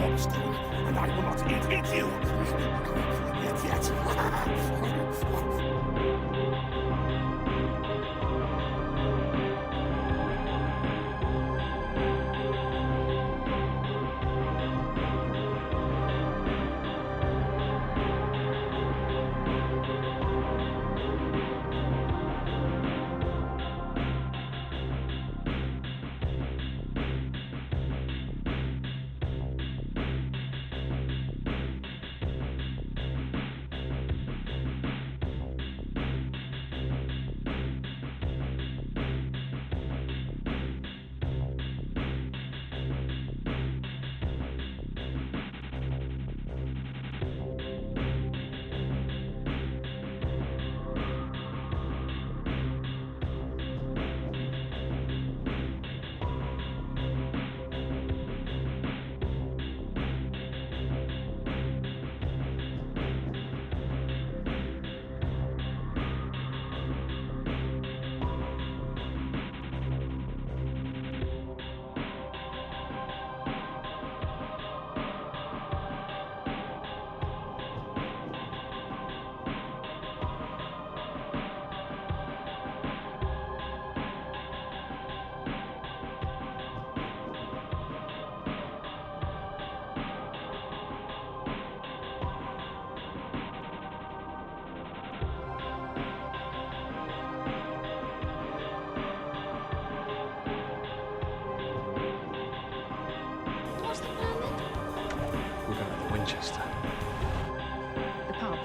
monster, and I will not eat you! Yet. What's the plan then? We're going to Winchester. The pub.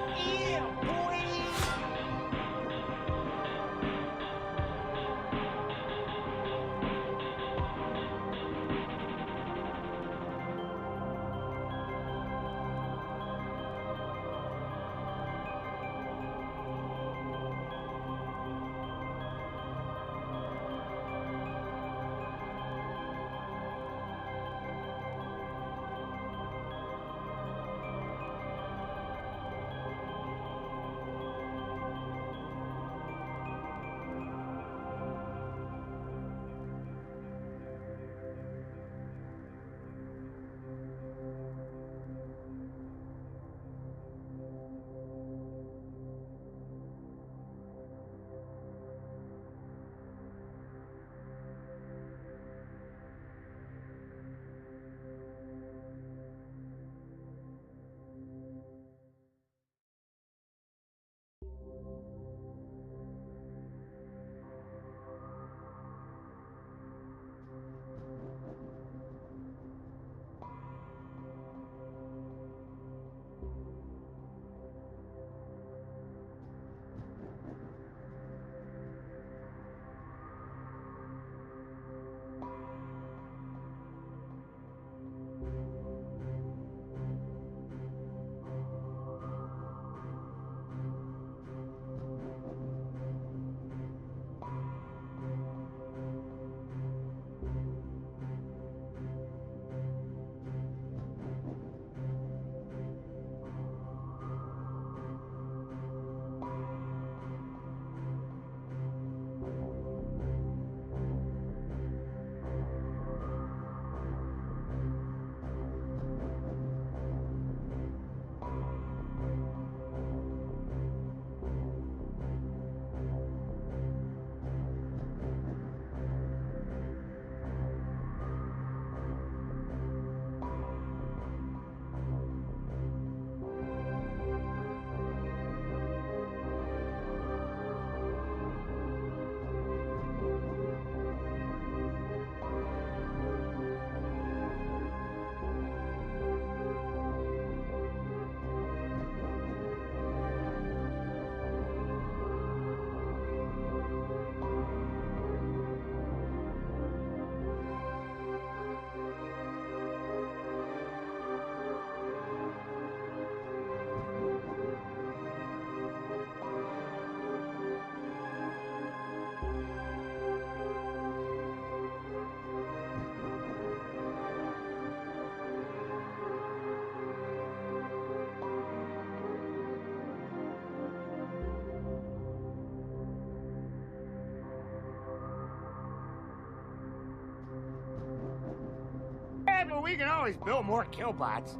but we can always build more killbots.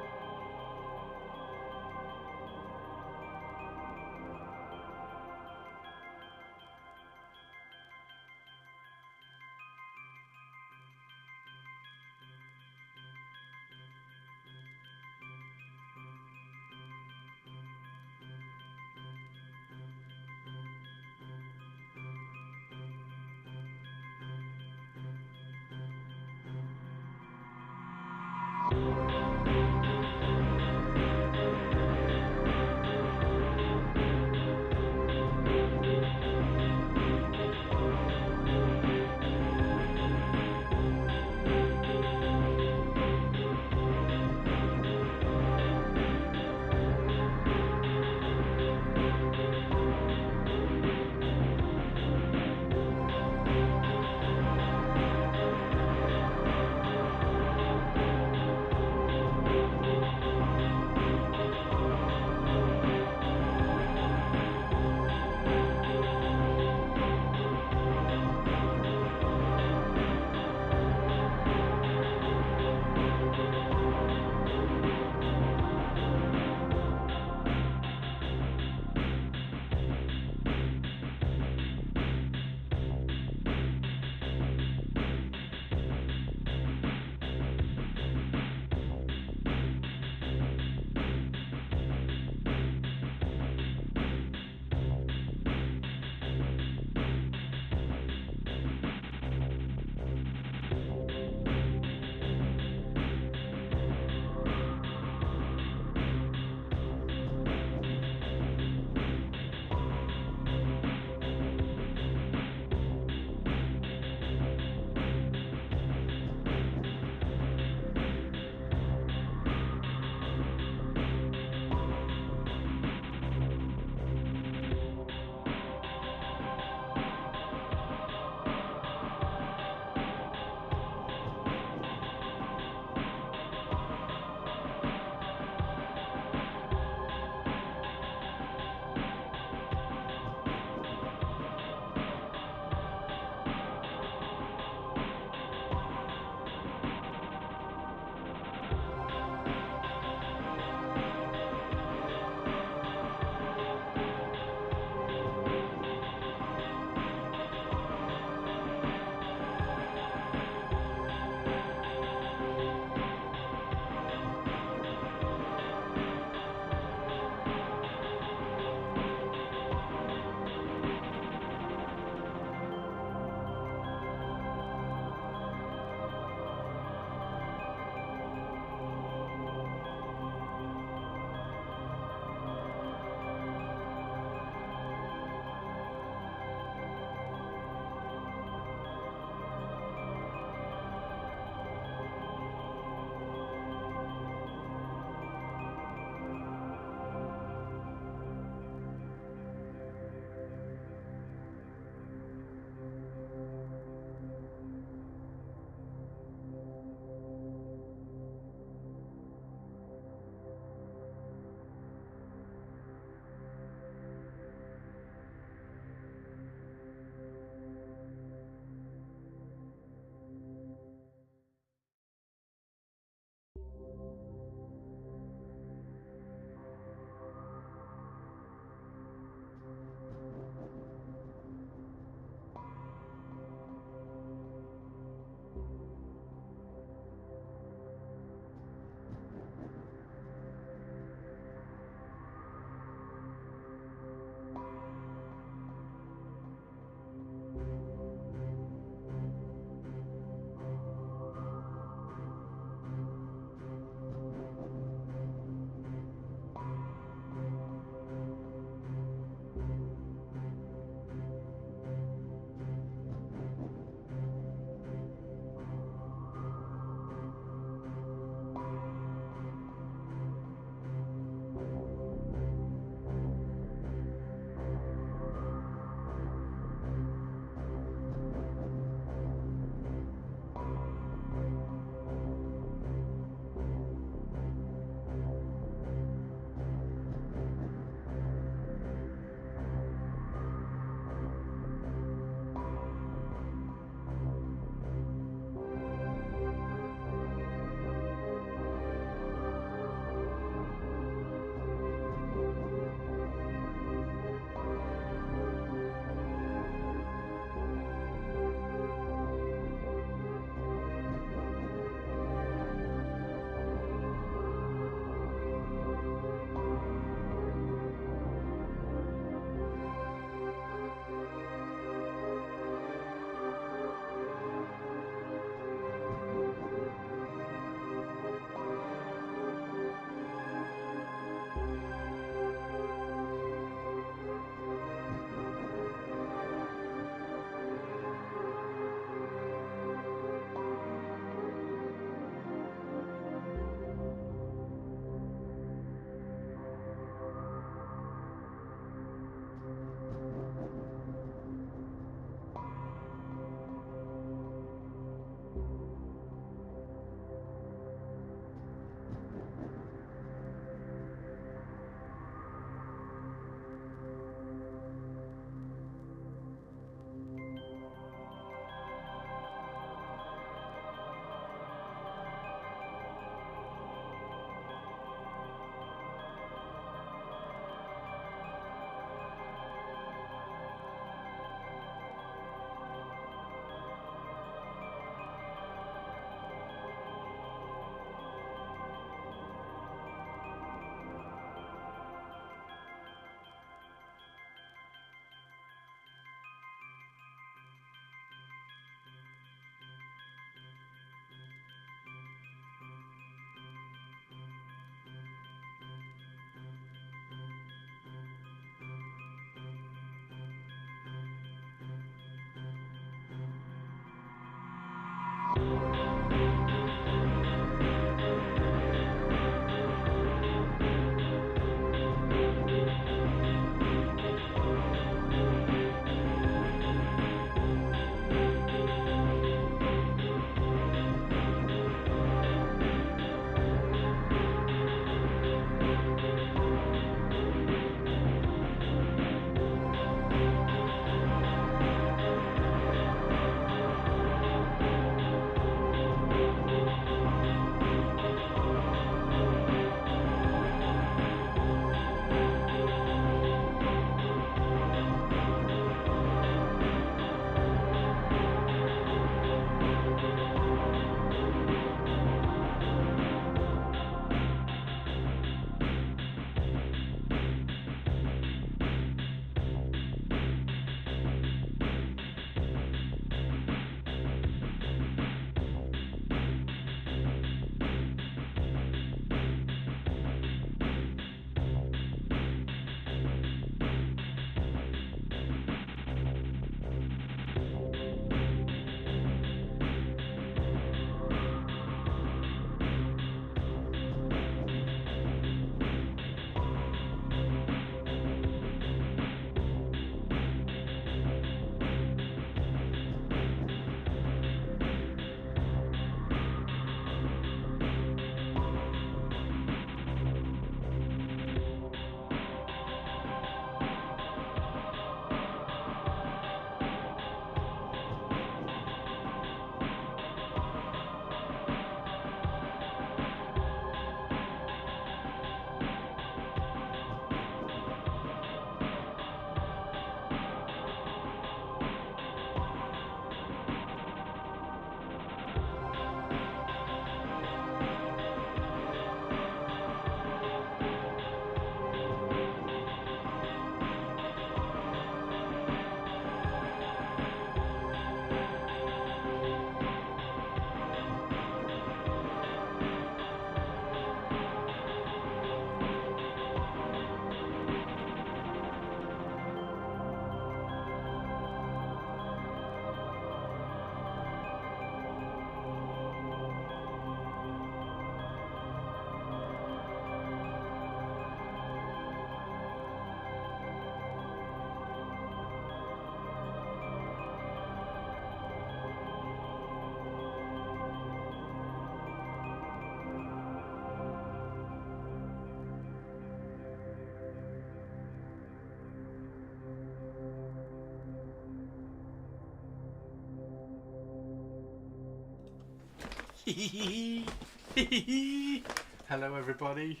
Hello everybody.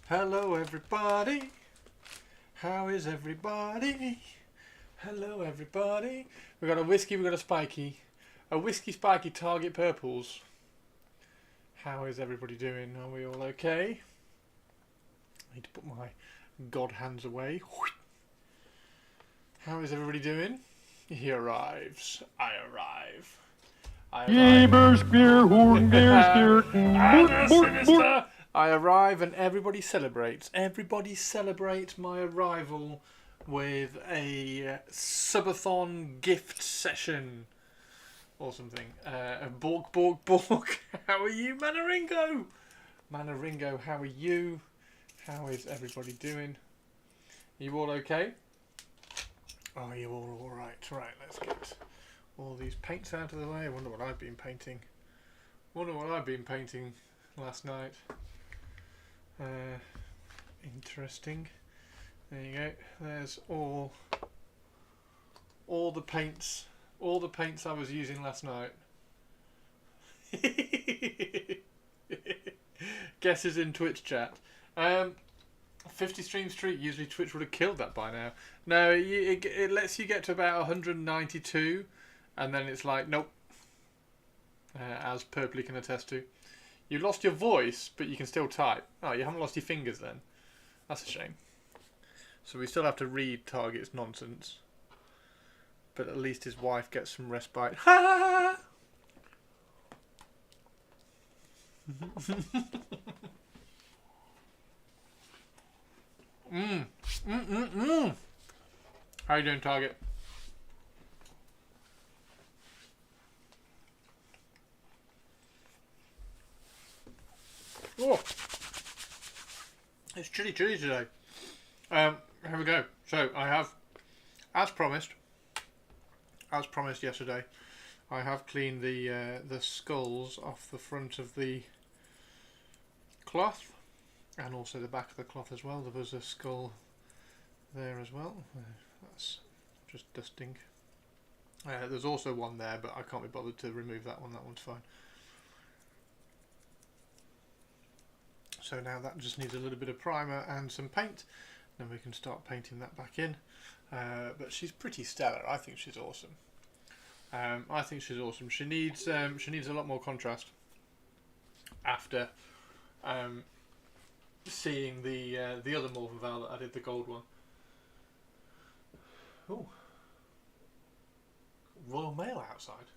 Hello everybody. How is everybody? Hello everybody. We got a whiskey, we got a spiky. A whiskey spiky target purples. How is everybody doing? Are we all okay? I need to put my god hands away. How is everybody doing? He arrives. I arrive. I arrive and everybody celebrates. Everybody celebrates my arrival with a subathon gift session or something. Bork. How are you, Manaringo? Manaringo, how are you? How is everybody doing? You all okay? Oh, you all alright? Right, let's get all these paints out of the way. I wonder what I've been painting. Last night. Interesting. There you go. There's all the paints. All the paints I was using last night. Guesses in Twitch chat. 50 stream streak. Usually Twitch would have killed that by now. No, it lets you get to about 192. And then it's like, nope. As Purpley can attest to. You lost your voice, but you can still type. Oh, you haven't lost your fingers then. That's a shame. So we still have to read Target's nonsense. But at least his wife gets some respite. Ha! How you doing, Target? Oh, it's chilly today. Here we go. So I have, as promised yesterday, I have cleaned the skulls off the front of the cloth, and also the back of the cloth as well. There was a skull there as well. That's just dusting. There's also one there, but I can't be bothered to remove that one. That one's fine. So now that just needs a little bit of primer and some paint. Then we can start painting that back in. But she's pretty stellar. I think she's awesome. She needs a lot more contrast after seeing the other Morvenn Vahl that I did, the gold one. Ooh. Royal Mail outside.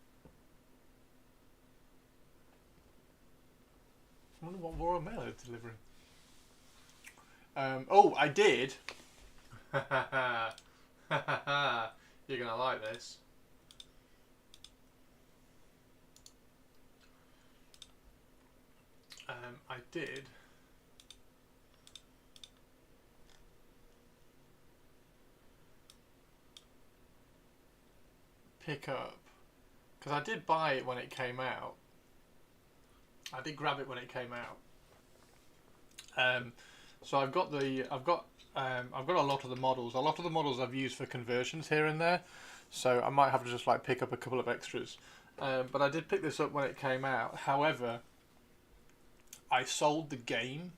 I wonder what Royal Mail is delivering. Oh, I did. You're gonna like this. I did pick up, because I did buy it when it came out. I did grab it when it came out. So I've got a lot of the models. A lot of the models I've used for conversions here and there. So I might have to just like pick up a couple of extras. But I did pick this up when it came out. However, I sold the game.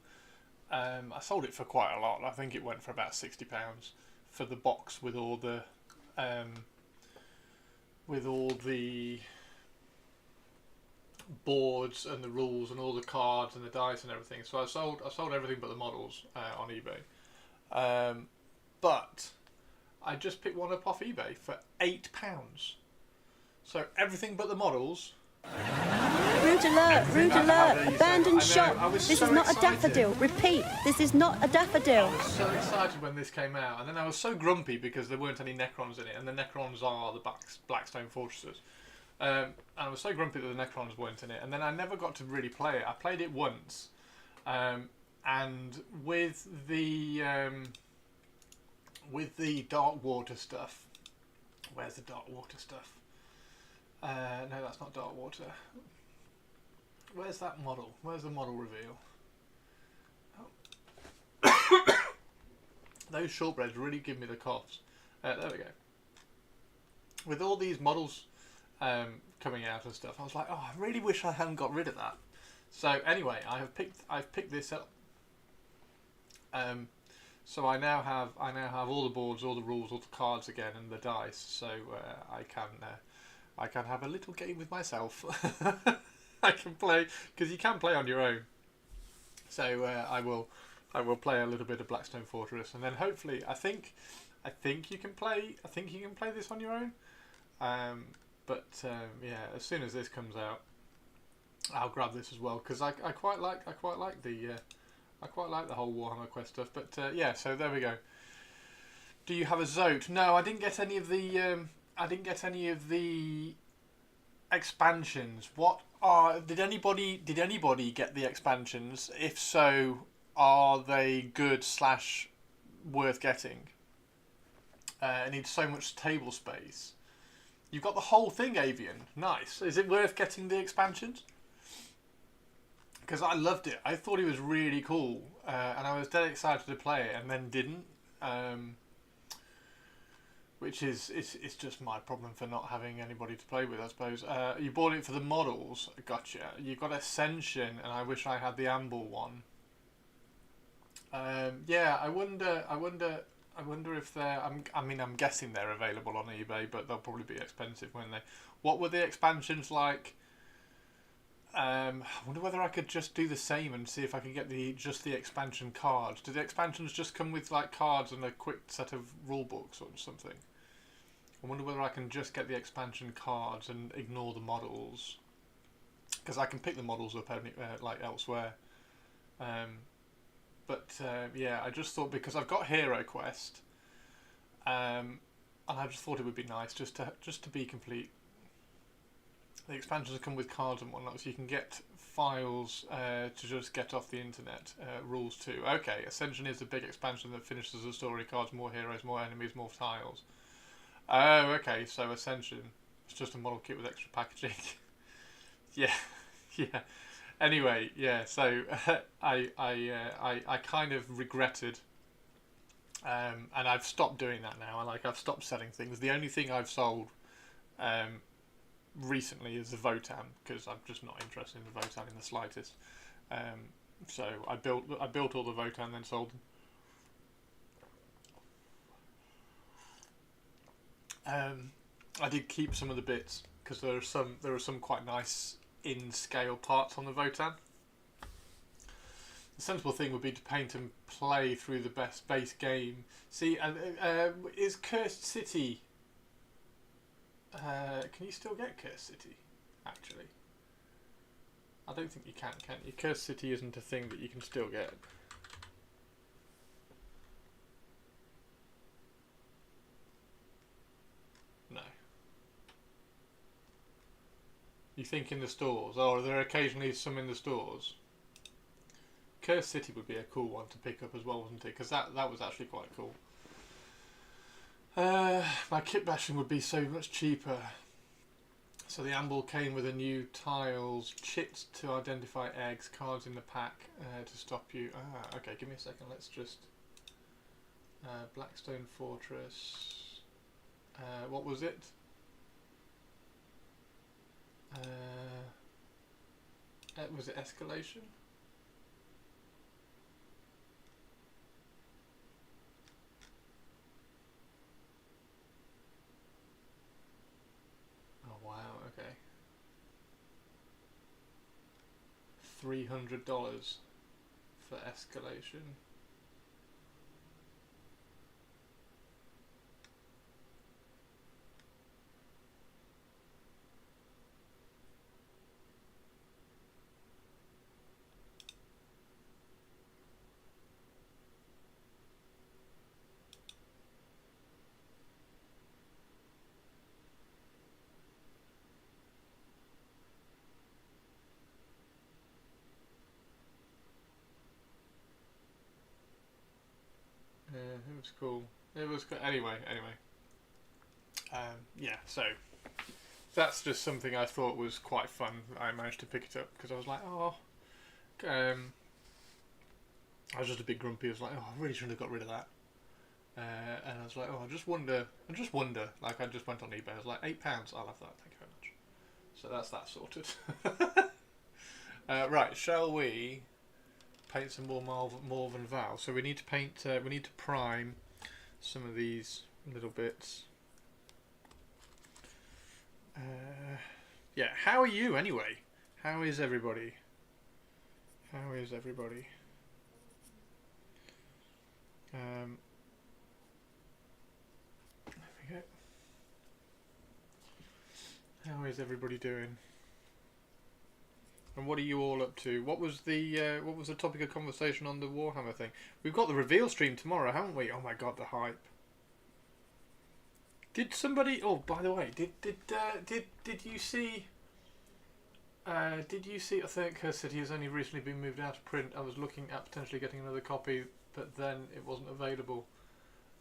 I sold it for quite a lot. I think it went for about £60 for the box with all the boards and the rules and all the cards and the dice and everything. So I sold everything but the models on eBay. But I just picked one up off eBay for £8. So everything but the models. Rude alert, rude alert, abandoned shop. This is not a daffodil. Repeat, this is not a daffodil. I was so excited when this came out, and then I was so grumpy because there weren't any Necrons in it, and the Necrons are the Blackstone Fortresses. And I was so grumpy that the Necrons weren't in it, and then I never got to really play it. I played it once, and with the Dark Water stuff. Where's the Dark Water stuff? No, that's not Dark Water. Where's that model? Where's the model reveal? Oh. Those shortbreads really give me the coughs. There we go. With all these models coming out and stuff, I was like, oh, I really wish I hadn't got rid of that. So anyway, I've picked this up. So I now have all the boards, all the rules, all the cards again, and the dice. So I can have a little game with myself. I can play, because you can play on your own. So I will play a little bit of Blackstone Fortress, and then hopefully I think you can play this on your own. But yeah, as soon as this comes out, I'll grab this as well, because I quite like the whole Warhammer Quest stuff. But yeah, so there we go. Do you have a Zote? No, I didn't get any of the expansions. Did anybody get the expansions? If so, are they good / worth getting? It needs so much table space. You've got the whole thing, Avian. Nice. Is it worth getting the expansions? Because I loved it. I thought it was really cool, and I was dead excited to play it, and then didn't. Which is it's just my problem for not having anybody to play with, I suppose. You bought it for the models, gotcha. You got Ascension, and I wish I had the Amble one. Yeah, I wonder if they're. I'm guessing they're available on eBay, but they'll probably be expensive when they. What were the expansions like? I wonder whether I could just do the same and see if I could get just the expansion cards. Do the expansions just come with like cards and a quick set of rule books or something? I wonder whether I can just get the expansion cards and ignore the models, because I can pick the models up like elsewhere. Yeah, I just thought, because I've got Hero Quest, and I just thought it would be nice just to be complete. the expansions come with cards and whatnot, so you can get files to just get off the internet. Rules too. Okay, Ascension is a big expansion that finishes the story cards, more heroes, more enemies, more tiles. Oh, okay, so Ascension. It's just a model kit with extra packaging. Yeah, yeah. Anyway, yeah. So I kind of regretted, and I've stopped doing that now. I've stopped selling things. The only thing I've sold, recently is the Votan, because I'm just not interested in the Votan in the slightest. So I built all the Votan, then sold them. I did keep some of the bits because there are some quite nice in scale parts on the Votan. The sensible thing would be to paint and play through the base game. See, is Cursed City? Can you still get Cursed City? Actually, I don't think you can you? Cursed City isn't a thing that you can still get. No. You think in the stores? Oh, are there occasionally some in the stores? Cursed City would be a cool one to pick up as well, wouldn't it? Because that was actually quite cool. My kit bashing would be so much cheaper. So the Amble came with a new tiles, chits to identify eggs, cards in the pack to stop you. Okay, give me a second. Let's just Blackstone Fortress. What was it? Was it Escalation? Oh wow, okay. $300 for Escalation. It was cool. It was cool. Anyway. Yeah, so that's just something I thought was quite fun. I managed to pick it up because I was like, oh, I was just a bit grumpy. I was like, oh, I really shouldn't have got rid of that. And I was like, oh, I just wonder. Like, I just went on eBay. I was like, £8. I'll have that. Thank you very much. So that's that sorted. Right, shall we paint some more Morvenn Vahl? So we need to paint. We need to prime some of these little bits. Yeah. How are you anyway? How is everybody? How is everybody? There we go. How is everybody doing? And what are you all up to? What was the topic of conversation on the Warhammer thing? We've got the reveal stream tomorrow, haven't we? Oh my god, the hype! Did somebody? Oh, by the way, did you see? Did you see? I think Cursed City has only recently been moved out of print. I was looking at potentially getting another copy, but then it wasn't available.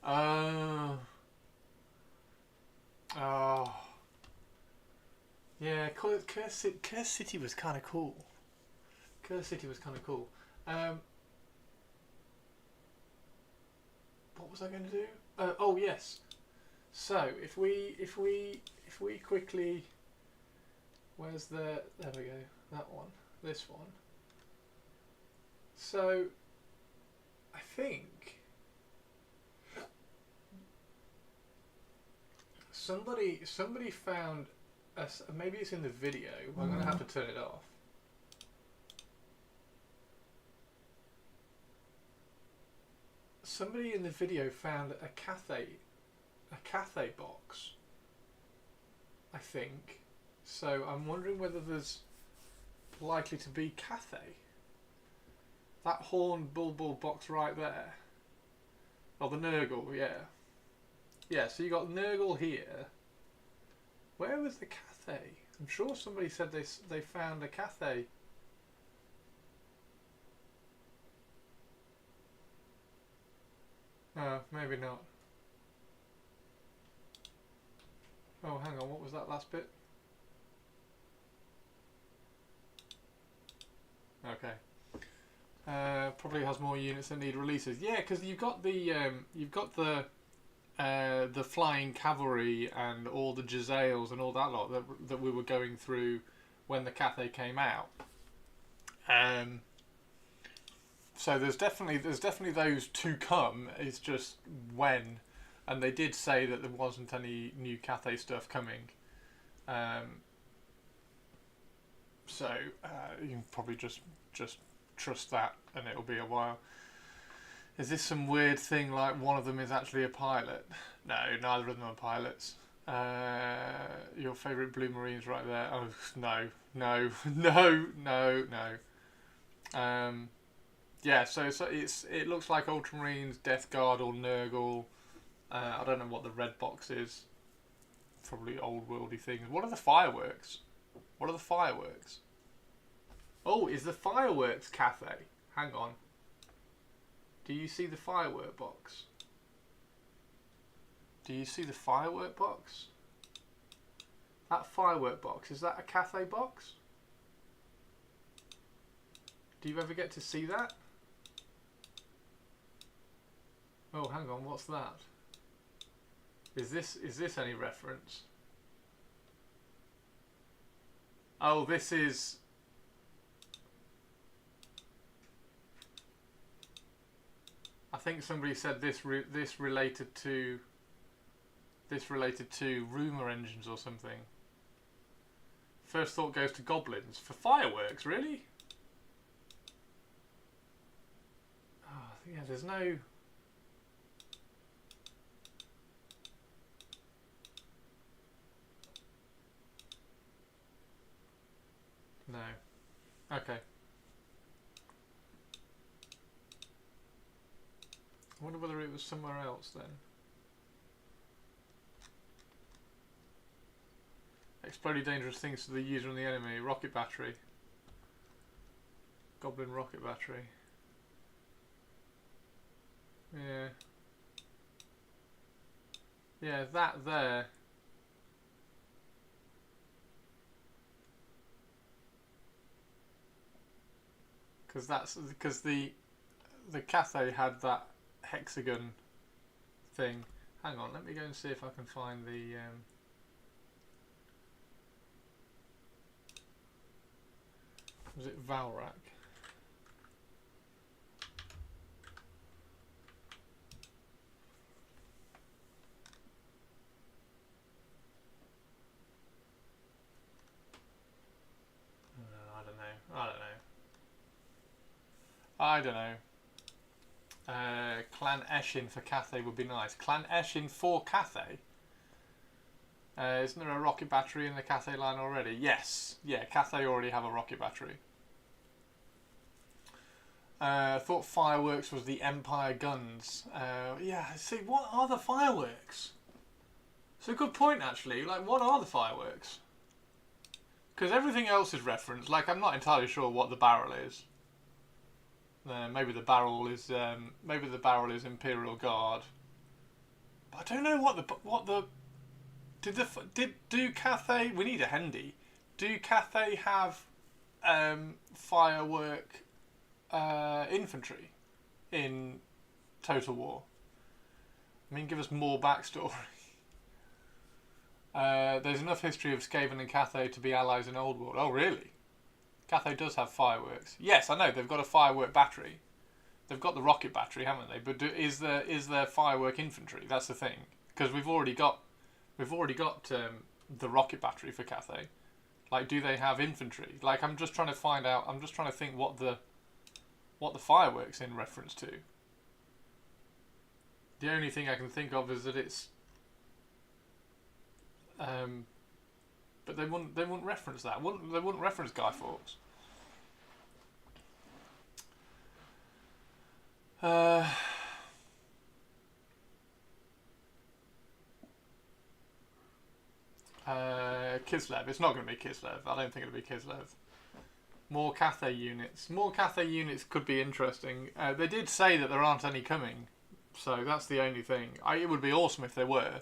Oh. Yeah, Cursed City was kind of cool. Cursed City was kind of cool. What was I going to do? Oh yes. So if we quickly, where's the? There we go. That one. This one. So I think somebody found. Maybe it's in the video. I'm going to have to turn it off. Somebody in the video found a Cathay box, I think. So I'm wondering whether there's likely to be Cathay. That horn bulbul box right there. Oh, the Nurgle, yeah. Yeah, so you got Nurgle here. Where was the Cathay? I'm sure somebody said they found a Cathay. Oh, maybe not. Oh, hang on, what was that last bit? Okay. Probably has more units that need releases. Yeah, because you've got the flying cavalry and all the Jezzails and all that lot that we were going through when the Cathay came out. So there's definitely those to come. It's just when, and they did say that there wasn't any new Cathay stuff coming. So you can probably just trust that, and it'll be a while. Is this some weird thing like one of them is actually a pilot? No, neither of them are pilots. Your favourite Blue Marines right there. Oh no. Yeah, so it looks like Ultramarines, Death Guard, or Nurgle. I don't know what the red box is. Probably old worldy things. What are the fireworks? What are the fireworks? Oh, is the fireworks Cathay? Hang on. Do you see the firework box? Do you see the firework box? That firework box, is that a Cathay box? Do you ever get to see that? Oh, hang on, what's that? Is this any reference? Oh, this is... I think somebody said this related to rumour engines or something. First thought goes to goblins. For fireworks, really? Oh, yeah, there's no... No. Okay. I wonder whether it was somewhere else then. Exploding dangerous things to the user and the enemy. Rocket battery. Goblin rocket battery. Yeah. Yeah, that there. Because the Cathay had that hexagon thing. Hang on, let me go and see if I can find the was it Valrak? I don't know. Clan Eshin for Cathay would be nice. Clan Eshin for Cathay? Isn't there a rocket battery in the Cathay line already? Yes. Yeah, Cathay already have a rocket battery. I thought fireworks was the Empire guns. Yeah, see, what are the fireworks? It's a good point, actually. Like, what are the fireworks? Because everything else is referenced. Like, I'm not entirely sure what the barrel is. Maybe the barrel is Imperial Guard. But I don't know what the do Cathay? We need a Hendy. Do Cathay have firework infantry in Total War? I mean, give us more backstory. There's enough history of Skaven and Cathay to be allies in Old World. Oh, really? Cathay does have fireworks. Yes, I know, they've got a firework battery. They've got the rocket battery, haven't they? But is there firework infantry? That's the thing. Because we've already got the rocket battery for Cathay. Like, do they have infantry? Like, I'm just trying to find out. I'm just trying to think what the fireworks in reference to. The only thing I can think of is that it's. But they wouldn't reference that. They wouldn't reference Guy Fawkes. Kislev. It's not going to be Kislev. I don't think it'll be Kislev. More Cathay units. More Cathay units could be interesting. They did say that there aren't any coming, so that's the only thing. It would be awesome if there were.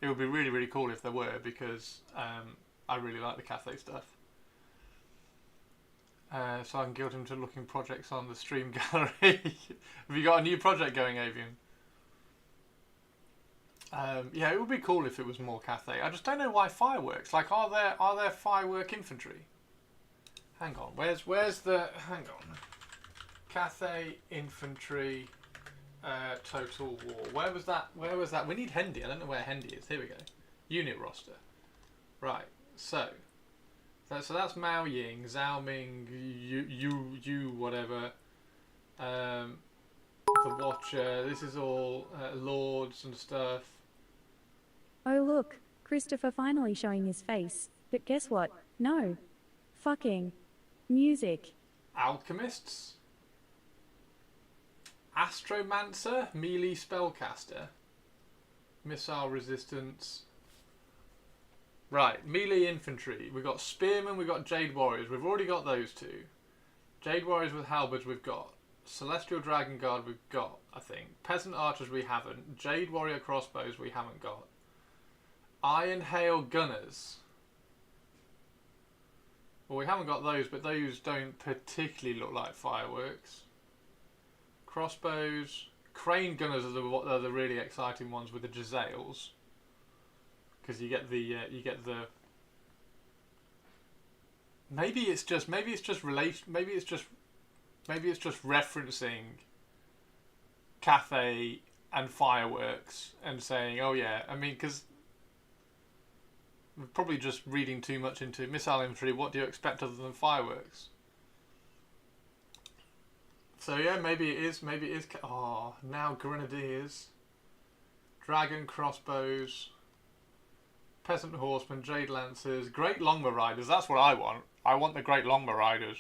It would be really, really cool if there were, because I really like the Cathay stuff. So I can guilt him to looking projects on the stream gallery. Have you got a new project going, Avian? Yeah, it would be cool if it was more Cathay. I just don't know why fireworks. Like, are there firework infantry? Hang on, where's the? Hang on, Cathay infantry, total war. Where was that? Where was that? We need Hendy. I don't know where Hendy is. Here we go. Unit roster. Right. So that's Mao Ying, Zhao Ming, you whatever. The Watcher. This is all lords and stuff. Oh look, Christopher finally showing his face. But guess what? No. Fucking music. Alchemists. Astromancer, melee spellcaster. Missile resistance. Right, melee infantry. We've got spearmen, we've got Jade Warriors. We've already got those two. Jade Warriors with halberds we've got. Celestial Dragon Guard we've got, I think. Peasant Archers we haven't. Jade Warrior Crossbows we haven't got. Iron Hail Gunners. Well, we haven't got those, but those don't particularly look like fireworks. Crossbows. Crane Gunners are the really exciting ones with the Giselles. Because you get the maybe it's just referencing Cathay and fireworks and saying, oh yeah, I mean, because we're probably just reading too much into missile infantry. What do you expect other than fireworks? So yeah, maybe it is. Oh, now Grenadiers, Dragon Crossbows, Peasant Horsemen, Jade Lancers, Great Longbow Riders. That's what I want. I want the Great Longbow Riders.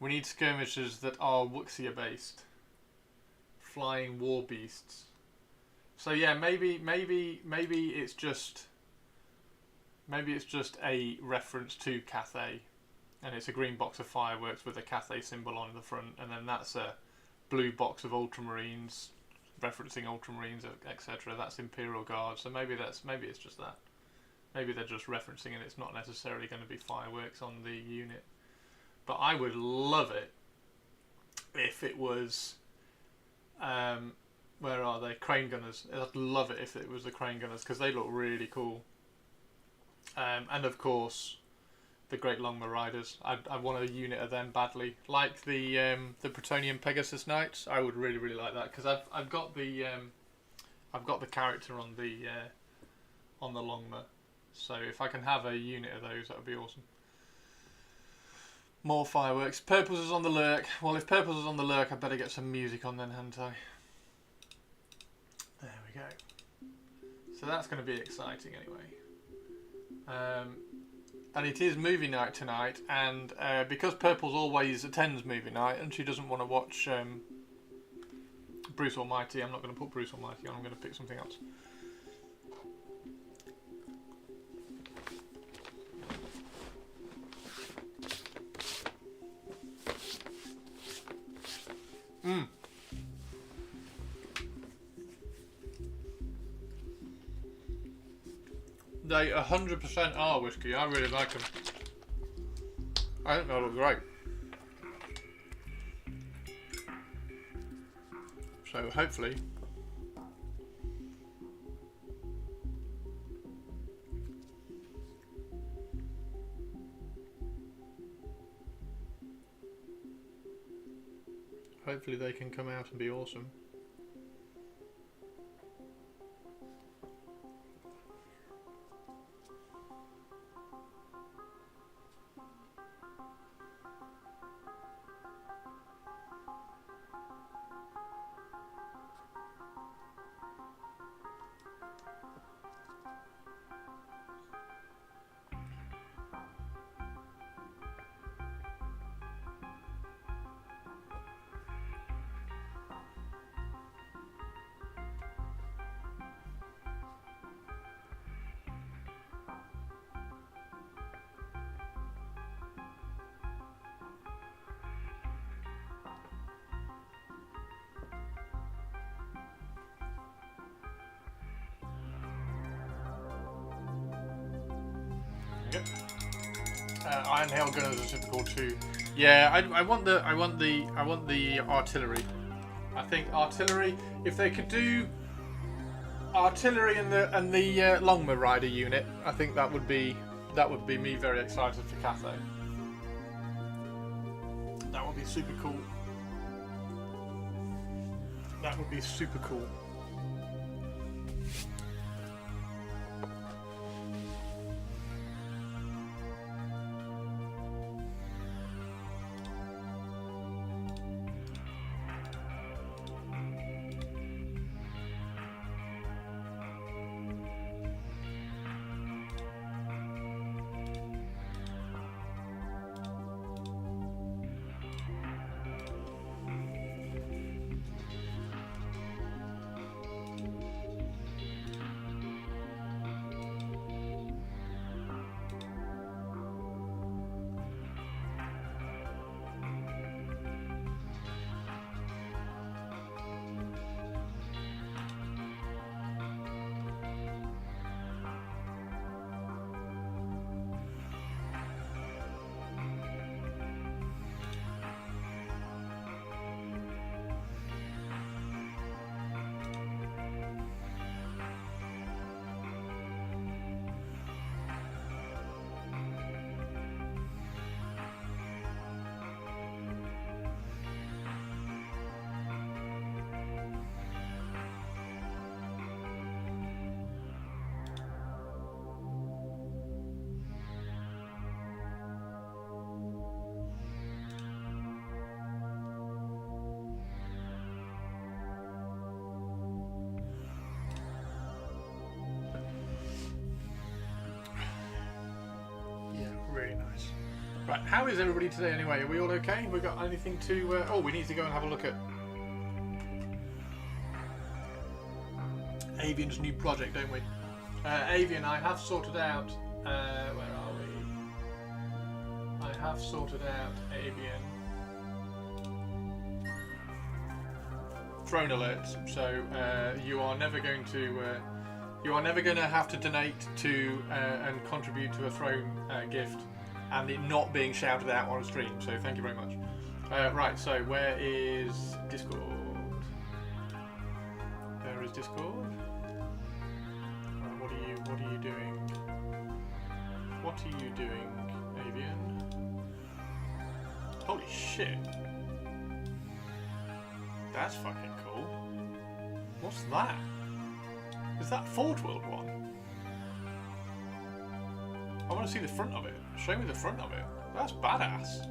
We need skirmishers that are Wuxia based. Flying war beasts. So yeah, maybe it's just a reference to Cathay, and it's a green box of fireworks with a Cathay symbol on the front, and then that's a blue box of Ultramarines referencing Ultramarines, etc. That's Imperial Guard. So maybe it's just that. Maybe they're just referencing, and it's not necessarily going to be fireworks on the unit. But I would love it if it was, where are they? Crane Gunners. I'd love it if it was the Crane Gunners, because they look really cool. And of course, the Great Longbow Riders. I want a unit of them badly, like the Bretonnian Pegasus Knights. I would really, really like that, because I've got the character on the Longbow. So if I can have a unit of those, that would be awesome. More fireworks. Purples is on the lurk. Well, if Purples is on the lurk, I better get some music on then, hadn't I? There we go. So that's going to be exciting anyway. And it is movie night tonight, and because Purples always attends movie night, and she doesn't want to watch Bruce Almighty, I'm not going to put Bruce Almighty on. I'm going to pick something else. They 100% are whiskey. I really like them. I think they look great. So hopefully they can come out and be awesome. Yep. Iron Hail Gunners are super cool too. Yeah, I want the artillery. I think artillery. If they could do artillery and the Longma Rider unit, I think that would be me very excited for Cathay. That would be super cool. That would be super cool. Really nice. Right, how is everybody today anyway? Are we all okay? We got anything to... oh, we need to go and have a look at Avian's new project, don't we? Avian, I have sorted out... where are we? I have sorted out Avian throne alerts, so you are never going to... you are never going to have to donate to and contribute to a throne gift and it not being shouted out on a stream, so thank you very much. Right, so where is Discord? There is Discord. Right, what are you doing? What are you doing, Avian? Holy shit. That's fucking cool. What's that? Is that Fort World one? I want to see the front of it. Show me the front of it. That's badass.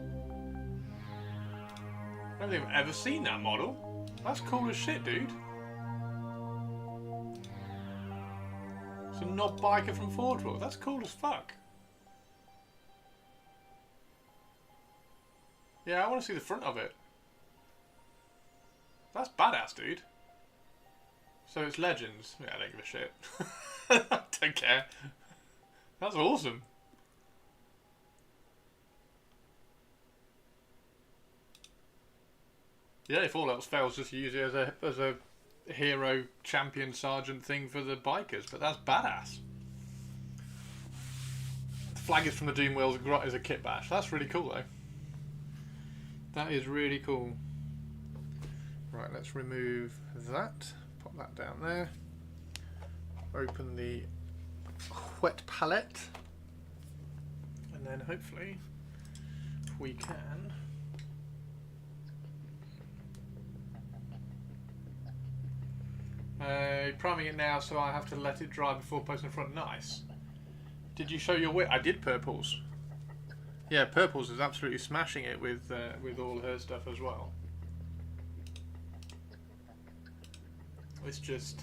I don't think I've ever seen that model. That's cool as shit, dude. It's a knob biker from Fort World. That's cool as fuck. Yeah, I want to see the front of it. That's badass, dude. So it's Legends. Yeah, I don't give a shit. I don't care. That's awesome. Yeah, if all else fails, just use it as a hero champion sergeant thing for the bikers. But that's badass. The flag is from the Doom Wheels Grot is a kit bash. That's really cool though. That is really cool. Right, let's remove that. Pop that down there. Open the wet palette. And then hopefully we can priming it now, so I have to let it dry before posting front. Nice. Did you show your wit? I did Purples. Yeah, Purples is absolutely smashing it with all her stuff as well. It's just,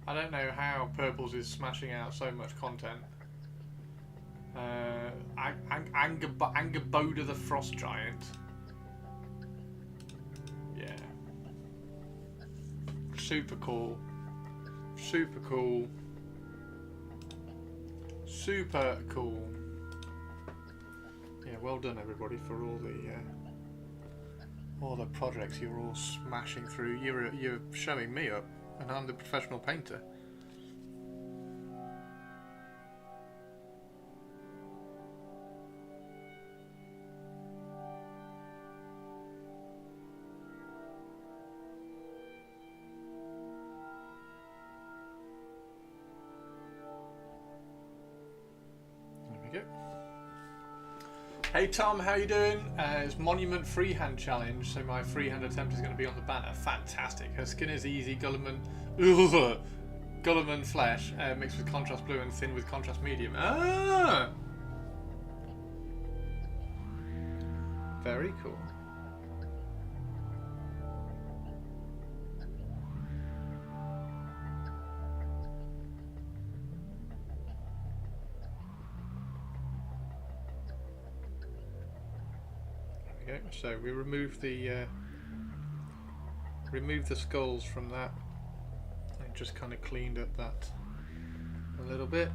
I don't know how Purples is smashing out so much content. Angerboda the Frost Giant. Yeah. Super cool. Super cool. Super cool. Yeah, well done everybody for all the projects you're all smashing through. You're showing me up, and I'm the professional painter. Hey Tom, how you doing? It's Monument Freehand Challenge, so my freehand attempt is going to be on the banner. Fantastic. Her skin is easy, Gulliman flesh, mixed with contrast blue and thin with contrast medium. Ah! Very cool. There we go. So we remove the skulls from that. And just kind of cleaned up that a little bit.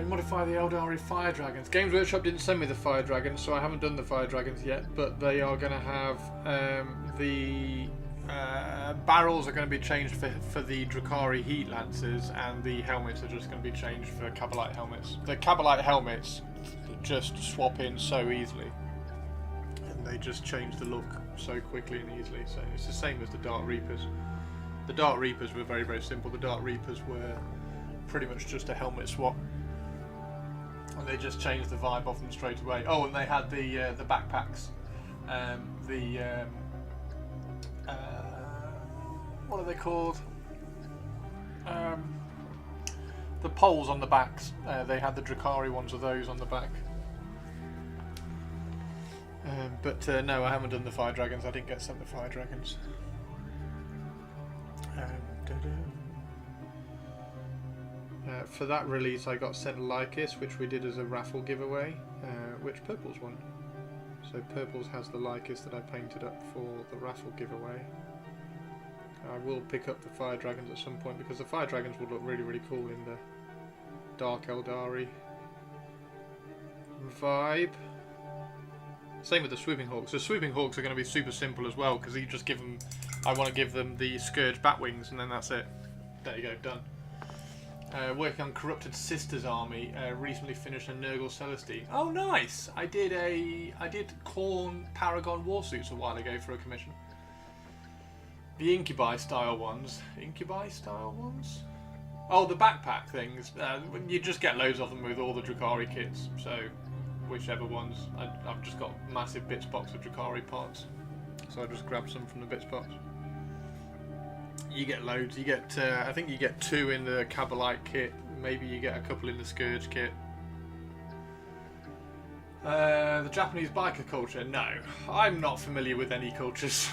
Modify the Eldari Fire Dragons. Games Workshop didn't send me the Fire Dragons, so I haven't done the Fire Dragons yet, but they are going to have the barrels are going to be changed for the Drakari Heat Lancers, and the helmets are just going to be changed for Cabalite helmets. The Cabalite helmets just swap in so easily, and they just change the look so quickly and easily, so it's the same as the Dark Reapers. The Dark Reapers were very, very simple. The Dark Reapers were pretty much just a helmet swap. And they just changed the vibe of them straight away. Oh, and they had the backpacks, what are they called? The poles on the backs. They had the Drakari ones of those on the back. But no, I haven't done the Fire Dragons. I didn't get sent the Fire Dragons. For that release I got sent Lycus, which we did as a raffle giveaway, which Purples won. So Purples has the Lycus that I painted up for the raffle giveaway. I will pick up the Fire Dragons at some point, because the Fire Dragons would look really, really cool in the Dark Eldari vibe. Same with the Swooping Hawks. The Swooping Hawks are going to be super simple as well, because you just give them, I want to give them the Scourge Batwings, and then that's it. There you go, done. Working on Corrupted Sisters Army. Recently finished a Nurgle Celestine. Oh, nice! I did Khorne Paragon Warsuits a while ago for a commission. The Incubi style ones. Incubi style ones? Oh, the backpack things. You just get loads of them with all the Drakari kits. So, whichever ones. I've just got a massive bits box of Drakari parts. So I just grabbed some from the bits box. You get loads. You get, I think you get 2 in the Cabalite kit. Maybe you get a couple in the Scourge kit. The Japanese biker culture? No, I'm not familiar with any cultures.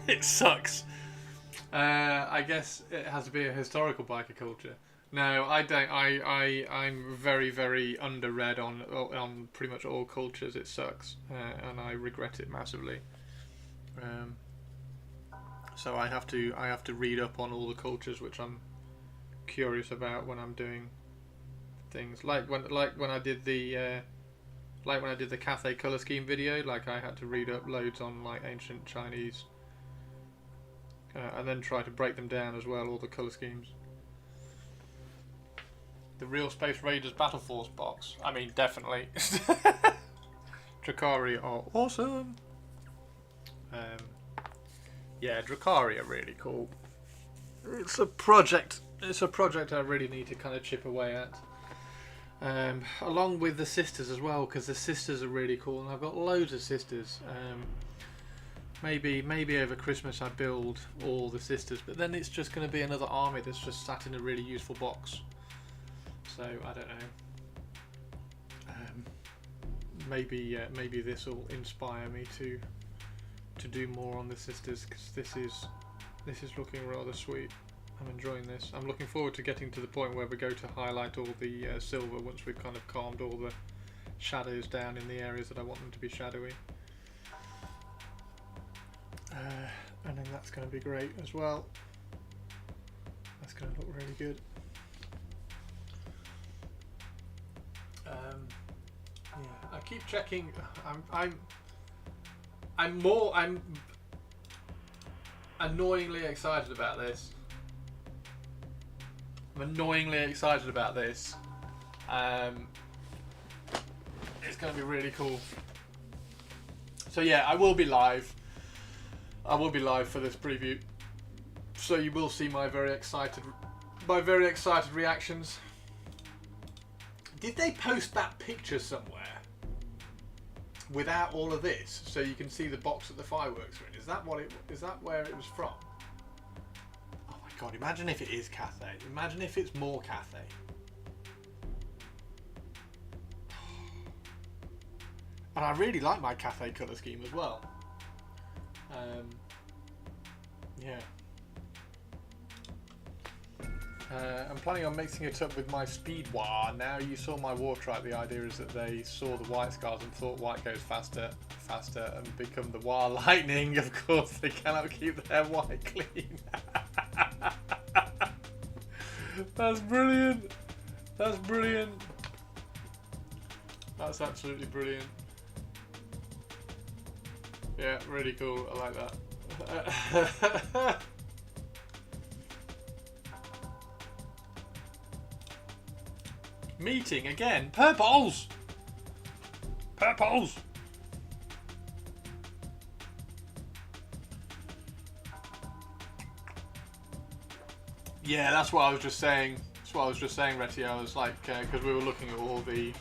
It sucks. I guess it has to be a historical biker culture. No, I don't. I'm very, very underread on pretty much all cultures. It sucks, and I regret it massively. So I have to read up on all the cultures, which I'm curious about when I'm doing things. Like when I did the Cathay color scheme video. Like I had to read up loads on like ancient Chinese, and then try to break them down as well. All the color schemes. The Real Space Raiders Battle Force box. I mean, definitely. Drakari are awesome. Yeah, Drakari are really cool. It's a project. It's a project I really need to kind of chip away at. Along with the sisters as well, because the sisters are really cool, and I've got loads of sisters. Maybe over Christmas I build all the sisters, but then it's just going to be another army that's just sat in a really useful box. So I don't know. Maybe this will inspire me to do more on the sisters, because this is looking rather sweet. I'm enjoying this. I'm looking forward to getting to the point where we go to highlight all the silver once we've kind of calmed all the shadows down in the areas that I want them to be shadowy. And then that's going to be great as well. That's going to look really good. Yeah, I keep checking. I'm annoyingly excited about this. I'm annoyingly excited about this. It's going to be really cool. So yeah, I will be live. I will be live for this preview. So you will see my very excited reactions. Did they post that picture somewhere without all of this, so you can see the box that the fireworks are in? Is that where it was from? Oh my god! Imagine if it is Cathay. Imagine if it's more Cathay. And I really like my Cathay colour scheme as well. Yeah. I'm planning on mixing it up with my Speed War. Now you saw my war trike. The idea is that they saw the white scars and thought white goes faster, and become the War Lightning. Of course, they cannot keep their white clean. That's brilliant. That's brilliant. That's absolutely brilliant. Yeah, really cool. I like that. Meeting again. Purples! Purples! Yeah, that's what I was just saying. That's what I was just saying, Retty. I was like, because we were looking at all the...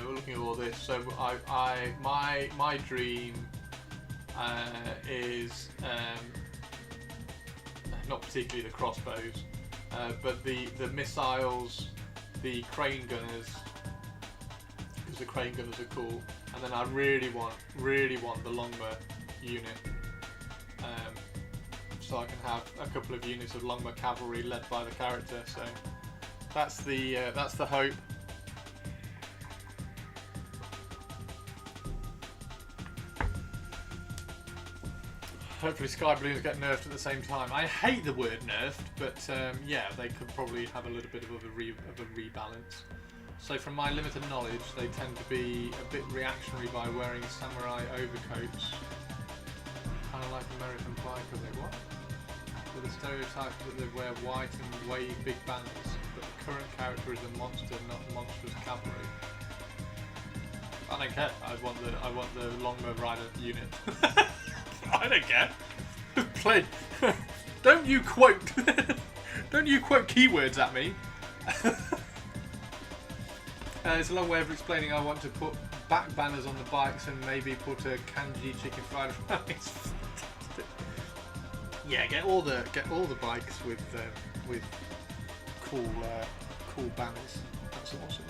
we're looking at all this. So my dream is not particularly the crossbows. But the missiles, the crane gunners, because the crane gunners are cool, and then I really want the Longma unit, so I can have a couple of units of Longma cavalry led by the character. So that's the hope. Hopefully Sky Balloons get nerfed at the same time. I hate the word nerfed, but yeah, they could probably have a little bit of a rebalance. So from my limited knowledge, they tend to be a bit reactionary by wearing samurai overcoats. Kind of like American biker, they what? With a stereotype that they wear white and wave big banners, but the current character is a monster, not monstrous cavalry. I don't care. I want the Longbow Rider unit. I don't care. Play. Don't you quote keywords at me. It's a long way of explaining I want to put back banners on the bikes and maybe put a kanji chicken fried rice. Yeah, get all the bikes with cool banners. That's awesome.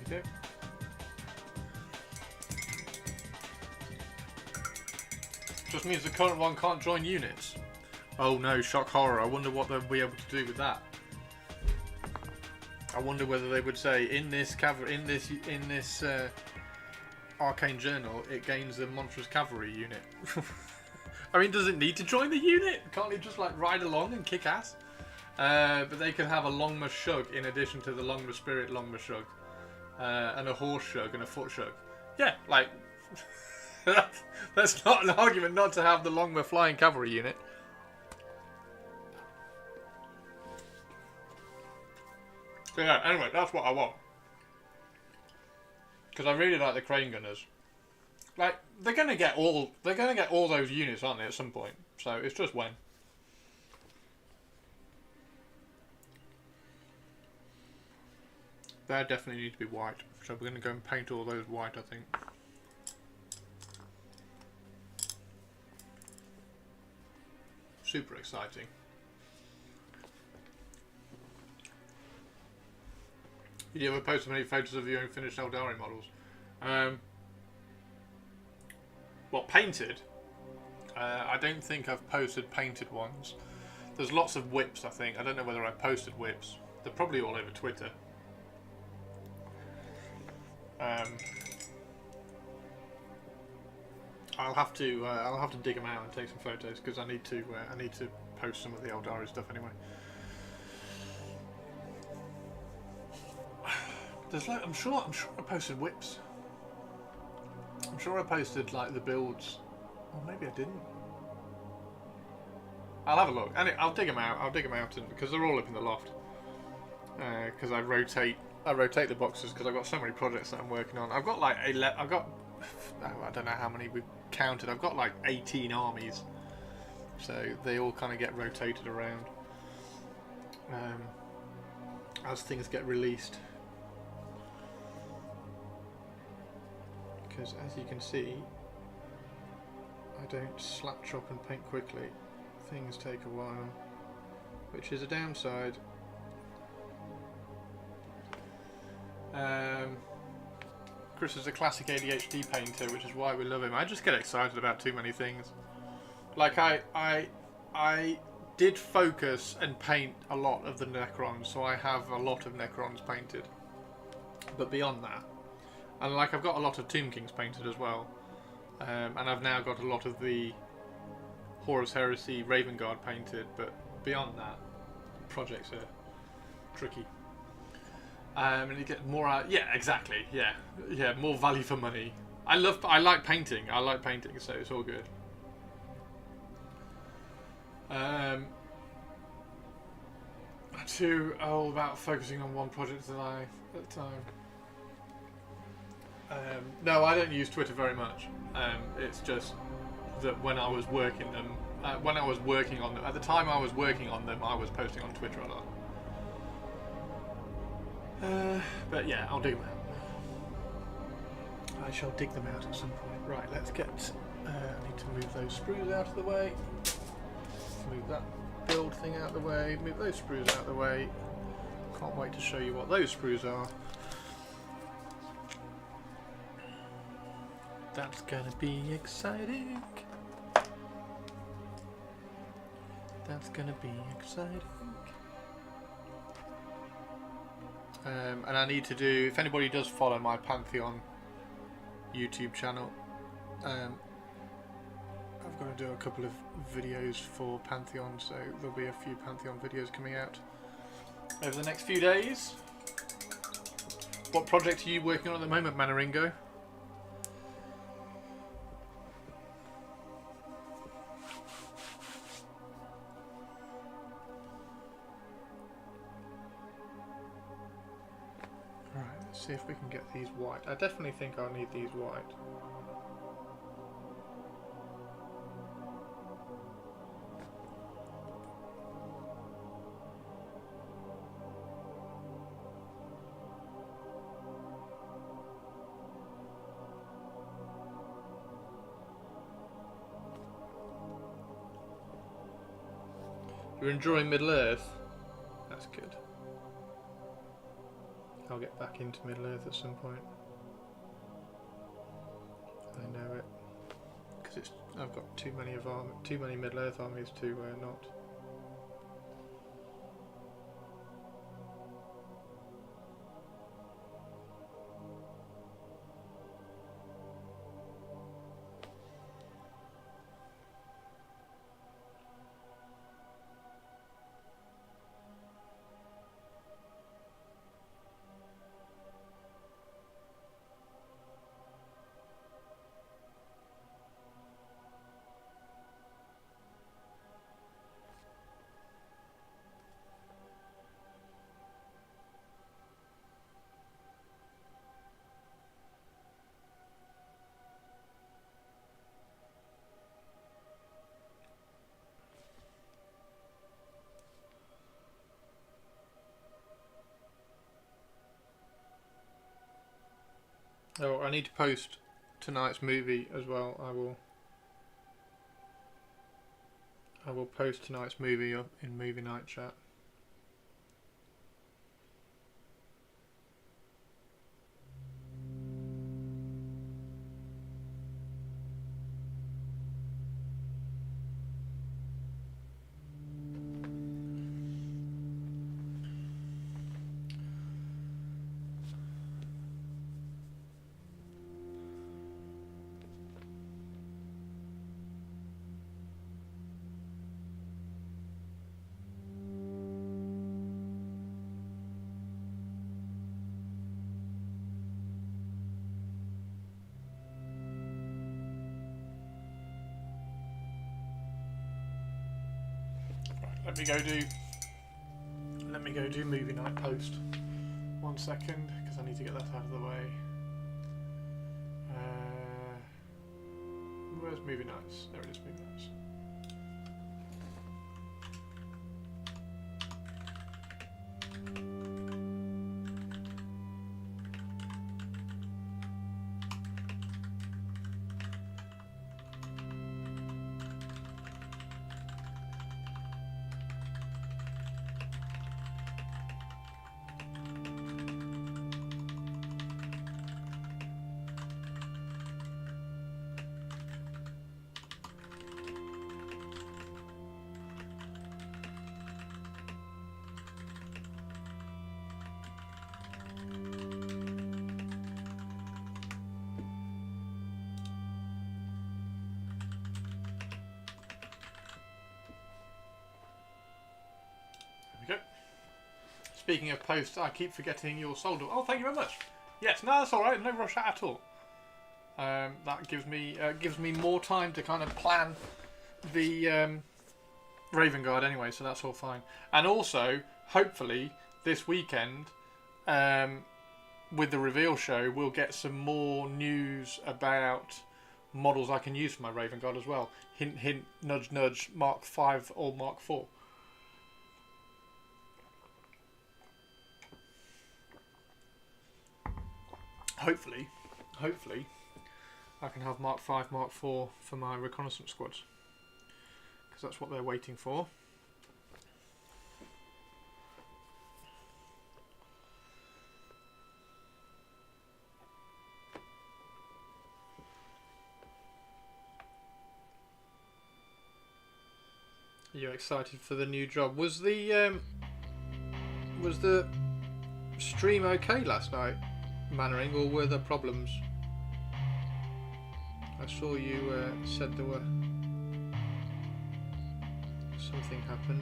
There you go. Just means the current one can't join units. Oh no, shock horror. I wonder what they'll be able to do with that. I wonder whether they would say in this arcane journal it gains the monstrous cavalry unit. I mean, does it need to join the unit? Can't it just like ride along and kick ass? But they could have a Longma Shug in addition to the Longma Spirit Longma Shug, and a horse shug and a foot shug. Yeah, like that's not an argument not to have the Longma flying cavalry unit. So yeah, anyway, that's what I want. Because I really like the crane gunners. Like, they're gonna get all those units, aren't they, at some point? So it's just when. They definitely need to be white. So we're gonna go and paint all those white, I think. Super exciting. Did you ever post many photos of your own finished Eldari models? Well, painted? I don't think I've posted painted ones. There's lots of whips, I think. I don't know whether I posted whips. They're probably all over Twitter. I'll have to dig them out and take some photos because I need to post some of the Eldari stuff anyway. There's like I'm sure I posted whips. I'm sure I posted like the builds, or maybe I didn't. I'll have a look. And I'll dig them out. Because they're all up in the loft. Because I rotate the boxes because I've got so many projects that I'm working on. I've got like I don't know how many we've counted. I've got like 18 armies, so they all kind of get rotated around as things get released. Because as you can see, I don't slap chop and paint quickly. Things take a while, which is a downside. Chris is a classic ADHD painter, which is why we love him. I just get excited about too many things. Like I did focus and paint a lot of the Necrons, so I have a lot of Necrons painted. But beyond that, and like I've got a lot of Tomb Kings painted as well, and I've now got a lot of the Horus Heresy Raven Guard painted. But beyond that, projects are tricky. And you get more out. Yeah, exactly. Yeah, more value for money. I like painting. So it's all good. Too old about focusing on one project at a time. No, I don't use Twitter very much. It's just that when I was working them, at the time I was working on them, I was posting on Twitter a lot. But yeah, I'll dig them out. I shall dig them out at some point. Right, let's get. I need to move those sprues out of the way. Move that build thing out of the way. Move those sprues out of the way. Can't wait to show you what those sprues are. That's gonna be exciting. That's gonna be exciting. And I need to do, if anybody does follow my Pantheon YouTube channel, I've got to do a couple of videos for Pantheon, so there'll be a few Pantheon videos coming out over the next few days. What project are you working on at the moment, Manaringo? See if we can get these white. I definitely think I'll need these white. You're enjoying Middle-earth? That's good. I'll get back into Middle-earth at some point. I know it, because I've got too many Middle-earth armies to not. Oh, I need to post tonight's movie as well. I will post tonight's movie up in movie night chat. let me go do movie night post. 1 second, because I need to get that out of the way. Where's movie nights? There it is, movie nights. Speaking of posts, I keep forgetting your sold. Oh, thank you very much. Yes, no, that's all right. No rush at all. That gives me more time to kind of plan the Raven Guard anyway, so that's all fine. And also, hopefully, this weekend, with the reveal show, we'll get some more news about models I can use for my Raven Guard as well. Hint, hint, nudge, nudge. Mark 5 or Mark 4. Hopefully, I can have Mark 5, Mark 4 for my reconnaissance squads, because that's what they're waiting for. Are you excited for the new job? Was the stream okay last night, Mannering, or were there problems? I saw you said there were something happened.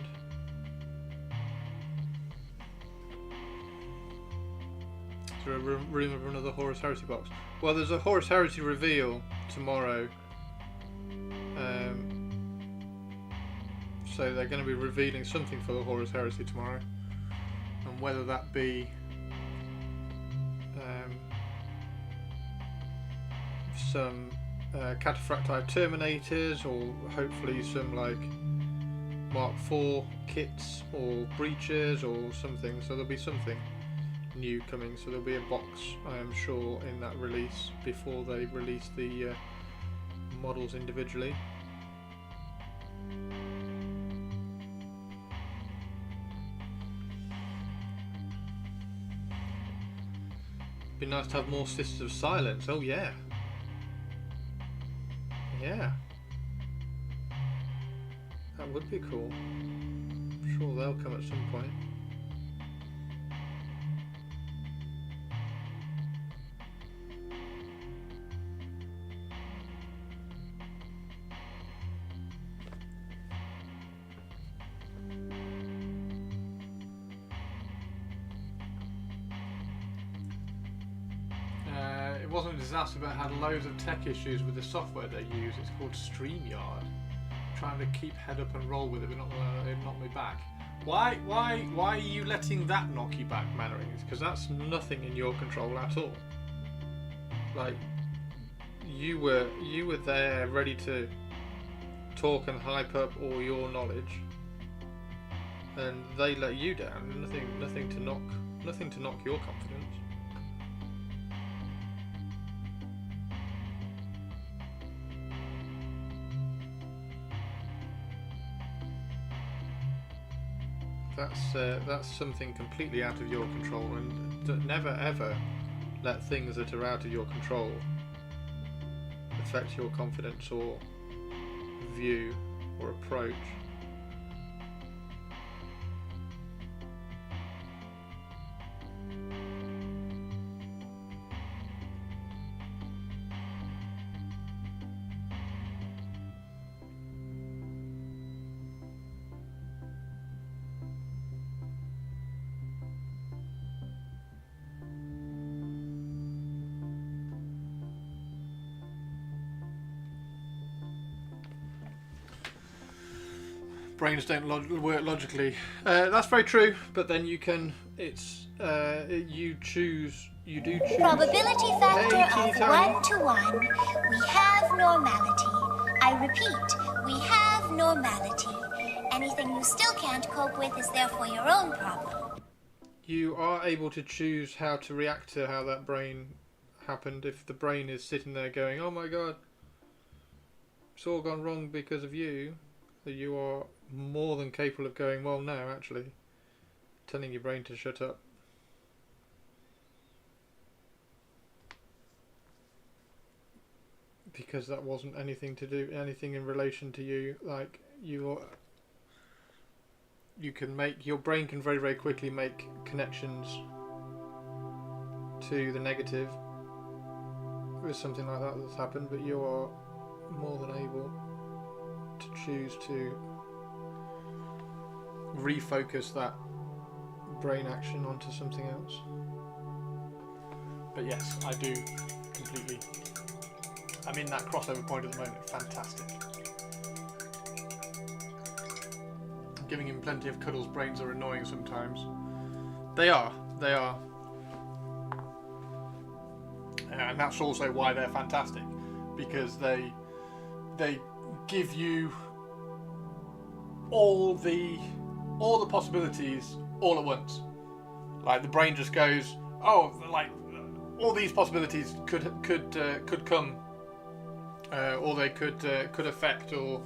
Is there a rumour of another Horus Heresy box? Well, there's a Horus Heresy reveal tomorrow, so they're going to be revealing something for the Horus Heresy tomorrow, and whether that be some cataphractite terminators, or hopefully some like Mark 4 kits or breaches or something. So there'll be something new coming. So there'll be a box, I am sure, in that release before they release the models individually. Be nice to have more Sisters of Silence. Oh yeah. Yeah. That would be cool. I'm sure they'll come at some point. It wasn't a disaster, but it had loads of tech issues with the software they use. It's called StreamYard. Trying to keep head up and roll with it, but not it knocked me back. Why are you letting that knock you back, Mannerings? Because that's nothing in your control at all. Like, you were there ready to talk and hype up all your knowledge, and they let you down. Nothing to knock your confidence. That's something completely out of your control, and never ever let things that are out of your control affect your confidence or view or approach. brains don't work logically. That's very true, but then you can. You choose. You do choose. Probability factor Hey, of teeny tiny. 1 to 1. We have normality. I repeat, we have normality. Anything you still can't cope with is therefore your own problem. You are able to choose how to react to how that brain happened. If the brain is sitting there going, "Oh my god, it's all gone wrong because of you," that you are more than capable of going, "Well, no, actually," telling your brain to shut up. Because that wasn't anything in relation to you. Like, you can make, your brain can very, very quickly make connections to the negative with something like that that's happened, but you are more than able to choose to refocus that brain action onto something else. But yes, I do completely. I'm in that crossover point at the moment. Fantastic. Giving him plenty of cuddles. Brains are annoying sometimes. They are. And that's also why they're fantastic, because they give you all the possibilities all at once. Like, the brain just goes, oh, like, all these possibilities could come. Or they could affect, or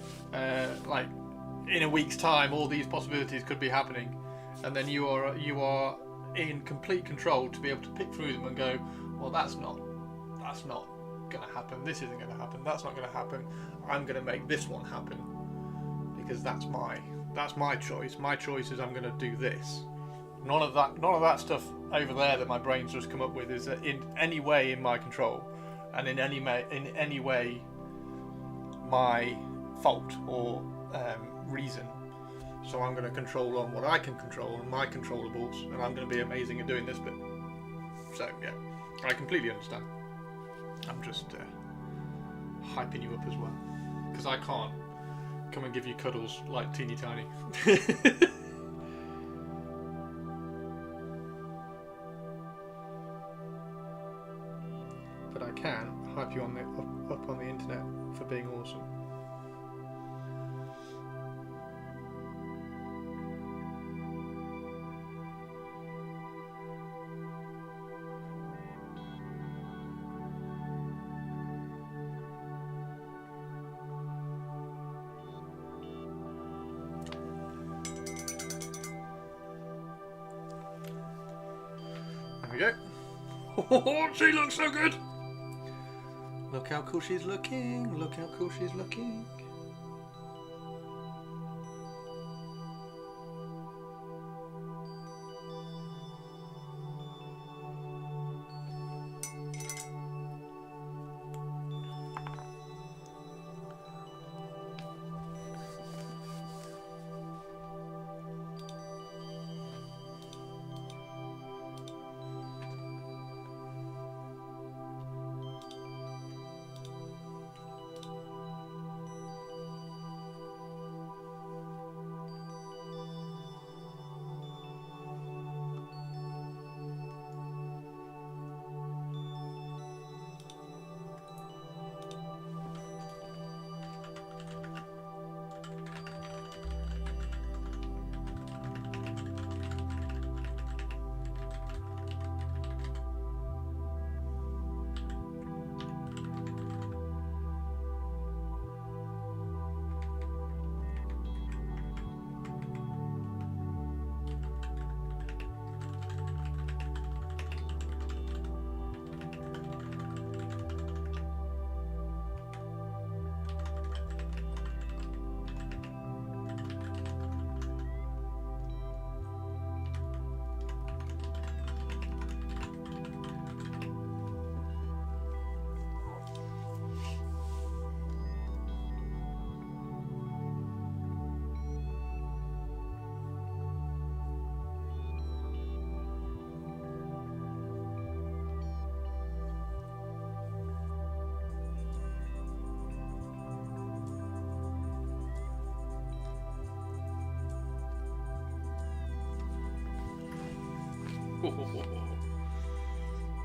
like in a week's time, all these possibilities could be happening, and then you are in complete control to be able to pick through them and go, well, that's not going to happen. This isn't going to happen. That's not going to happen. I'm going to make this one happen because that's my choice. My choice is I'm going to do this. None of that stuff over there that my brain's just come up with is in any way in my control, and in any way my fault or reason. So I'm going to control on what I can control and my controllables, and I'm going to be amazing at doing this bit. So yeah, I completely understand. I'm just hyping you up as well, because I can't come and give you cuddles like teeny tiny. But I can hype you up on the internet for being awesome. There we go. Oh, she looks so good! Look how cool she's looking. Look how cool she's looking.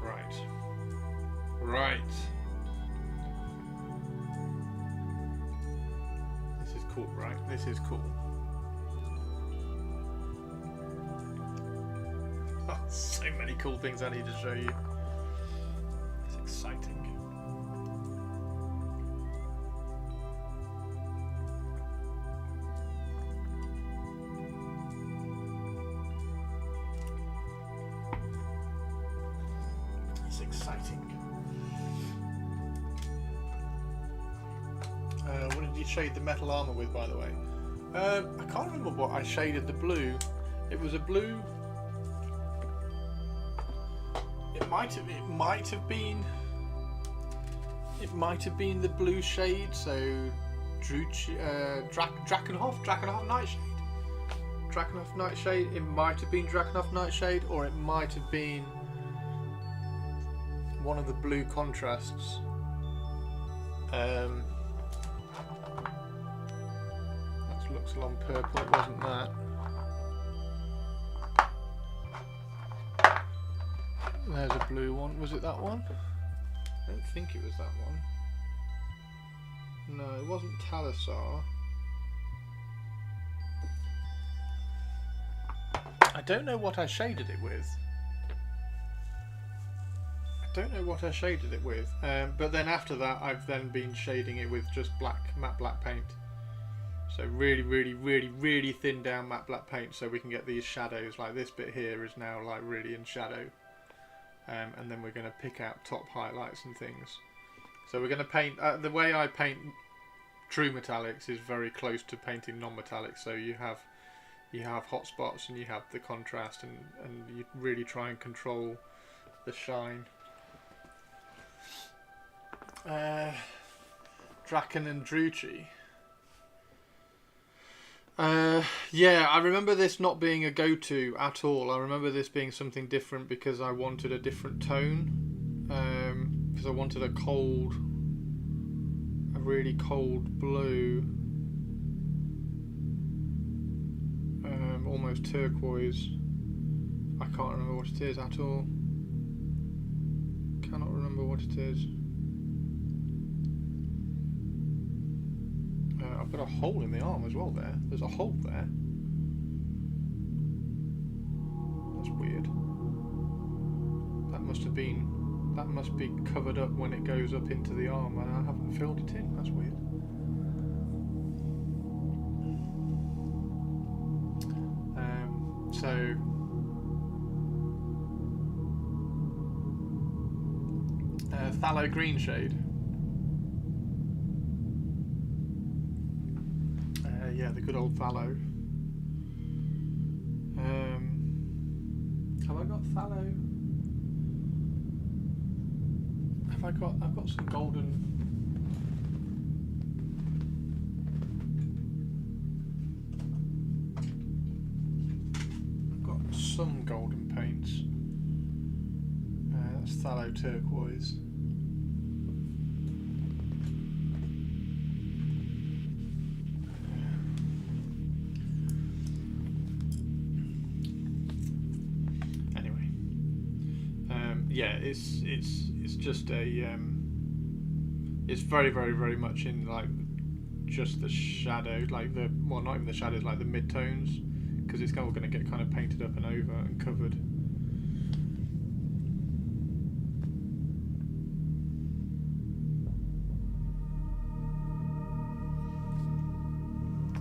Right. Right. This is cool, right? This is cool. Oh, so many cool things I need to show you. It's exciting. It's exciting. What did you shade the metal armor with, by the way? I can't remember what I shaded the blue. It was a blue. It might have been the blue shade. So, Drakenhof Nightshade. Drakenhof Nightshade. It might have been Drakenhof Nightshade, or it might have been one of the blue contrasts. That looks along purple. It wasn't that. There's a blue one. Was it that one? I don't think it was that one. No, it wasn't Talisar. I don't know what I shaded it with. But then after that, I've then been shading it with just matte black paint. So really thin down matte black paint, so we can get these shadows. Like this bit here is now like really in shadow. And then we're going to pick out top highlights and things. So we're going to paint, the way I paint true metallics is very close to painting non-metallics. So you have hot spots and you have the contrast, and you really try and control the shine. Draken and Druchii. Yeah, I remember this not being a go-to at all. I remember this being something different because I wanted a different tone. Because I wanted a really cold blue. Almost turquoise. I can't remember what it is at all. Cannot remember what it is. I've got a hole in the arm as well there. There's a hole there. That's weird. That must be covered up when it goes up into the arm, and I haven't filled it in. That's weird. So phthalo green shade. Yeah, the good old phthalo. Have I got phthalo? I've got some golden. I've got some golden paints. That's phthalo turquoise. Yeah, it's just a it's very much in like just the shadow, like the not even the shadows, like the mid-tones, because it's going to get kind of painted up and over and covered.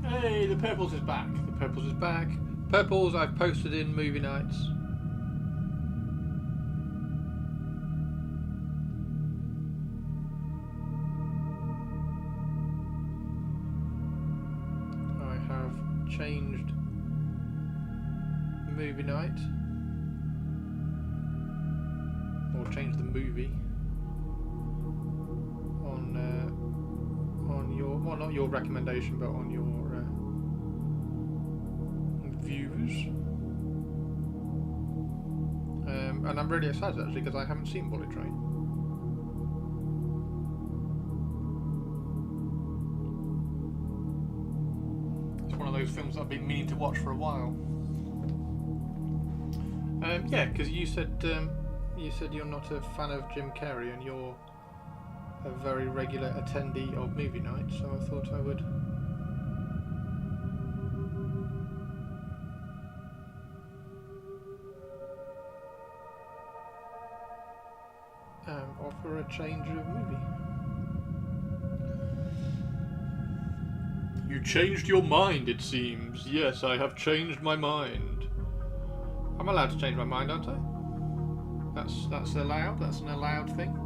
Hey, the purples is back. The purples is back. Purples I've posted in movie nights. Changed movie night, or changed the movie on your, well, not your recommendation, but on your views. And I'm really excited actually because I haven't seen Bullet Train. Those films I've been meaning to watch for a while. Yeah, because you said you're not a fan of Jim Carrey, and you're a very regular attendee of movie night, so I thought I would offer a change of movie. You changed your mind, it seems. Yes, I have changed my mind. I'm allowed to change my mind, aren't I? That's allowed. That's an allowed thing.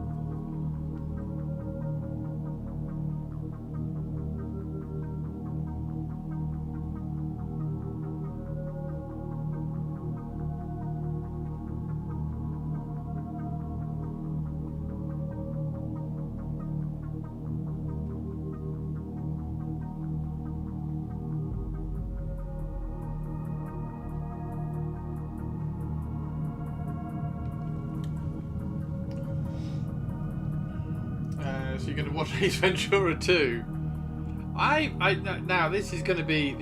So you're going to watch Ace Ventura 2? Now this is going to be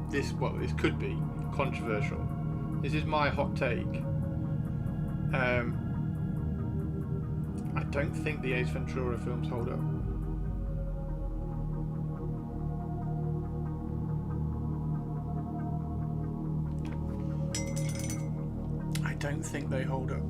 this could be controversial. This is my hot take. I don't think the Ace Ventura films hold up. I don't think they hold up.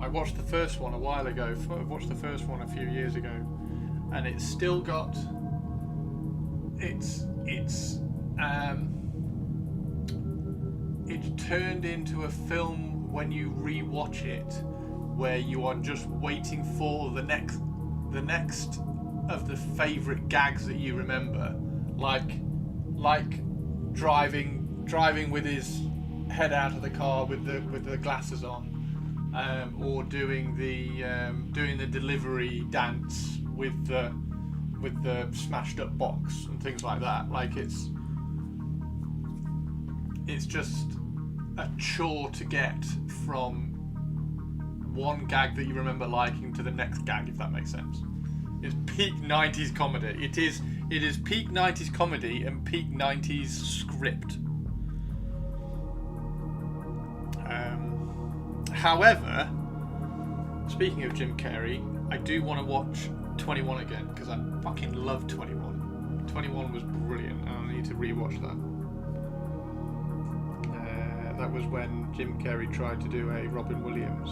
I watched the first one a while ago. I watched the first one a few years ago, and it's still got it's turned into a film when you re-watch it, where you are just waiting for the next of the favourite gags that you remember, like driving with his head out of the car with the glasses on. Or doing the delivery dance with the smashed up box and things like that. Like it's just a chore to get from one gag that you remember liking to the next gag, if that makes sense. It's peak 90s comedy. It is peak 90s comedy and peak 90s script. However, speaking of Jim Carrey, I do want to watch 21 again, because I fucking love 21. 21 was brilliant, and I need to rewatch that. That was when Jim Carrey tried to do a Robin Williams.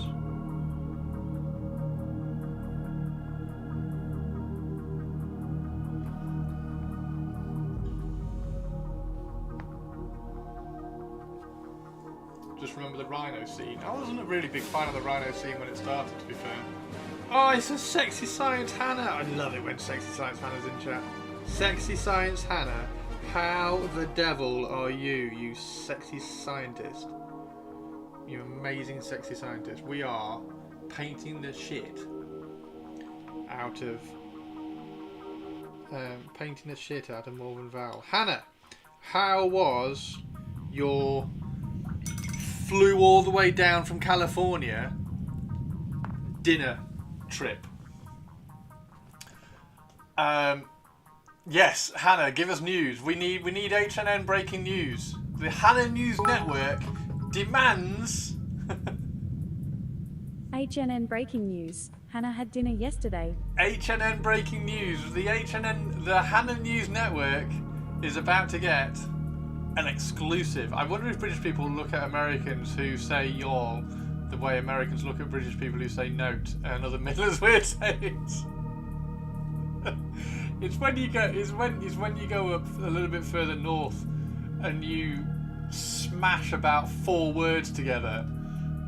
Just remember the rhino scene. I wasn't a really big fan of the rhino scene when it started, to be fair. Oh, it's a Sexy Science Hannah! I love it when Sexy Science Hannah's in chat. Sexy Science Hannah, how the devil are you, you sexy scientist? You amazing sexy scientist. We are painting the shit out of Morvenn Vahl. Hannah, how was your flew all the way down from California dinner trip? Yes, Hannah, give us news. We need HNN breaking news. The Hannah News Network demands. HNN breaking news. Hannah had dinner yesterday. HNN breaking news. The Hannah News Network is about to get an exclusive. I wonder if British people look at Americans who say y'all the way Americans look at British people who say note and other Midlands weird sayings. It's when you go up a little bit further north and you smash about 4 words together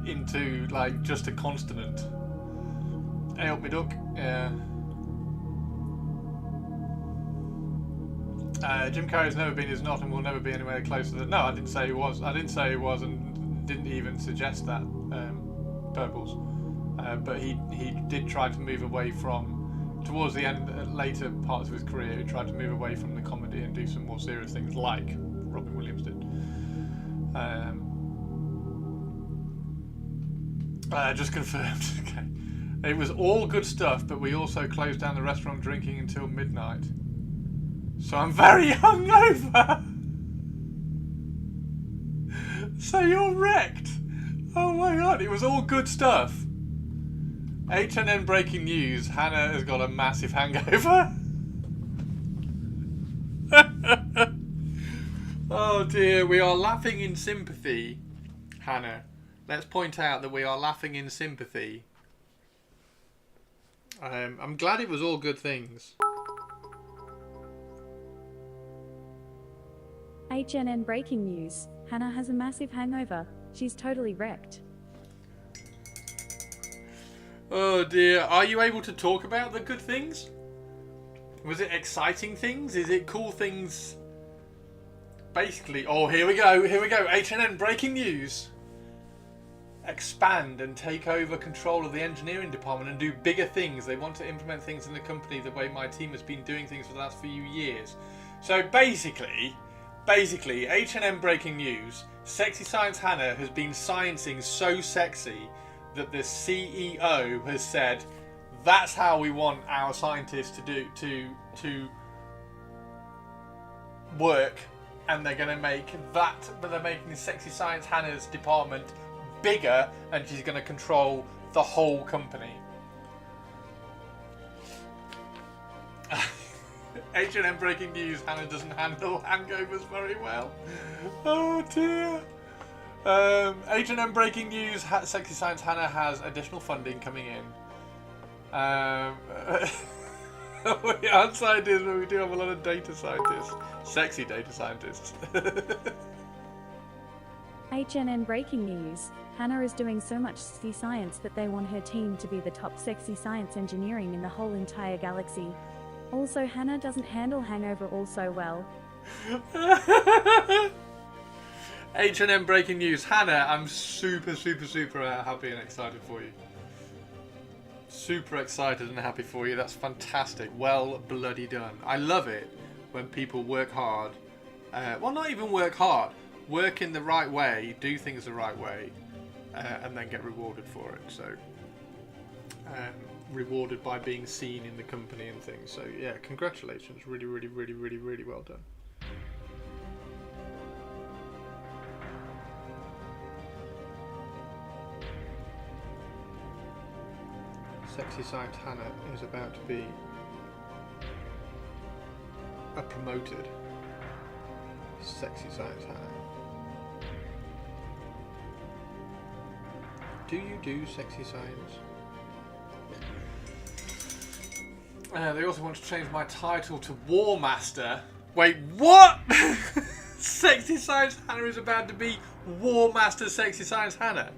into like just a consonant. Hey, help me duck. Yeah. Jim Carrey's never been, is not, and will never be anywhere closer than. No, I didn't say he was. I didn't say he was, and didn't even suggest that. Purples, but he did try to move away from. Towards the end, later parts of his career, he tried to move away from the comedy and do some more serious things, like Robin Williams did. Just confirmed. Okay. It was all good stuff, but we also closed down the restaurant drinking until midnight. So I'm very hungover. So you're wrecked. Oh my god, it was all good stuff. H&N breaking news. Hannah has got a massive hangover. Oh dear, we are laughing in sympathy, Hannah. Let's point out that we are laughing in sympathy. I'm glad it was all good things. HNN breaking news. Hannah has a massive hangover. She's totally wrecked. Oh dear, are you able to talk about the good things? Was it exciting things? Is it cool things? Basically, oh here we go, H&N breaking news. Expand and take over control of the engineering department and do bigger things. They want to implement things in the company the way my team has been doing things for the last few years. So basically, H&M breaking news. Sexy Science Hannah has been sciencing so sexy that the CEO has said that's how we want our scientists to work, and they're going to make that, but they're making Sexy Science Hannah's department bigger, and she's going to control the whole company. H&M breaking news. Hannah doesn't handle hangovers very well. Oh dear. H&M breaking news. Sexy Science Hannah has additional funding coming in. We aren't scientists, but we do have a lot of data scientists. Sexy data scientists. HNN breaking news. Hannah is doing so much sexy science that they want her team to be the top sexy science engineering in the whole entire galaxy. Also, Hannah doesn't handle hangover all so well. H&M breaking news. Hannah, I'm super happy and excited for you. Super excited and happy for you. That's fantastic. Well bloody done. I love it when people work hard. Well, not even work hard. Work in the right way, do things the right way, and then get rewarded for it. So, rewarded by being seen in the company and things. So, yeah, congratulations. Really well done. Sexy Science Hannah is about to be promoted. Sexy Science Hannah. Do you do sexy science? They also want to change my title to War Master. Wait, what? Sexy Science Hannah is about to be War Master Sexy Science Hannah.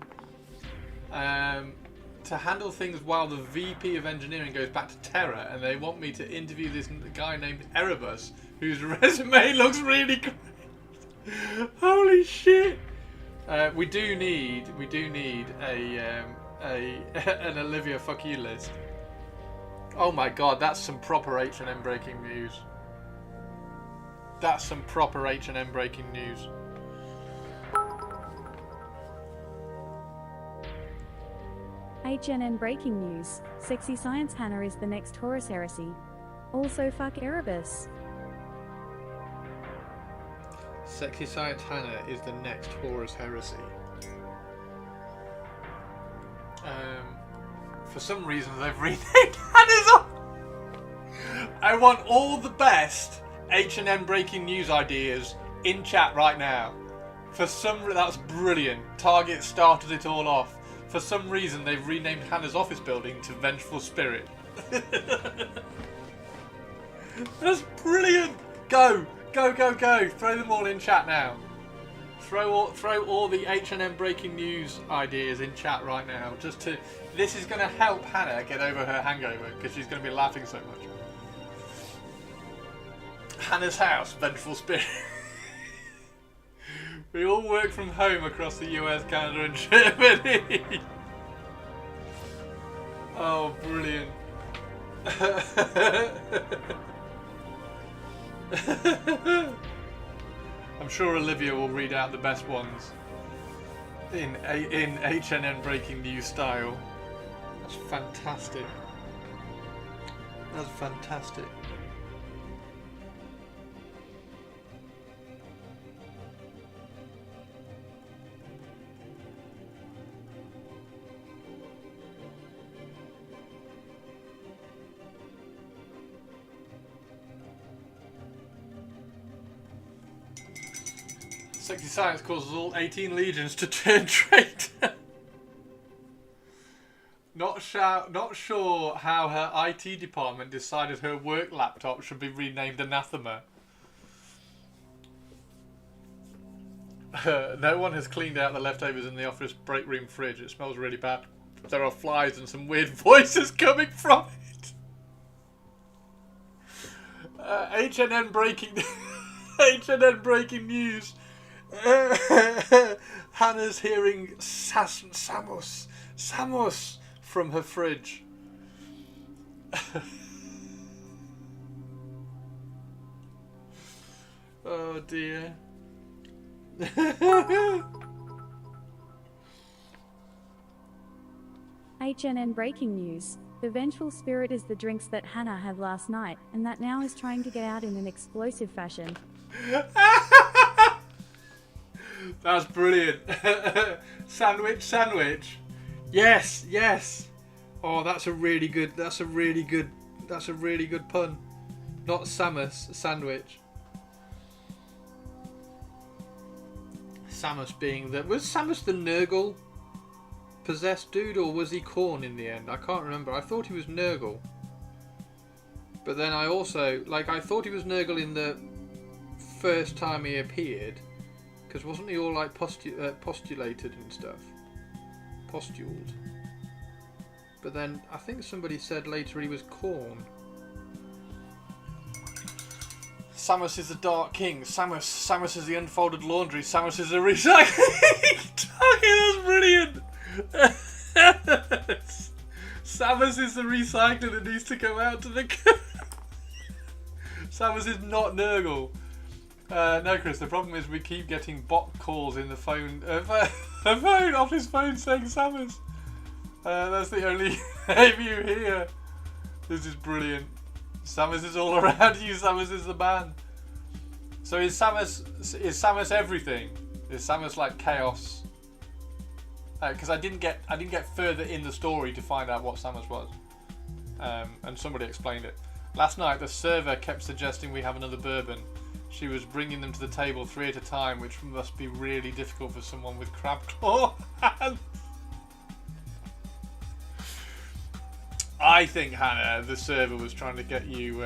To handle things while the VP of Engineering goes back to Terra, and they want me to interview this guy named Erebus, whose resume looks really great. Holy shit! We do need an Olivia fuck you list. Oh my god, that's some proper H&M breaking news. That's some proper H&M breaking news. HNN breaking news. Sexy Science Hannah is the next Horus heresy. Also fuck Erebus. Sexy Science Hannah is the next Horus heresy. For some reason they've renamed Hannah's off. I want all the best H&M breaking news ideas in chat right now. That's brilliant. Target started it all off. For some reason they've renamed Hannah's office building to Vengeful Spirit. That's brilliant. Go. Throw them all in chat now. Throw all the H&M breaking news ideas in chat right now. This is going to help Hannah get over her hangover because she's going to be laughing so much. Hannah's house, Vengeful Spirit. We all work from home across the US, Canada and Germany. Oh, brilliant. I'm sure Olivia will read out the best ones in HNN breaking news style. That's fantastic. That's fantastic. Sexy science causes all 18 legions to turn traitor. Not sure how her IT department decided her work laptop should be renamed Anathema. No one has cleaned out the leftovers in the office break room fridge. It smells really bad. There are flies and some weird voices coming from it. HNN breaking HNN breaking news. Hannah's hearing Samus from her fridge. Oh dear. HNN breaking news. The Vengeful Spirit is the drinks that Hannah had last night, and that now is trying to get out in an explosive fashion. That's brilliant. Sandwich. Yes. Oh, that's a really good pun. Not Samus, sandwich. Samus being the... Was Samus the Nurgle possessed dude, or was he Khorne in the end? I can't remember. I thought he was Nurgle. But then I also... I thought he was Nurgle in the first time he appeared. Because wasn't he all, postulated and stuff? Postuled. But then, I think somebody said later he was Khorne. Samus is the Dark King. Samus is the unfolded laundry. Samus is the recycling. Okay, that's brilliant. Samus is the recycler that needs to go out to the... Samus is not Nurgle. No, Chris, the problem is we keep getting bot calls in the phone. Off his phone saying Samus. That's the only name you hear. This is brilliant. Samus is all around you. Samus is the man. So is Samus everything? Is Samus like chaos? Because I didn't get further in the story to find out what Samus was, and somebody explained it. Last night the server kept suggesting we have another bourbon. She was bringing them to the table 3 at a time, which must be really difficult for someone with crab claw hands. I think, Hannah, the server was trying to get you...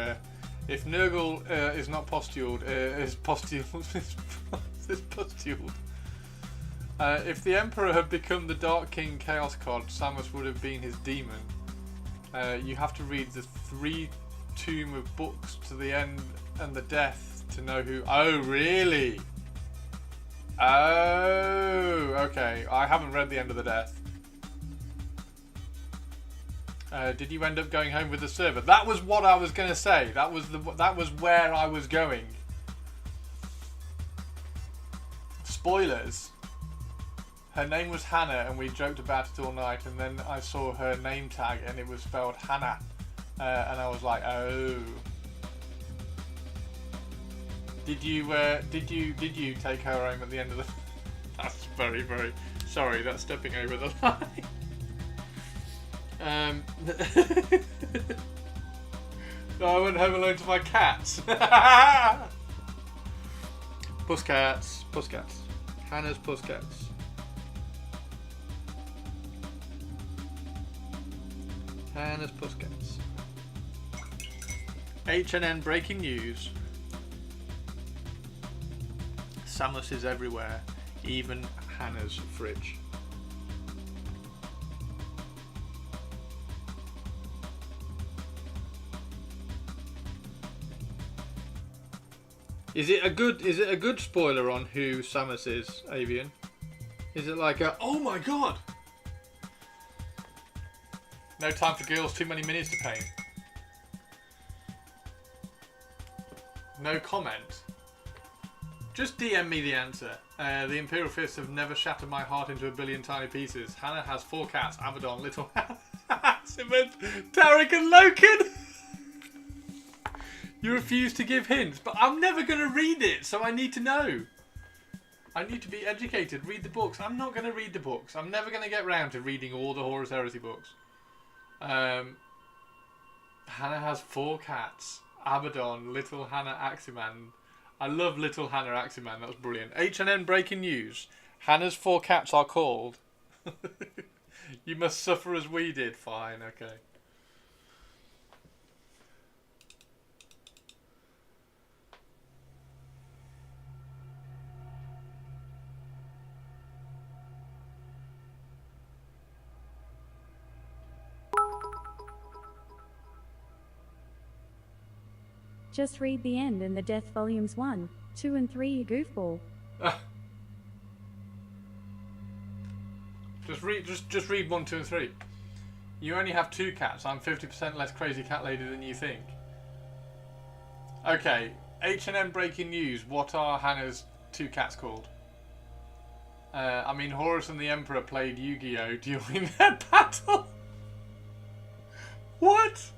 if Nurgle is not postuled, is postuled... is postuled. If the Emperor had become the Dark King Chaos God, Samus would have been his demon. You have to read the 3 tomb of books to the end and the death to know who... Oh, really? Oh, okay. I haven't read the end of the death. Did you end up going home with the server? That was what I was going to say. That was where I was going. Spoilers. Her name was Hannah, and we joked about it all night. And then I saw her name tag, and it was spelled Hannah, and I was like, oh. Did you take her home at the end of the? That's very, very sorry. That's stepping over the line. No, I went home alone to my cats. Puscats. Hannah's Puscats. Hannah's Puscats. HNN breaking news. Samus is everywhere, even Hannah's fridge. Is it a good spoiler on who Samus is, Avian? Is it like a oh my god? No time for girls, too many minutes to paint. No comment. Just DM me the answer. The Imperial Fists have never shattered my heart into a billion tiny pieces. Hannah has 4 cats, Abaddon, Little Simon, Tarek and Loken. You refuse to give hints, but I'm never going to read it, so I need to know. I need to be educated, read the books. I'm not going to read the books. I'm never going to get round to reading all the Horus Heresy books. Hannah has 4 cats, Abaddon, Little Hannah Aximan. I love Little Hannah Aximan, that was brilliant. H&N breaking news. Hannah's 4 cats are called. You must suffer as we did. Fine, okay. Just read the end and the death volumes 1, 2 and 3, you goofball. Just read 1, 2 and 3. You only have 2 cats. I'm 50% less crazy cat lady than you think. Okay, H&M breaking news. What are Hannah's 2 cats called? I mean, Horus and the Emperor played Yu-Gi-Oh! During their battle. What?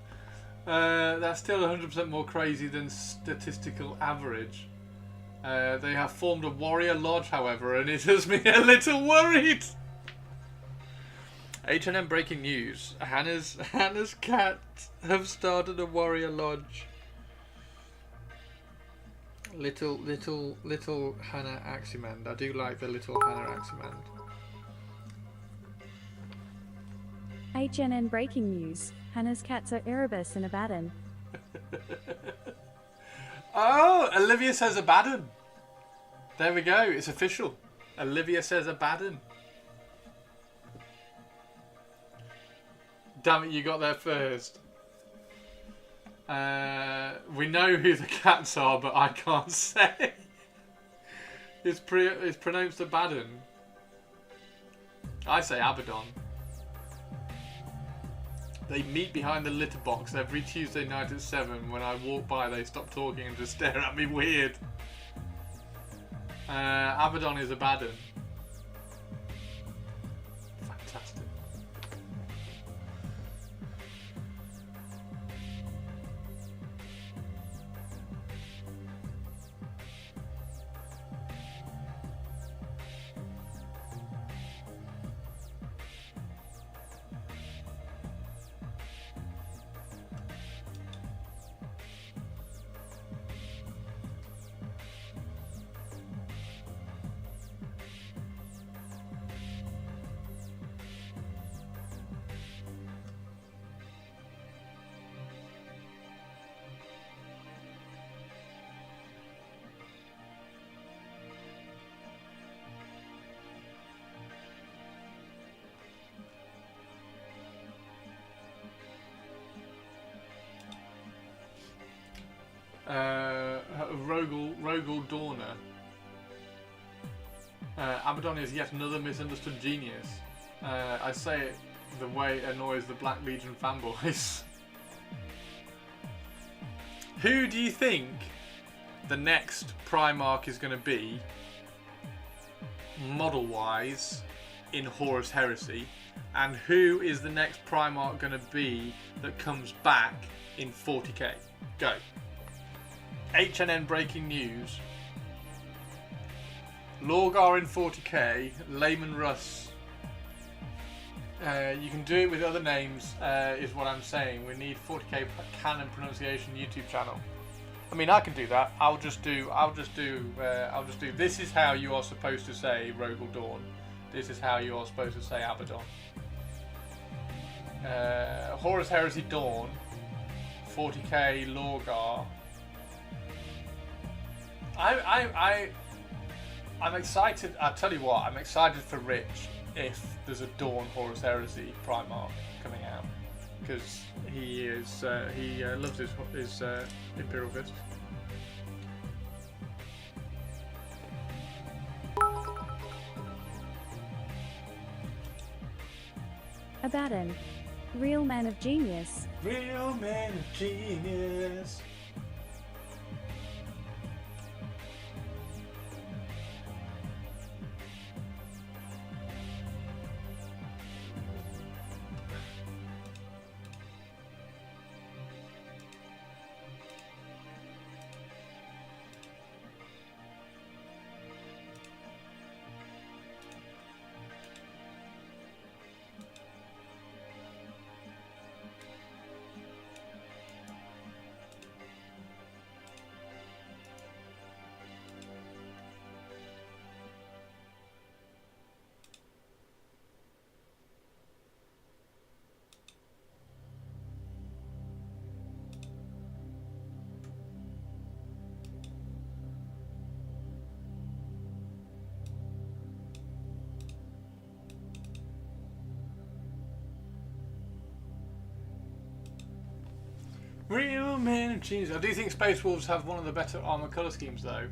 That's still 100% more crazy than statistical average. They have formed a warrior lodge, however, and it has me a little worried. H&M breaking news. Hannah's cats have started a warrior lodge. Little Hannah Aximand. I do like the Little Hannah Aximand. HNN breaking news. Hannah's cats are Erebus and Abaddon. Oh, Olivia says Abaddon. There we go. It's official. Olivia says Abaddon. Damn it, you got there first. We know who the cats are, but I can't say. It's pronounced Abaddon. I say Abaddon. They meet behind the litter box every Tuesday night at 7. When I walk by, they stop talking and just stare at me weird. Abaddon is Abaddon. Fantastic. Rogel Dorner. Abaddon is yet another misunderstood genius. I say it the way it annoys the Black Legion fanboys. Who do you think the next Primarch is going to be, model-wise, in Horus Heresy? And who is the next Primarch going to be that comes back in 40k? Go. HNN breaking news. Lorgar in 40k, Layman Russ. You can do it with other names, is what I'm saying. We need 40k canon pronunciation YouTube channel. I mean, I can do that. I'll just do. This is how you are supposed to say Rogel Dawn. This is how you are supposed to say Abaddon. Horus Heresy Dawn, 40k Lorgar. I'm excited. I'll tell you what. I'm excited for Rich if there's a Dawn Horus Heresy Primarch coming out, because he is he loves his Imperial Fist. Abaddon. Real man of genius. Real man of genius. Real men and cheese. I do think Space Wolves have one of the better armor color schemes, though.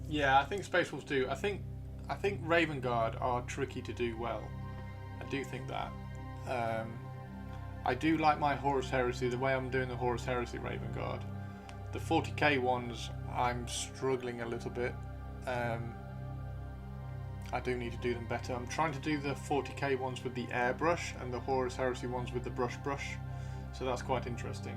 Yeah, I think Space Wolves do. I think Raven Guard are tricky to do well. I do think that. I do like my Horus Heresy, the way I'm doing the Horus Heresy Raven Guard. The 40k ones, I'm struggling a little bit. I do need to do them better. I'm trying to do the 40k ones with the airbrush and the Horus Heresy ones with the brush. So that's quite interesting.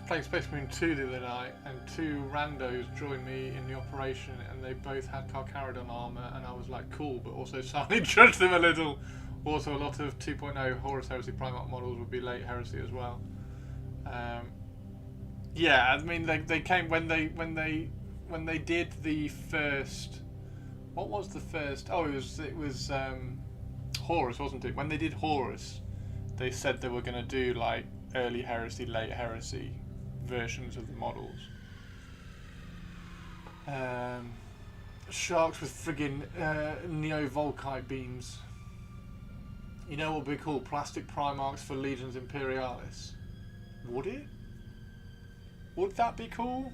Playing Space Marine 2 the other night, and two randos joined me in the operation, and they both had Carcharodon armor, and I was like, cool, but also slightly judged them a little. Also, a lot of 2.0 Horus Heresy Primarch models would be late Heresy as well. Yeah, I mean, they came when they did the first. What was the first? Oh, it was Horus, wasn't it? When they did Horus, they said they were going to do like early Heresy, late Heresy versions of the models. Sharks with friggin' Neo-Volkite beams. You know what would be cool? Plastic Primarchs for Legions Imperialis. Would it? Would that be cool?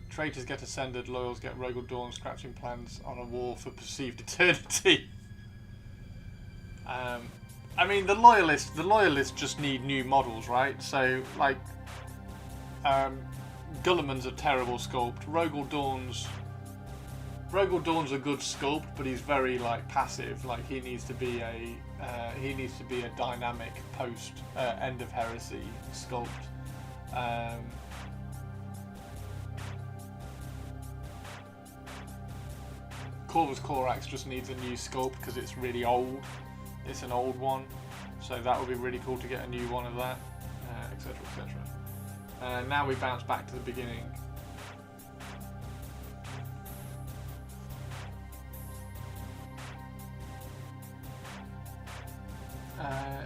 Traitors get ascended, loyals get Rogal Dawn, scratching plans on a wall for perceived eternity. I mean, the loyalists just need new models, right? So, like, Gulliman's a terrible sculpt. Rogal Dawn's a good sculpt, but he's very like passive. Like he needs to be a dynamic post end of Heresy sculpt. Corvus Corax just needs a new sculpt because it's really old. It's an old one, so that would be really cool to get a new one of that, etc, etc. Now we bounce back to the beginning.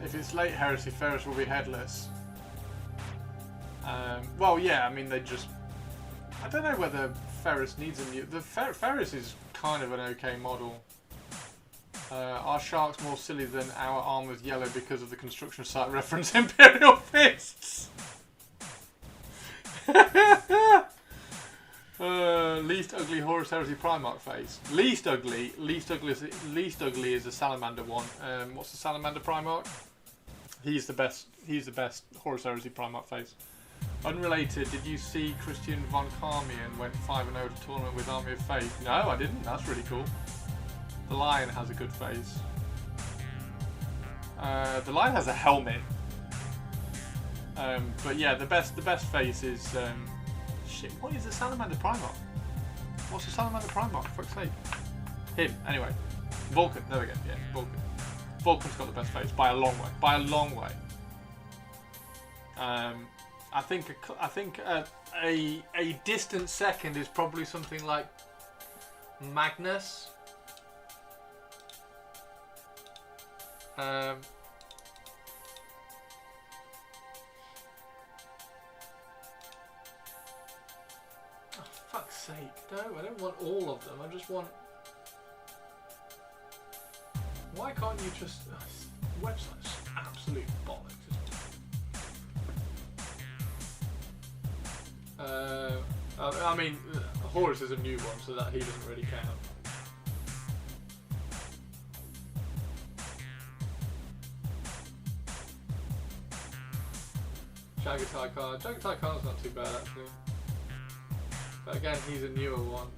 If it's late Heresy, Ferris will be headless. Well, yeah, I mean, I don't know whether Ferris needs a new... Ferris is kind of an okay model. Are sharks more silly than our armor's yellow because of the construction site reference? Imperial Fists! Least ugly Horus Heresy Primarch face. Least ugly is a Salamander one. What's the Salamander Primarch? He's the best Horus Heresy Primarch face. Unrelated, did you see Christian von Carmian went 5-0 to tournament with Army of Faith? No, I didn't. That's really cool. The Lion has a good face. The Lion has a helmet. But yeah, the best face is shit. What is the Salamander Primarch? What's the Salamander Primarch? For fuck's sake. Him. Anyway, Vulcan. There we go. Yeah, Vulcan. Vulcan's got the best face by a long way. By a long way. I think a distant second is probably something like Magnus. Oh, fuck's sake. No, I don't want all of them. I just want... Why can't you just... The website's absolute bollocks, isn't it? I mean, Horus is a new one, so that he doesn't really count. Jagatai Khan. Jagatai Khan's not too bad actually. But again, he's a newer one.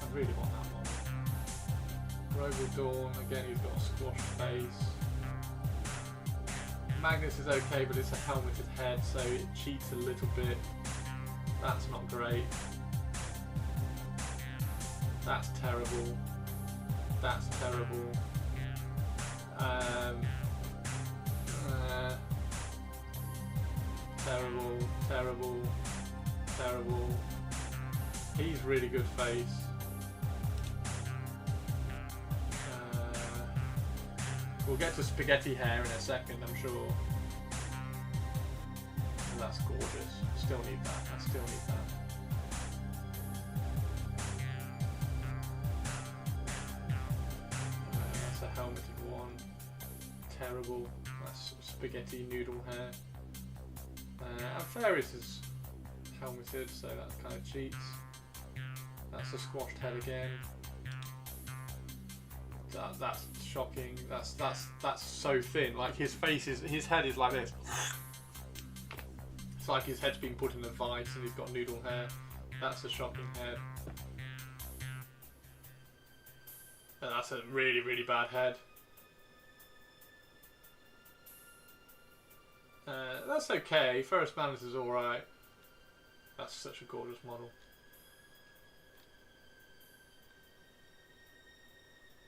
I really want that one. Rogal Dawn, again he's got a squash face. Magnus is okay, but it's a helmeted head, so it cheats a little bit. That's not great. That's terrible. That's terrible. Terrible, terrible, terrible. He's really good face. We'll get to spaghetti hair in a second, I'm sure. And that's gorgeous. Still need that. I still need that. That's a helmeted one. Terrible. That's spaghetti noodle hair. And Fairies is helmeted, so that kind of cheats. That's a squashed head again. That's shocking. That's so thin. Like his head is like this. It's like his head's been put in a vice and he's got noodle hair. That's a shocking head. And that's a really, really bad head. That's okay. Ferris Manus is alright. That's such a gorgeous model.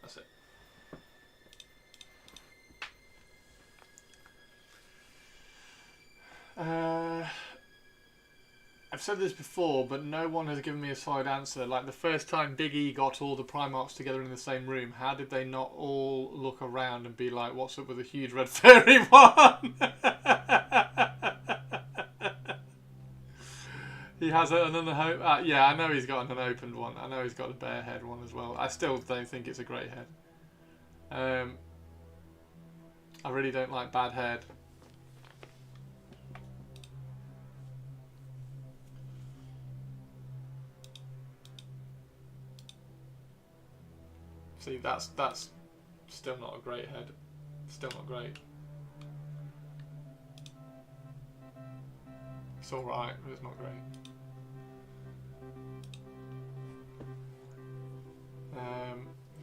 That's it. I've said this before, but no one has given me a solid answer. Like the first time Big E got all the Primarchs together in the same room, how did they not all look around and be like, what's up with a huge red furry one? He has another yeah, I know he's got an unopened one. I know he's got a bear head one as well. I still don't think it's a great head. I really don't like bad head. See, that's still not a great head. Still not great. It's alright, but it's not great.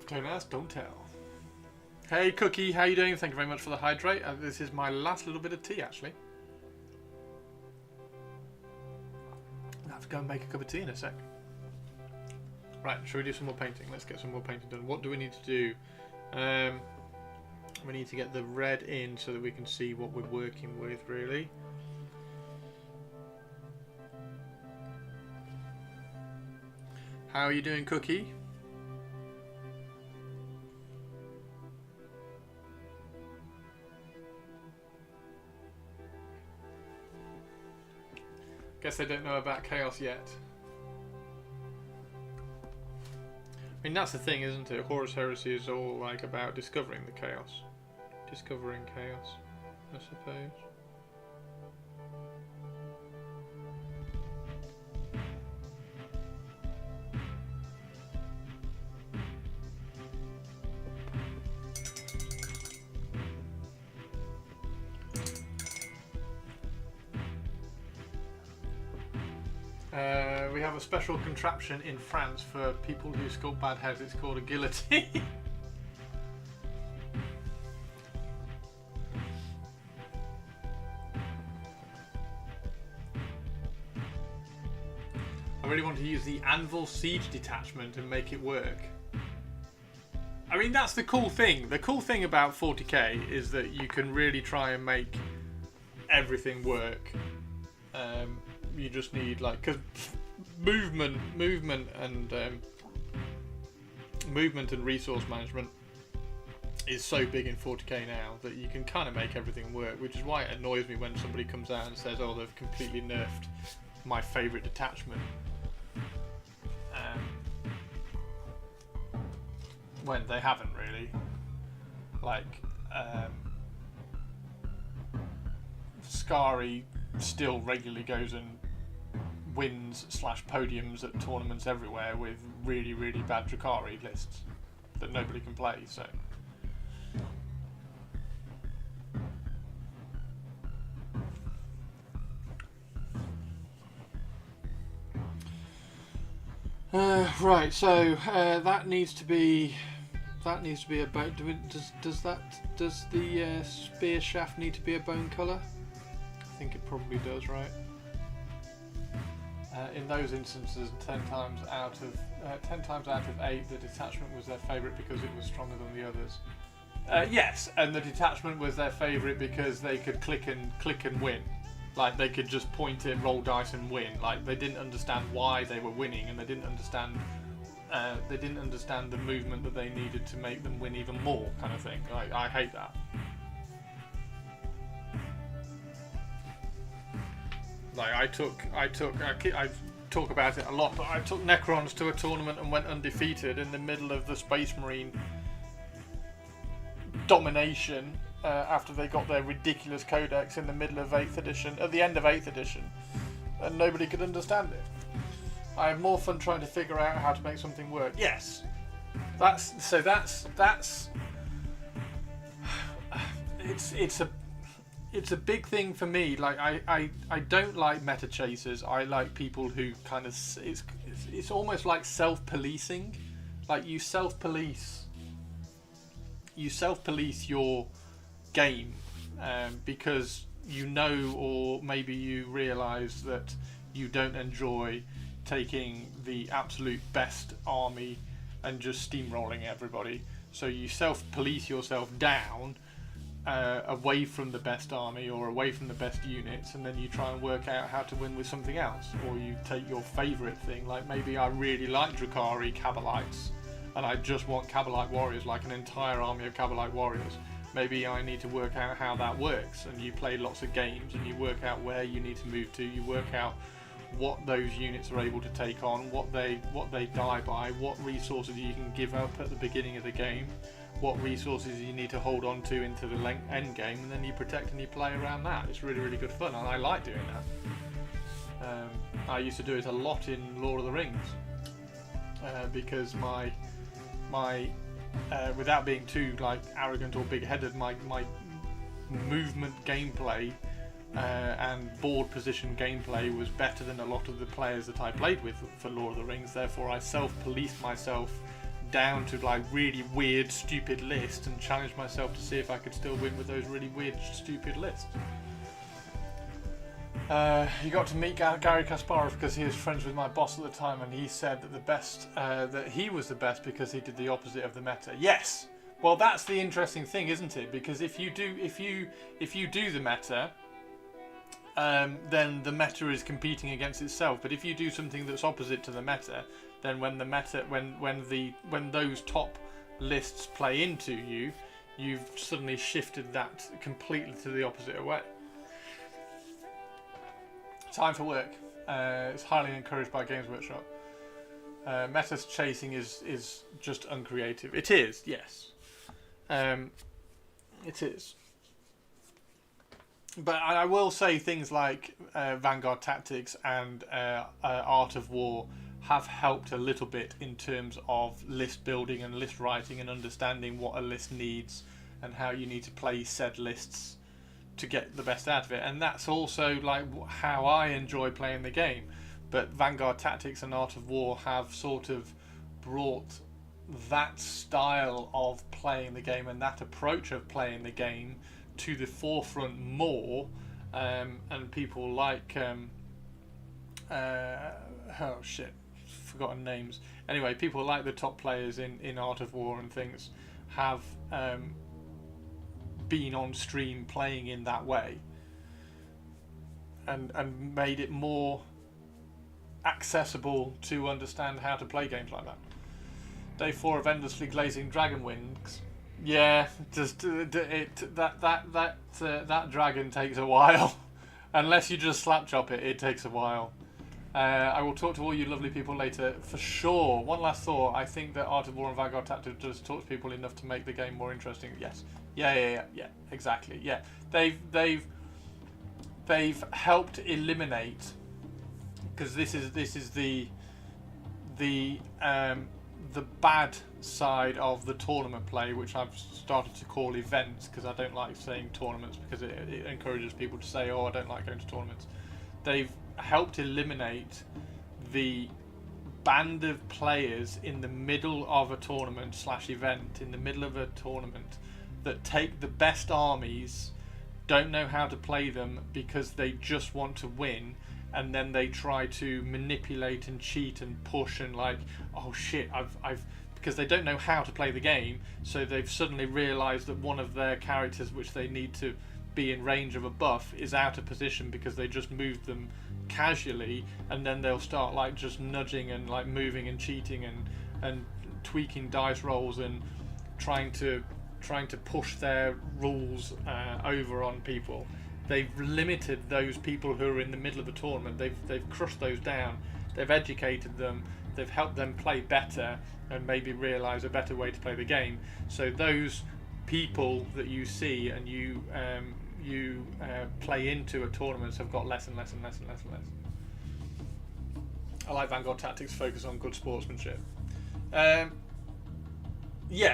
Don't ask, don't tell. Hey Cookie, how you doing? Thank you very much for the hydrate. This is my last little bit of tea actually. I have to go and make a cup of tea in a sec. Right, shall we do some more painting? Let's get some more painting done. What do we need to do? We need to get the red in so that we can see what we're working with really. How are you doing, Cookie? Guess they don't know about chaos yet. I mean, that's the thing, isn't it? Horus Heresy is all like about discovering the chaos. Discovering chaos, I suppose. We have a special contraption in France for people who sculpt bad heads. It's called a guillotine. I really want to use the Anvil Siege detachment and make it work. I mean, that's the cool thing. The cool thing about 40k is that you can really try and make everything work. You just need like, because movement and resource management is so big in 40k now that you can kind of make everything work, which is why it annoys me when somebody comes out and says, oh, they've completely nerfed my favourite detachment. When they haven't really. Like, Skari still regularly goes and wins / podiums at tournaments everywhere with really, really bad Drakari lists that nobody can play, so. Right, so that needs to be about. Does the spear shaft need to be a bone colour? I think it probably does, right? In those instances, 10 times out of 8, the detachment was their favourite because it was stronger than the others. Yes, and the detachment was their favourite because they could click and win. Like, they could just point it, roll dice and win. Like, they didn't understand why they were winning, and they didn't understand the movement that they needed to make them win even more, kind of thing. I hate that. Like, I talk about it a lot, but I took Necrons to a tournament and went undefeated in the middle of the Space Marine domination after they got their ridiculous codex in the middle of 8th edition, at the end of 8th edition, and nobody could understand it. I have more fun trying to figure out how to make something work. Yes, that's it's a big thing for me. Like, I don't like meta chasers. I like people who kind of, it's almost like self-policing. Like, you self-police your game because you know, or maybe you realise that you don't enjoy taking the absolute best army and just steamrolling everybody. So you self-police yourself down away from the best army or away from the best units, and then you try and work out how to win with something else. Or you take your favourite thing, like maybe I really like Drukhari Kabalites and I just want Kabalite warriors, like an entire army of Kabalite warriors. Maybe I need to work out how that works, and you play lots of games and you work out where you need to move to, you work out what those units are able to take on, what they die by, what resources you can give up at the beginning of the game, what resources you need to hold on to into the end game, and then you protect and you play around that. It's really, really good fun, and I like doing that. I used to do it a lot in Lord of the Rings because my without being too like arrogant or big-headed, my movement gameplay and board position gameplay was better than a lot of the players that I played with for Lord of the Rings. Therefore, I self-policed myself down to like really weird, stupid lists and challenged myself to see if I could still win with those really weird, stupid lists. You got to meet Gary Kasparov because he was friends with my boss at the time, and he said that that he was the best because he did the opposite of the meta. Yes, well, that's the interesting thing, isn't it? Because if you do the meta, then the meta is competing against itself. But if you do something that's opposite to the meta, then when those top lists play into you, you've suddenly shifted that completely to the opposite way. Time for work. It's highly encouraged by Games Workshop. Meta chasing is just uncreative. It is, yes. It is. But I will say things like Vanguard Tactics and Art of War have helped a little bit in terms of list building and list writing and understanding what a list needs and how you need to play said lists to get the best out of it. And that's also like how I enjoy playing the game. But Vanguard Tactics and Art of War have sort of brought that style of playing the game and that approach of playing the game to the forefront more, and people like forgotten names. Anyway, people like the top players in Art of War and things have been on stream playing in that way, and made it more accessible to understand how to play games like that. Day 4 of Endlessly Glazing Dragon Wings. Yeah, just that dragon takes a while. Unless you just slap chop it, it takes a while. I will talk to all you lovely people later, for sure. One last thought. I think that Art of War and Vanguard Tactics does talk to people enough to make the game more interesting. Yes. Yeah. Exactly. Yeah. They've helped eliminate, because this is the bad side of the tournament play, which I've started to call events, because I don't like saying tournaments because it encourages people to say, oh, I don't like going to tournaments. They've helped eliminate the band of players in the middle of a tournament / event, in the middle of a tournament, that take the best armies, don't know how to play them because they just want to win, and then they try to manipulate and cheat and push and like, oh shit, I've because they don't know how to play the game, so they've suddenly realised that one of their characters which they need to be in range of a buff is out of position because they just moved them casually, and then they'll start like just nudging and like moving and cheating and tweaking dice rolls and trying to push their rules over on people. They've limited those people who are in the middle of the tournament. They've crushed those down. They've educated them. They've helped them play better and maybe realise a better way to play the game. So those people that you see and you play into at tournaments have got less and less and less and less and less. I like Vanguard Tactics' focus on good sportsmanship. Yeah,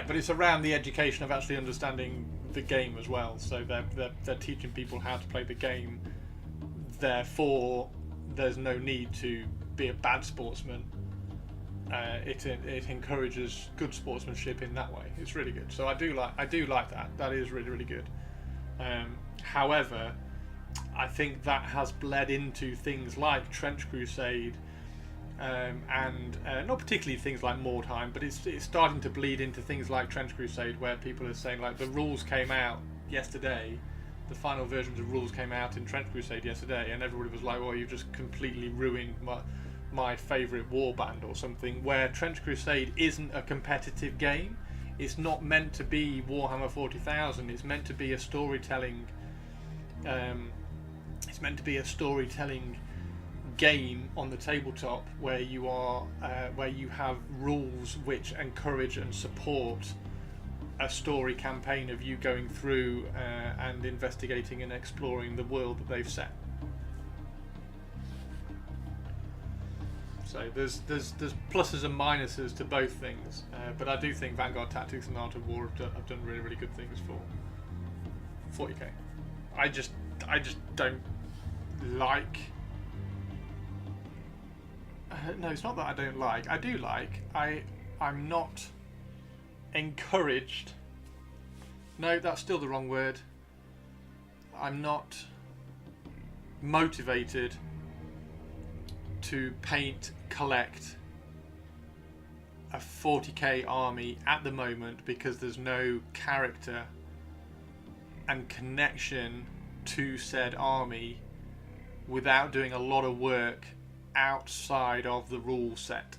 but it's around the education of actually understanding the game as well. So they're teaching people how to play the game. Therefore, there's no need to be a bad sportsman. It encourages good sportsmanship in that way. It's really good. So I do like that. That is really, really good. However, I think that has bled into things like Trench Crusade, and not particularly things like Mordheim, but it's starting to bleed into things like Trench Crusade, where people are saying like the rules came out yesterday, the final versions of rules came out in Trench Crusade yesterday, and everybody was like, "Oh, you've just completely ruined my favourite warband or something." Where Trench Crusade isn't a competitive game. It's not meant to be Warhammer 40,000. It's meant to be a storytelling. It's meant to be a storytelling game on the tabletop where you have rules which encourage and support a story campaign of you going through and investigating and exploring the world that they've set. So there's pluses and minuses to both things, but I do think Vanguard Tactics and Art of War have done really, really good things for 40k. I just don't like. No, it's not that I don't like. I do like. I'm not encouraged. No, that's still the wrong word. I'm not motivated to paint, collect a 40k army at the moment because there's no character and connection to said army without doing a lot of work outside of the rule set.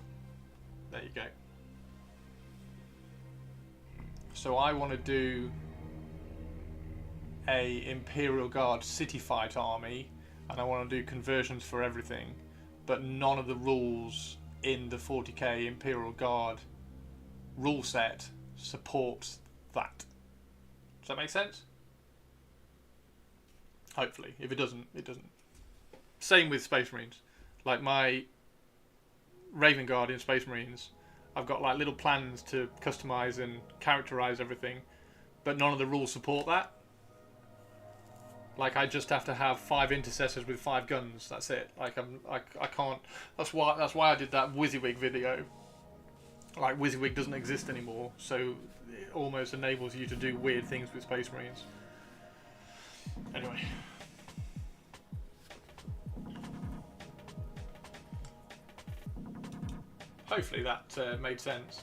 There you go. So I want to do a Imperial Guard city fight army, and I want to do conversions for everything, but none of the rules in the 40k Imperial Guard rule set supports that. Does that make sense? Hopefully. If it doesn't, it doesn't. Same with Space Marines. Like my Raven Guard in Space Marines, I've got like little plans to customize and characterize everything, but none of the rules support that. Like I just have to have 5 intercessors with 5 guns. That's it. Like I can't. That's why I did that WYSIWYG video. Like WYSIWYG doesn't exist anymore, so it almost enables you to do weird things with Space Marines. Anyway. Hopefully that made sense.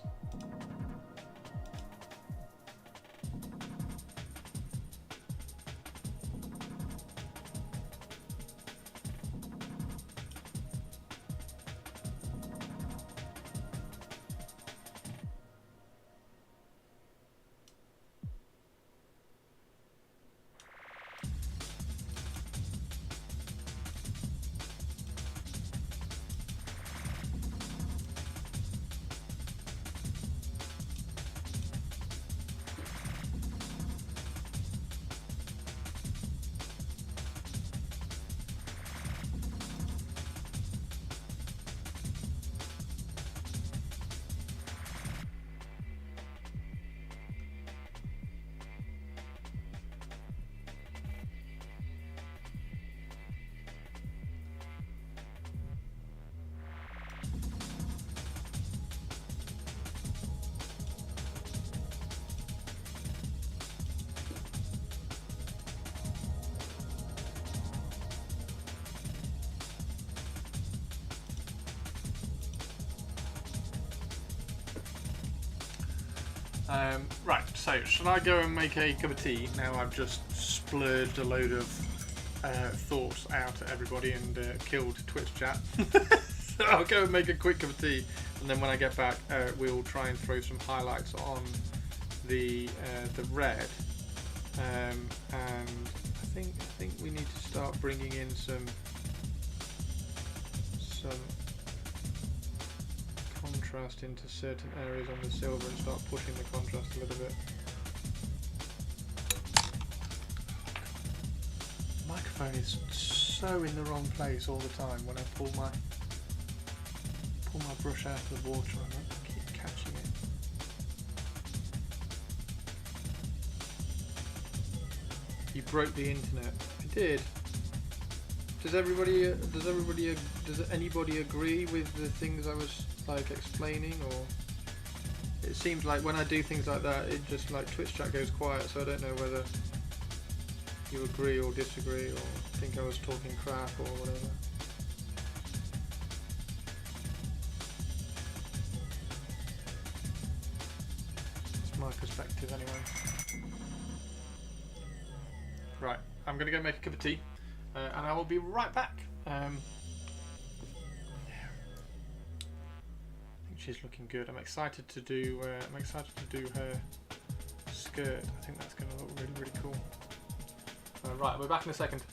Right, so should I go and make a cup of tea? Now I've just splurged a load of thoughts out at everybody and killed Twitch chat. So I'll go and make a quick cup of tea, and then when I get back, we'll try and throw some highlights on the red. And I think we need to start bringing in some contrast into certain areas on the silver and start pushing the contrast a little bit. The microphone is so in the wrong place all the time. When I pull my brush out of the water, I keep catching it. You broke the internet. I did. Does anybody agree with the things I was like explaining, or it seems like when I do things like that, it just like Twitch chat goes quiet, so I don't know whether you agree or disagree or think I was talking crap or whatever. It's my perspective anyway. Right, I'm gonna go make a cup of tea. And I will be right back. I think she's looking good. I'm excited to do. Her skirt. I think that's going to look really, really cool. Right, we're back in a second.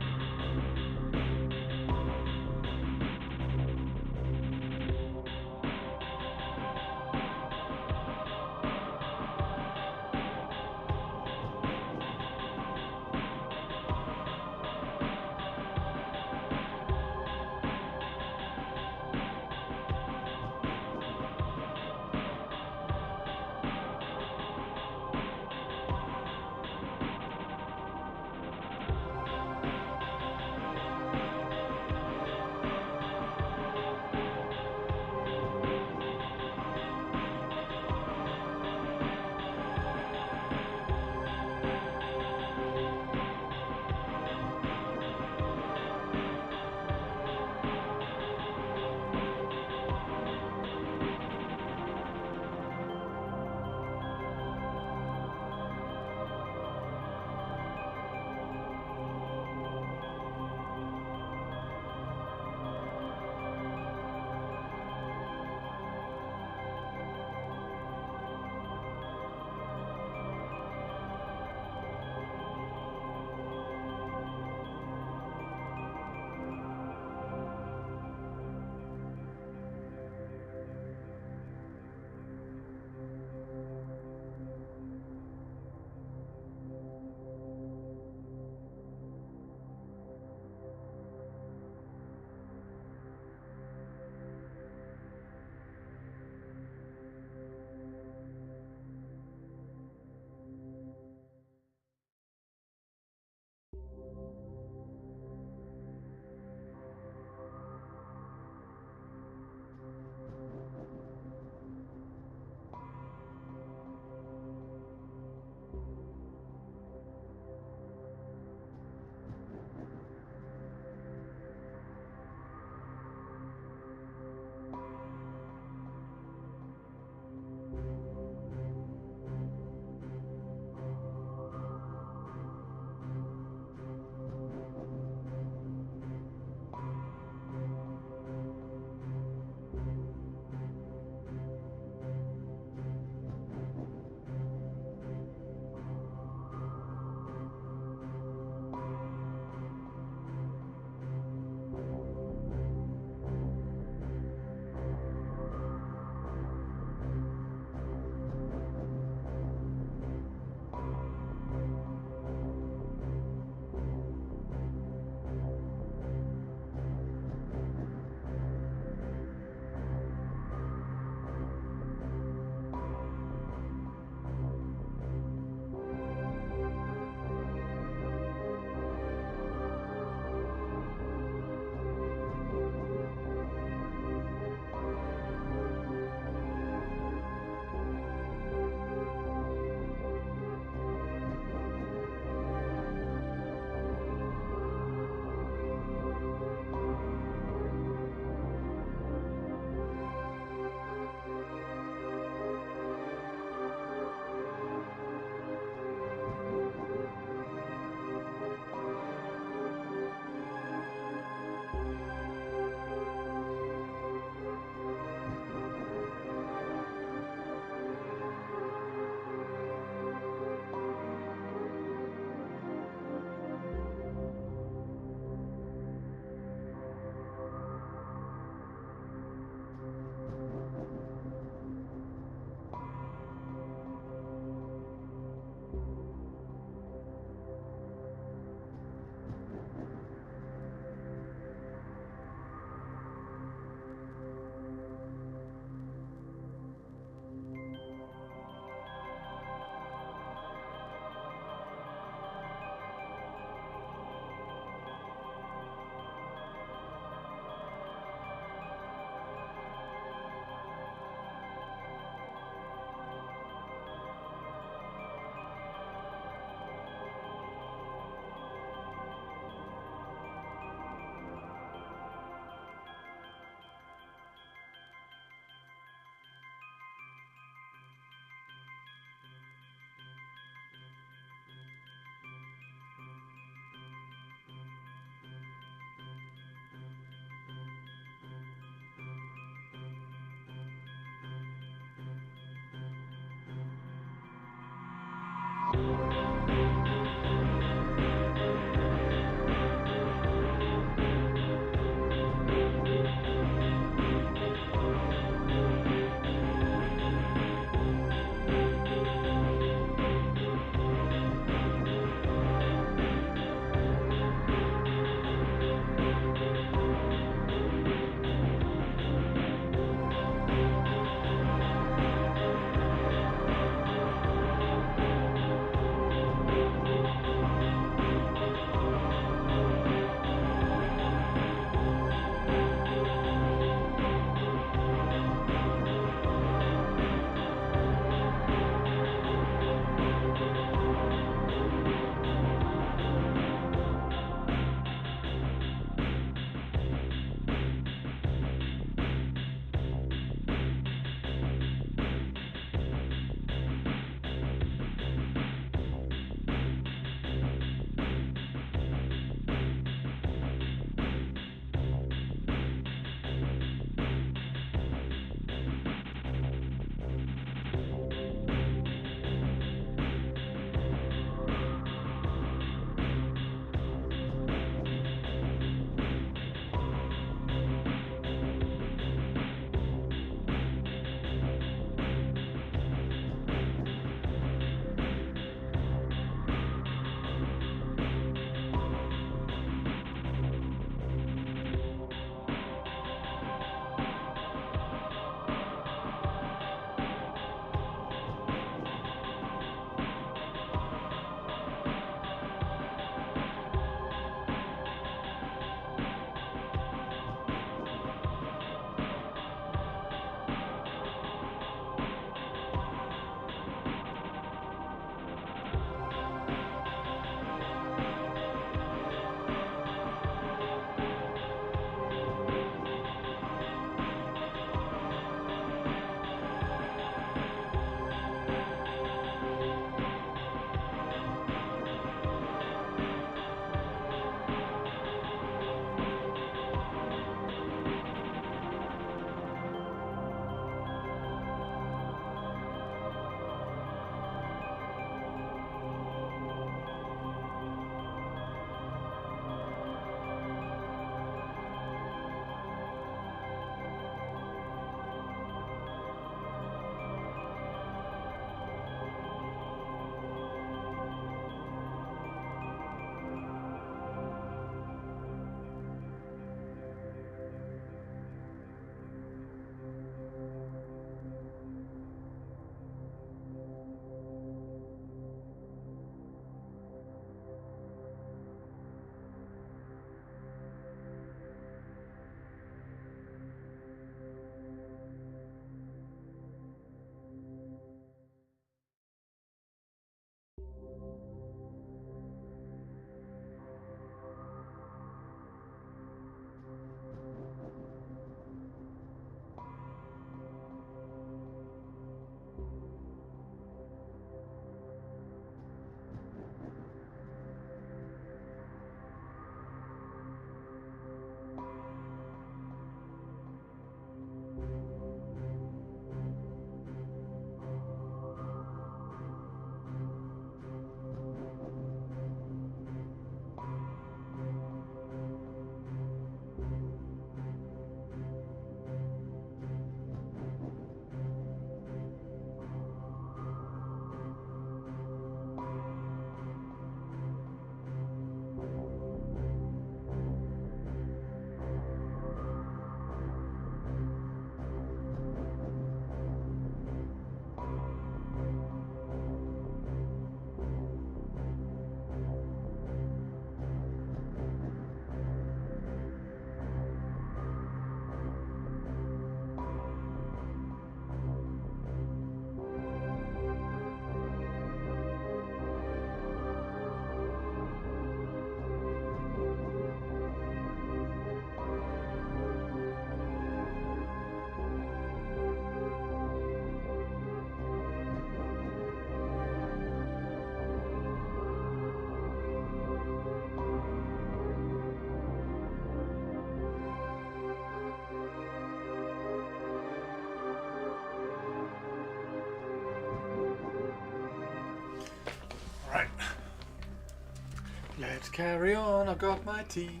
Let's carry on. I've got my tea.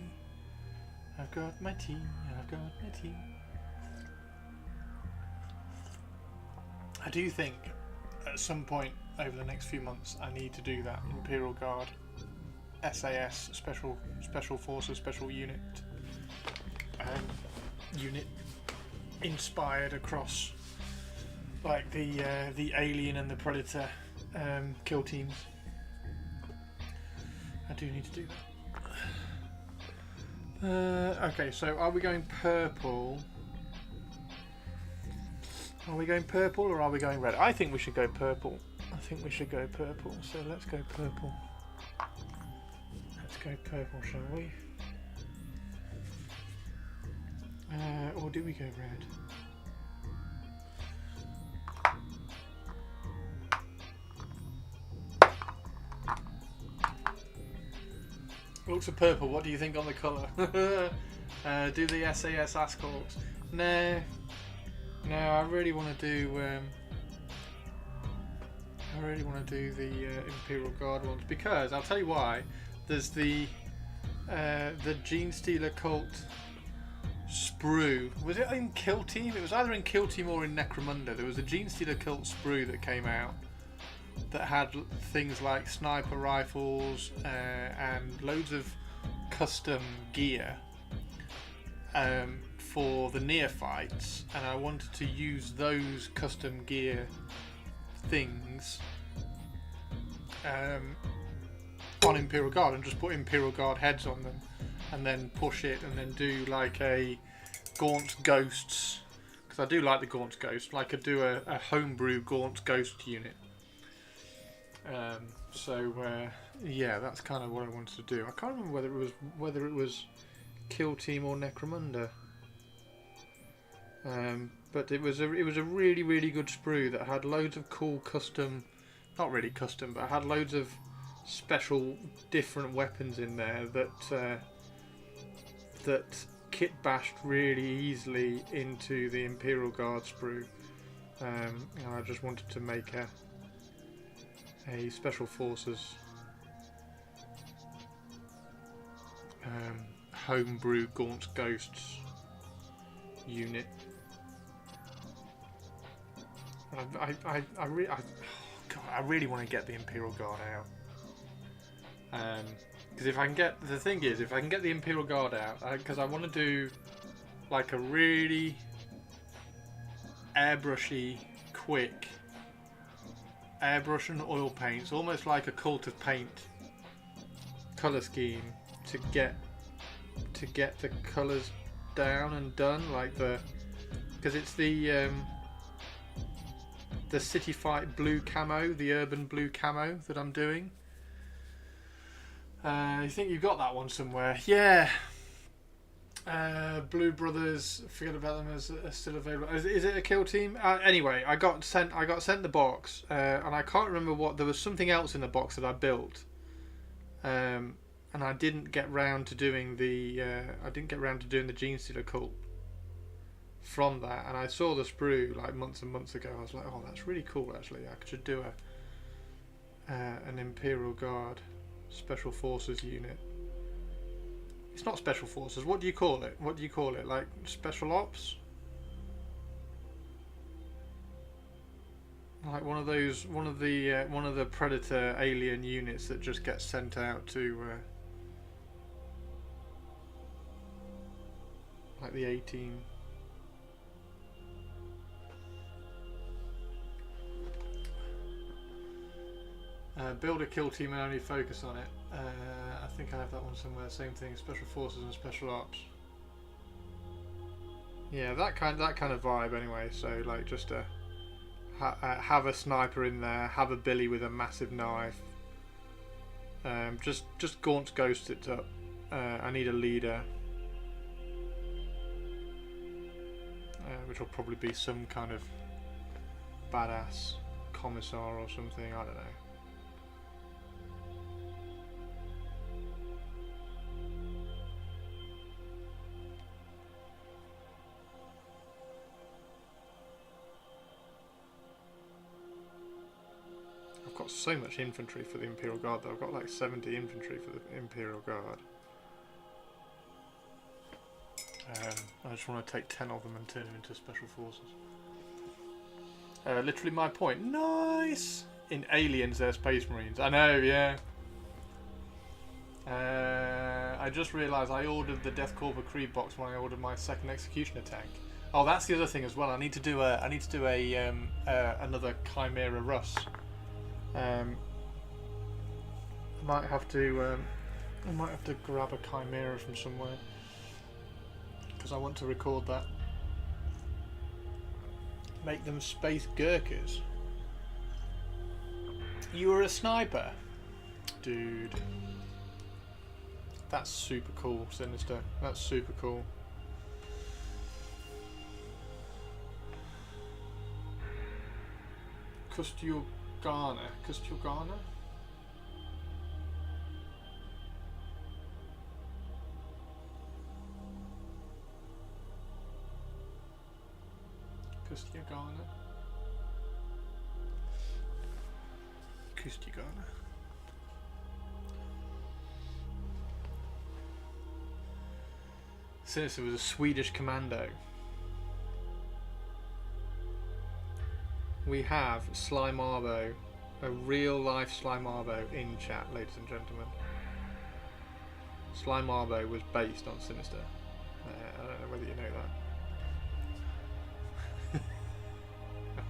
I've got my tea. I've got my tea. I do think at some point over the next few months I need to do that Imperial Guard SAS special forces special unit unit inspired across like the Alien and the Predator kill teams. I do need to do that. Okay, so are we going purple? Are we going purple or are we going red? I think we should go purple. I think we should go purple. So let's go purple. Let's go purple, shall we? Or do we go red? Looks of purple. What do you think on the colour? Do the SAS Ascalts? No. No, I really want to do. I really want to do the Imperial Guard ones because I'll tell you why. There's the Gene Stealer Cult sprue. Was it in Kill Team? It was either in Kill Team or in Necromunda. There was a Gene Stealer Cult sprue that came out that had things like sniper rifles and loads of custom gear. For the neophytes, and I wanted to use those custom gear things on Imperial Guard and just put Imperial Guard heads on them and then push it and then do like a Gaunt Ghosts, because I do like the Gaunt Ghost, like I do a homebrew Gaunt Ghost unit. Yeah, that's kind of what I wanted to do. I can't remember whether it was Kill Team or Necromunda. But it was a really good sprue that had loads of cool custom, not really custom, but had loads of special different weapons in there that kit bashed really easily into the Imperial Guard sprue. And I just wanted to make a special forces homebrew Gaunt Ghosts unit. I really want to get the Imperial Guard out. Because if I can get the Imperial Guard out, because I want to do like a really airbrushy, quick airbrush and oil paints, almost like a Cult of Paint colour scheme to get the colours down and done, like because it's the City Fight blue camo, the urban blue camo that I'm doing. You think you've got that one somewhere? Yeah. Blue Brothers, forget about them, are still available. Is it a Kill Team? Anyway, I got sent the box, and I can't remember there was something else in the box that I built, and I didn't get round to doing the Gene Stealer Cult from that, and I saw the sprue like months and months ago. I was like, oh, that's really cool. Actually, I should do an Imperial Guard Special Forces unit. It's not Special Forces. What do you call it? Like Special Ops? Like one of the Predator alien units that just gets sent out to like the 18. Build a kill team and only focus on it. I think I have that one somewhere. Same thing, Special Forces and Special Ops. Yeah, that kind of vibe anyway. So like just have a sniper in there, have a Billy with a massive knife. Just Gaunt Ghost it up. I need a leader, which will probably be some kind of badass commissar or something. I don't know. Of got so much infantry for the Imperial Guard though. I've got like 70 infantry for the Imperial Guard. I just want to take 10 of them and turn them into special forces. Literally my point. Nice! In Aliens, they're Space Marines. I know, yeah. I just realised I ordered the Death Corps Creed box when I ordered my second Executioner tank. Oh, that's the other thing as well. I need to do another Chimera Russ. I might have to grab a Chimera from somewhere because I want to record that. Make them space Gurkhas. You were a sniper, dude. That's super cool, Sinister. That's super cool. Kustyugana. Kustyugana? Kustyugana. Kustyugana. Sinister was a Swedish commando. We have Sly Marbo, a real life Sly Marbo in chat, ladies and gentlemen. Sly Marbo was based on Sinister. I don't know whether you know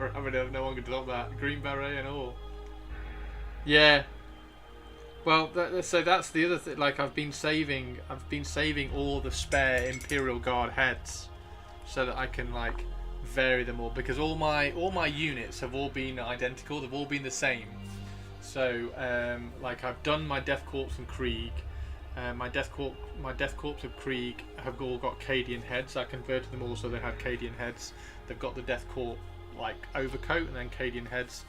that. I mean, no one could top that. Green Beret and all. Yeah. Well, so that's the other thing. Like, I've been saving all the spare Imperial Guard heads, so that I can like vary them all, because all my units have all been identical. They've all been the same. So, like, I've done my Death Corps and Krieg. My Death Corps of Krieg have all got Cadian heads. I converted them all so they had Cadian heads. They've got the Death Corps like overcoat and then Cadian heads.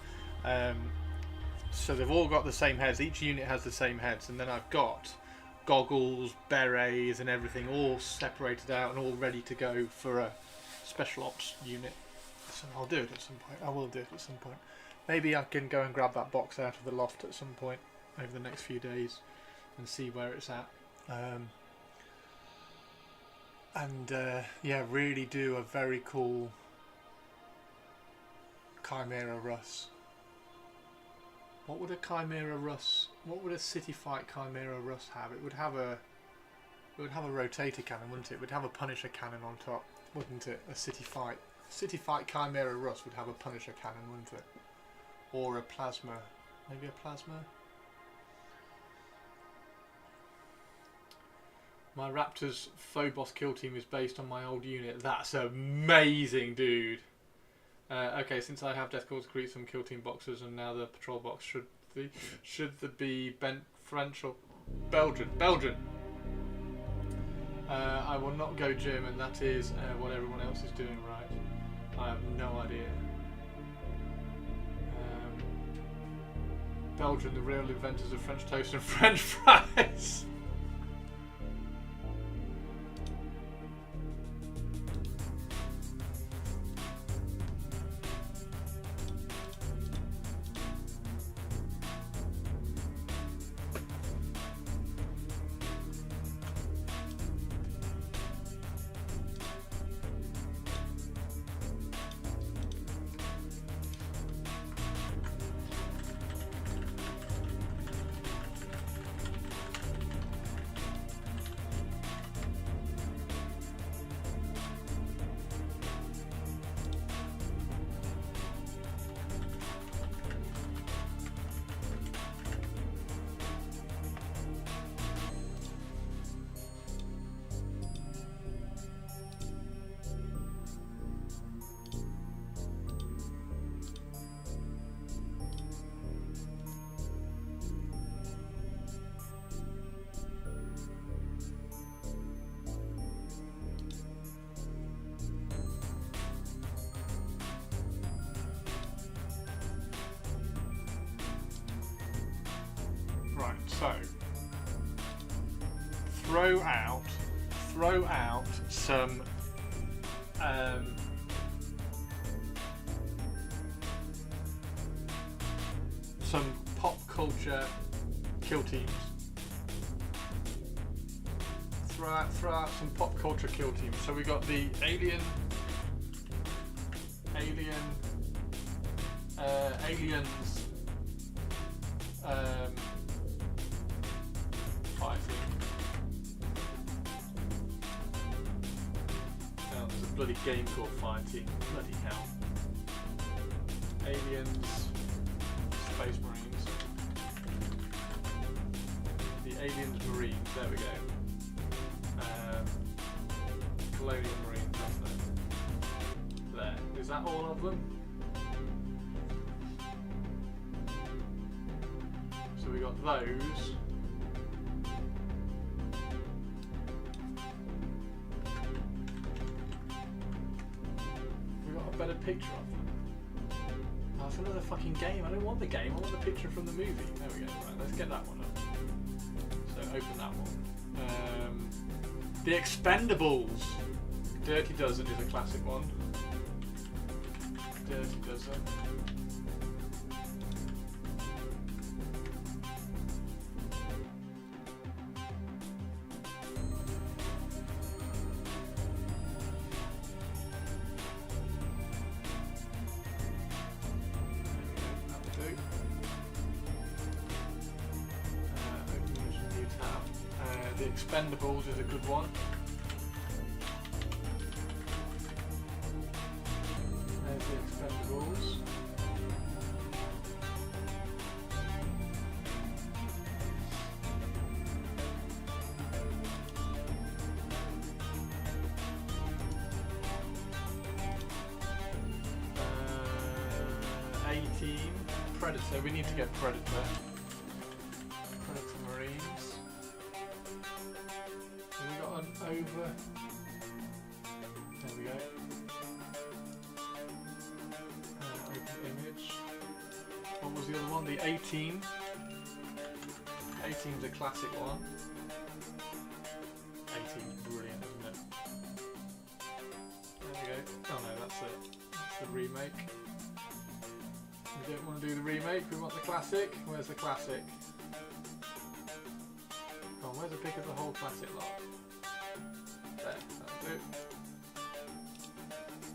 So they've all got the same heads. Each unit has the same heads, and then I've got goggles, berets, and everything all separated out and all ready to go for a special ops unit. So I'll do it at some point. I will do it at some point. Maybe I can go and grab that box out of the loft at some point over the next few days and see where it's at. Yeah, really do a very cool Chimera Russ. What would a Chimera Russ? What would a City Fight Chimera Russ have? It would have a rotator cannon, wouldn't it? It would have a Punisher cannon on top, wouldn't it? A City Fight Chimera Russ would have a Punisher cannon, wouldn't it? Or a plasma, maybe a plasma. My Raptors Phobos kill team is based on my old unit. That's amazing, dude. Okay, since I have Death Corps create some kill team boxes, and now the patrol box should be bent French or Belgian. I will not go German. That is what everyone else is doing, right? I have no idea. Belgian, the real inventors of French toast and French fries. So throw out some some pop culture kill teams. Throw out some pop culture kill teams. So we got the aliens fighting. Oh, there's a bloody game called Fighting. Bloody hell. Aliens, Space Marines. The Aliens Marines, there we go. Colonial Marines, that's it. There. Is that all of them? So we got those. We got a better picture of them. Oh, it's another fucking game. I don't want the game. I want the picture from the movie. There we go. Right, let's get that one up. So open that one. The Expendables. Dirty Dozen is a classic one. Dirty Dozen. The Expendables is a good one. There's the Expendables. A-Team. Predator. We need to get Predator. Predator Marines. We got an over. There we go. Open image. What was the other one? The A-Team. A-Team's a classic one. A-Team's brilliant, isn't it? There we go. Oh no, that's it. That's the remake. We don't want to do the remake, we want the classic. Where's the classic? Oh, where's a pic of the whole classic lot? There, that'll do.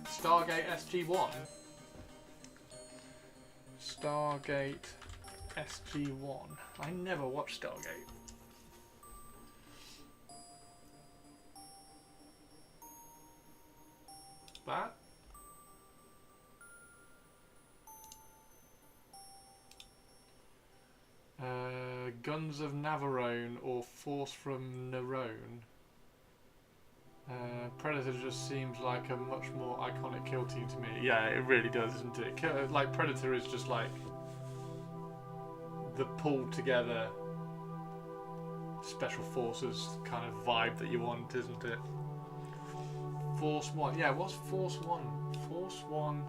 Stargate SG-1. Stargate SG-1. I never watched Stargate. That? Guns of Navarone or Force from Nerone. Predator just seems like a much more iconic kill team to me. Yeah, it really does, isn't it? Like Predator is just like the pulled together special forces kind of vibe that you want, isn't it? Force 1. Yeah, what's Force 1? Force 1.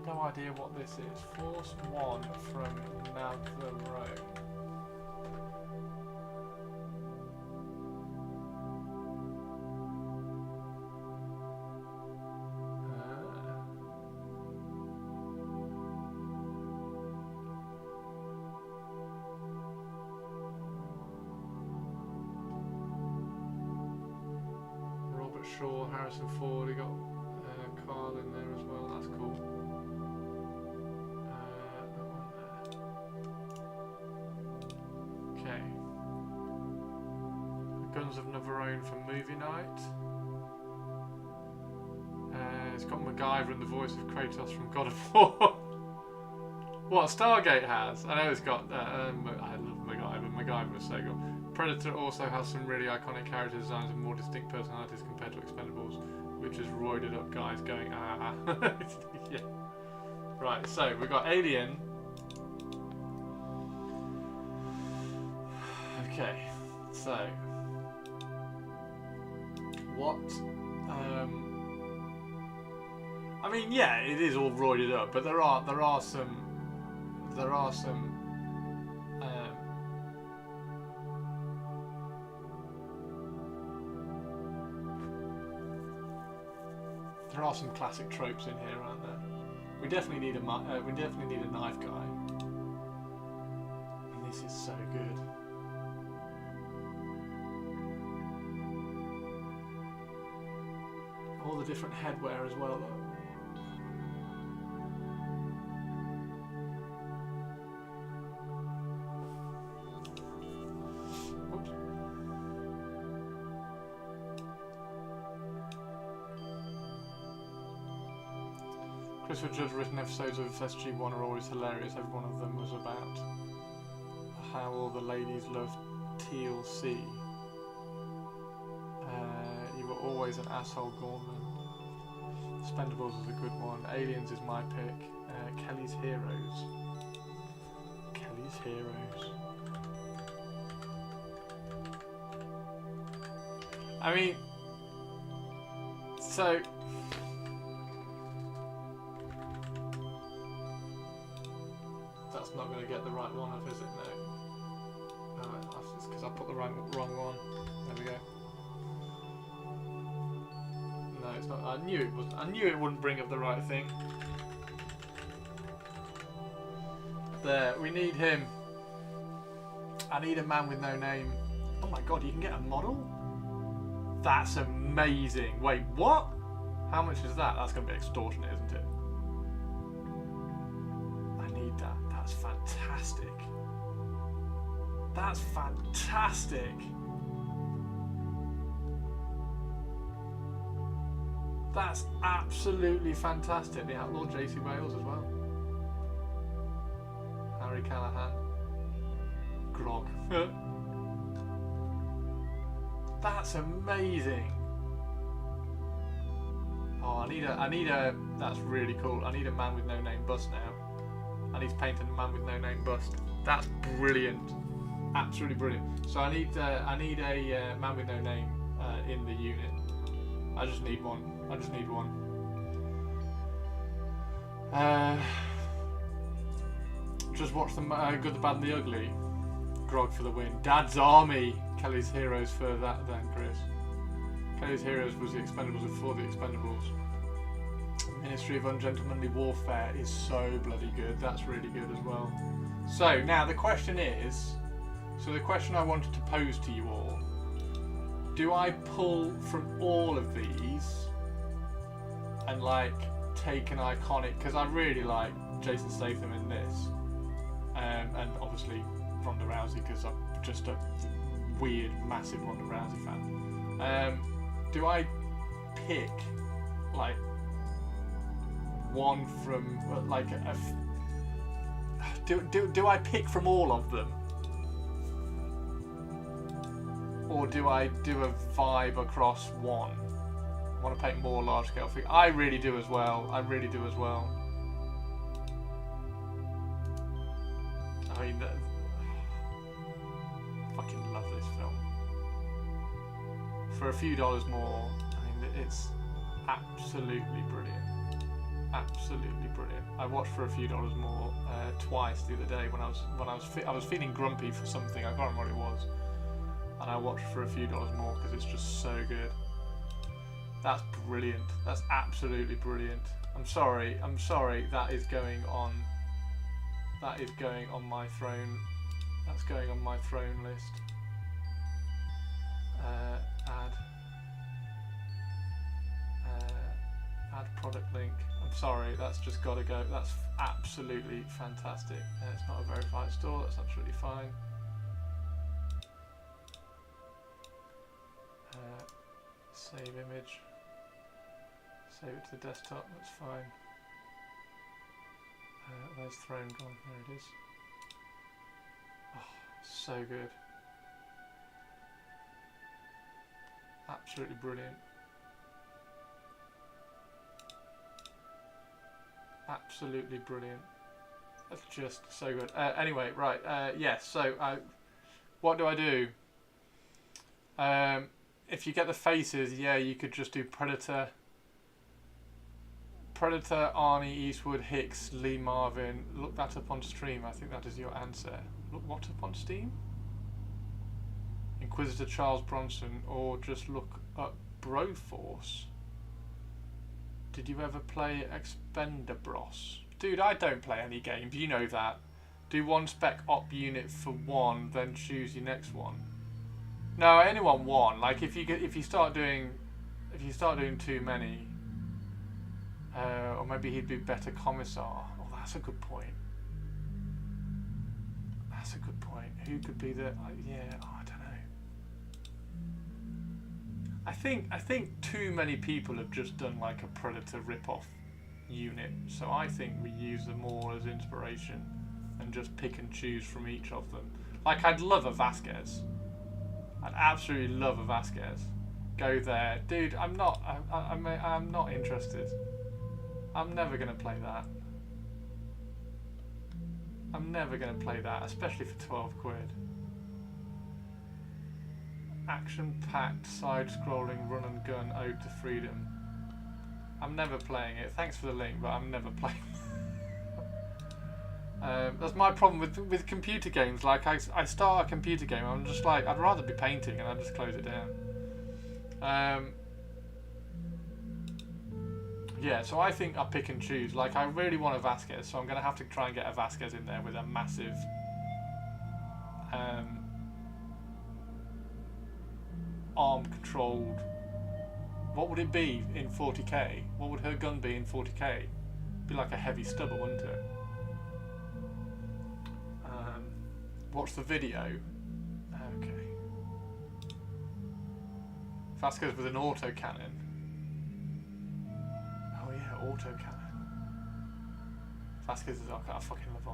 No idea what this is. Force 1 from Navarone. Robert Shaw, Harrison Ford, we got Carl in there as well, that's cool. That one there. Okay. Guns of Navarone for movie night. It's got MacGyver and the voice of Kratos from God of War. What Stargate has? I know it's got. I love MacGyver. MacGyver was so good. Predator also has some really iconic character designs and more distinct personalities compared to Expendables, which is roided up guys going ah. Yeah. Right. So we've got Alien. Okay. So what? I mean, yeah, it is all roided up, but there are some there are some classic tropes in here, aren't there? We definitely need a knife guy. This is so good. All the different headwear as well, though. Oops. Christopher Judge written episodes of SG1 are always hilarious. Every one of them was about how all the ladies love TLC. You were always an asshole, Gorman. Expendables is a good one. Aliens is my pick. Kelly's Heroes. Kelly's Heroes. I mean, so that's not going to get the right one up, is it? No. No, it's because I put the wrong one. There we go. No, it's not. I knew it wasn't. I knew it wouldn't bring up the right thing. There, we need him. I need a man with no name. Oh my god, you can get a model? That's amazing. Wait, what? How much is that? That's going to be extortionate, isn't it? I need that. That's fantastic. That's fantastic. That's absolutely fantastic. The Outlaw JC Wales as well. Harry Callahan. Grog. That's amazing. Oh, I need a, that's really cool. I need a man with no name bust now. I need to paint a man with no name bust. That's brilliant. Absolutely brilliant. So I need a man with no name in the unit. I just need one. I just need one. Just watch the Good, the Bad and the Ugly. Grog for the win. Dad's Army. Kelly's Heroes for that then, Chris. Kelly's Heroes was the Expendables before the Expendables. Ministry of Ungentlemanly Warfare is so bloody good. That's really good as well. So now the question is, so the question I wanted to pose to you all, do I pull from all of these and like take an iconic, because I really like Jason Statham in this, and obviously Ronda Rousey because I'm just a weird massive Ronda Rousey fan. Do I pick like one from like do I pick from all of them, or do I do a vibe across one? I want to paint more large scale figures. I really do as well. I really do as well. I mean, fucking love this film. For a few dollars more, I mean, it's absolutely brilliant. Absolutely brilliant. I watched For a Few Dollars More twice the other day when I was feeling grumpy for something. I can't remember what it was, and I watched For a Few Dollars More because it's just so good. That's brilliant. That's absolutely brilliant. I'm sorry. That is going on. That is going on my throne. That's going on my throne list. Add product link. I'm sorry, that's just got to go. That's absolutely fantastic. It's not a verified store. That's absolutely fine. Save image. Save it to the desktop. That's fine. Where's Throne gone? There it is. Oh, so good. Absolutely brilliant. Absolutely brilliant. That's just so good. Anyway, right. Yes. So, what do I do? If you get the faces, yeah, you could just do Predator, Arnie, Eastwood, Hicks, Lee Marvin. Look that up on stream. I think that is your answer. Look what up on Steam? Inquisitor Charles Bronson, or just look up Broforce. Did you ever play Expendabros? Dude, I don't play any games, you know that. Do one spec op unit for one, then choose your next one. No, I only want one. Like if you start doing too many, or maybe he'd be better commissar. Oh, that's a good point. That's a good point. Who could be the? Yeah, oh, I don't know. I think too many people have just done like a Predator rip-off unit. So I think we use them all as inspiration and just pick and choose from each of them. Like I'd love a Vasquez. I'd absolutely love a Vasquez. Go there, dude. I'm not interested. I'm never gonna play that. I'm never gonna play that, especially for 12 quid. Action-packed, side-scrolling, run-and-gun ode to freedom. I'm never playing it. Thanks for the link, but I'm never playing. That's my problem with computer games. Like I start a computer game, I'm just like I'd rather be painting, and I just close it down. Yeah, so I think I pick and choose. Like I really want a Vasquez, so I'm gonna have to try and get a Vasquez in there with a massive arm controlled. What would it be in 40k? What would her gun be in 40k? Be like a heavy stubber, wouldn't it? Watch the video. Okay. Vasquez with an autocannon. Oh yeah, autocannon. Vasquez is okay. I fucking love.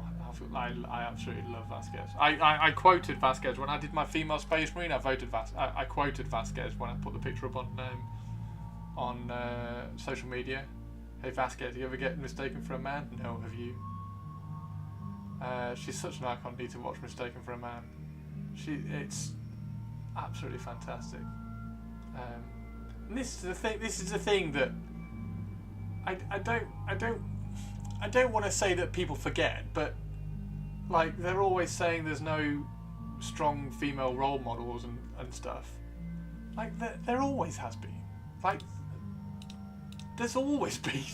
I absolutely love Vasquez. I quoted Vasquez when I did my female Space Marine. I quoted Vasquez when I put the picture up on social media. Hey Vasquez, you ever get mistaken for a man? No, have you? She's such an icon. Need to watch Mistaken for a Man. It's absolutely fantastic. And this is the thing that I don't want to say that people forget, but like they're always saying there's no strong female role models and stuff. Like there always has been. Like there's always been.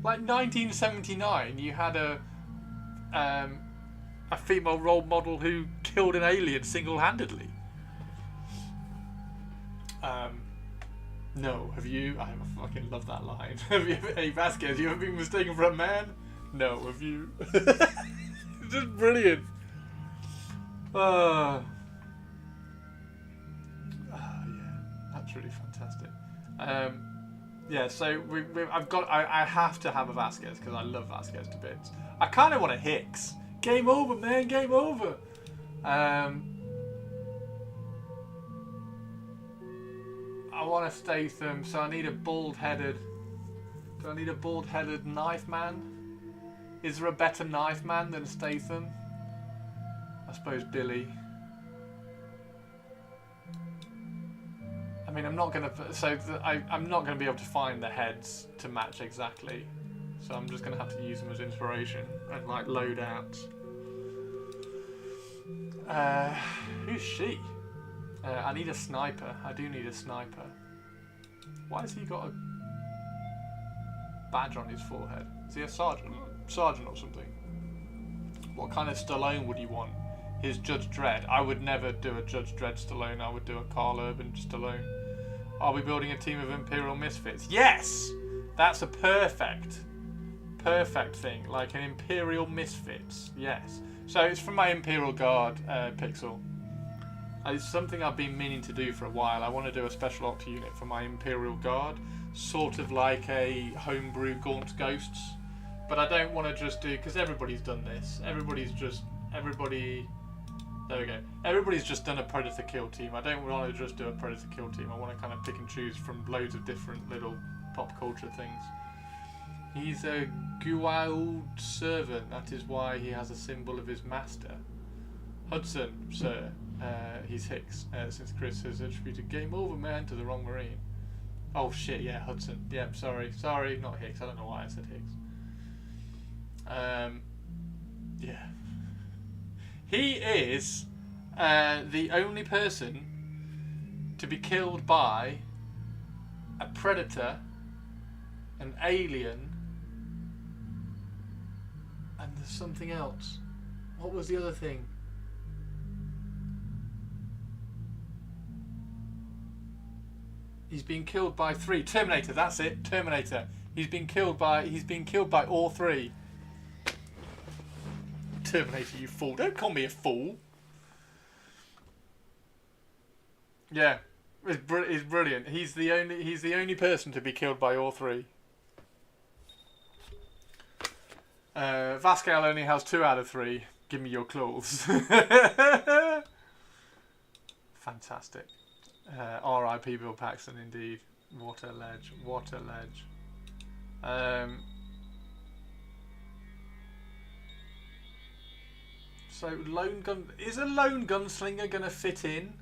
Like 1979, you had a female role model who killed an alien single-handedly. No, have you? I fucking love that line. Have you? Hey Vasquez, you ever been mistaken for a man? No, have you? It's just brilliant. Yeah, absolutely fantastic. Yeah, so I have to have a Vasquez because I love Vasquez to bits. I kind of want a Hicks. Game over, man. Game over. I want a Statham, so I need a bald-headed. Do I need a bald-headed knife man? Is there a better knife man than Statham? I suppose Billy. I mean, I'm not gonna. I'm not gonna be able to find the heads to match exactly. So I'm just going to have to use them as inspiration and like loadouts. Who's she? I need a sniper. I do need a sniper. Why has he got a badge on his forehead? Is he a sergeant? Sergeant or something? What kind of Stallone would you want? His Judge Dredd. I would never do a Judge Dredd Stallone. I would do a Carl Urban Stallone. Are we building a team of Imperial Misfits? Yes! That's a perfect thing, like an Imperial Misfits, yes. So it's from my Imperial Guard pixel. It's something I've been meaning to do for a while. I want to do a special ops unit for my Imperial Guard, sort of like a homebrew Gaunt Ghosts, but I don't want to just do, because everybody's done this. There we go. Everybody's just done a Predator kill team. I don't want to just do a Predator kill team. I want to kind of pick and choose from loads of different little pop culture things. He's a Guild servant, that is why he has a symbol of his master. Hudson, sir. He's Hicks, since Chris has attributed game over man to the wrong Marine. Oh shit, yeah, Hudson. Yep, sorry, not Hicks. I don't know why I said Hicks. Yeah. He is the only person to be killed by a predator, an alien, And there's something else. What was the other thing? He's been killed by 3. Terminator, that's it. Terminator. He's been killed by all 3. Terminator, you fool. Don't call me a fool. Yeah. It's brilliant. He's the only person to be killed by all 3. Vascal only has 2 out of 3. Give me your claws. Fantastic. R.I.P. Bill Paxton, indeed. What a ledge. What a ledge. So, is a lone gunslinger going to fit in?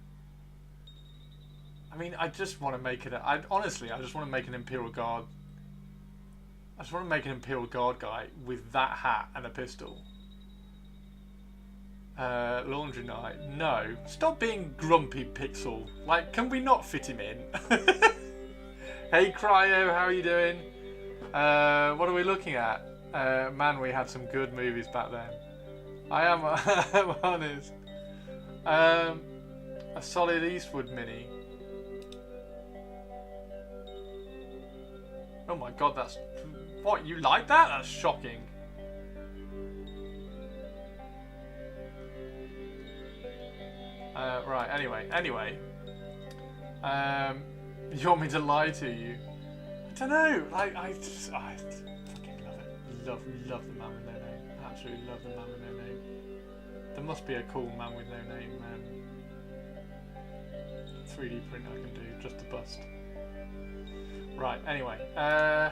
I mean, I just want to make it honestly, I just want to make an Imperial Guard. I just want to make an Imperial Guard guy with that hat and a pistol. Laundry night. No. Stop being grumpy, Pixel. Like, can we not fit him in? Hey, Cryo, how are you doing? What are we looking at? Man, we had some good movies back then. I am I'm honest. A solid Eastwood mini. Oh my god, that's... What, you like that? That's shocking. Right, anyway. You want me to lie to you? I don't know. I fucking love it. Love the man with no name. Absolutely love the man with no name. There must be a cool man with no name, 3D print I can do, just a bust. Right, anyway. I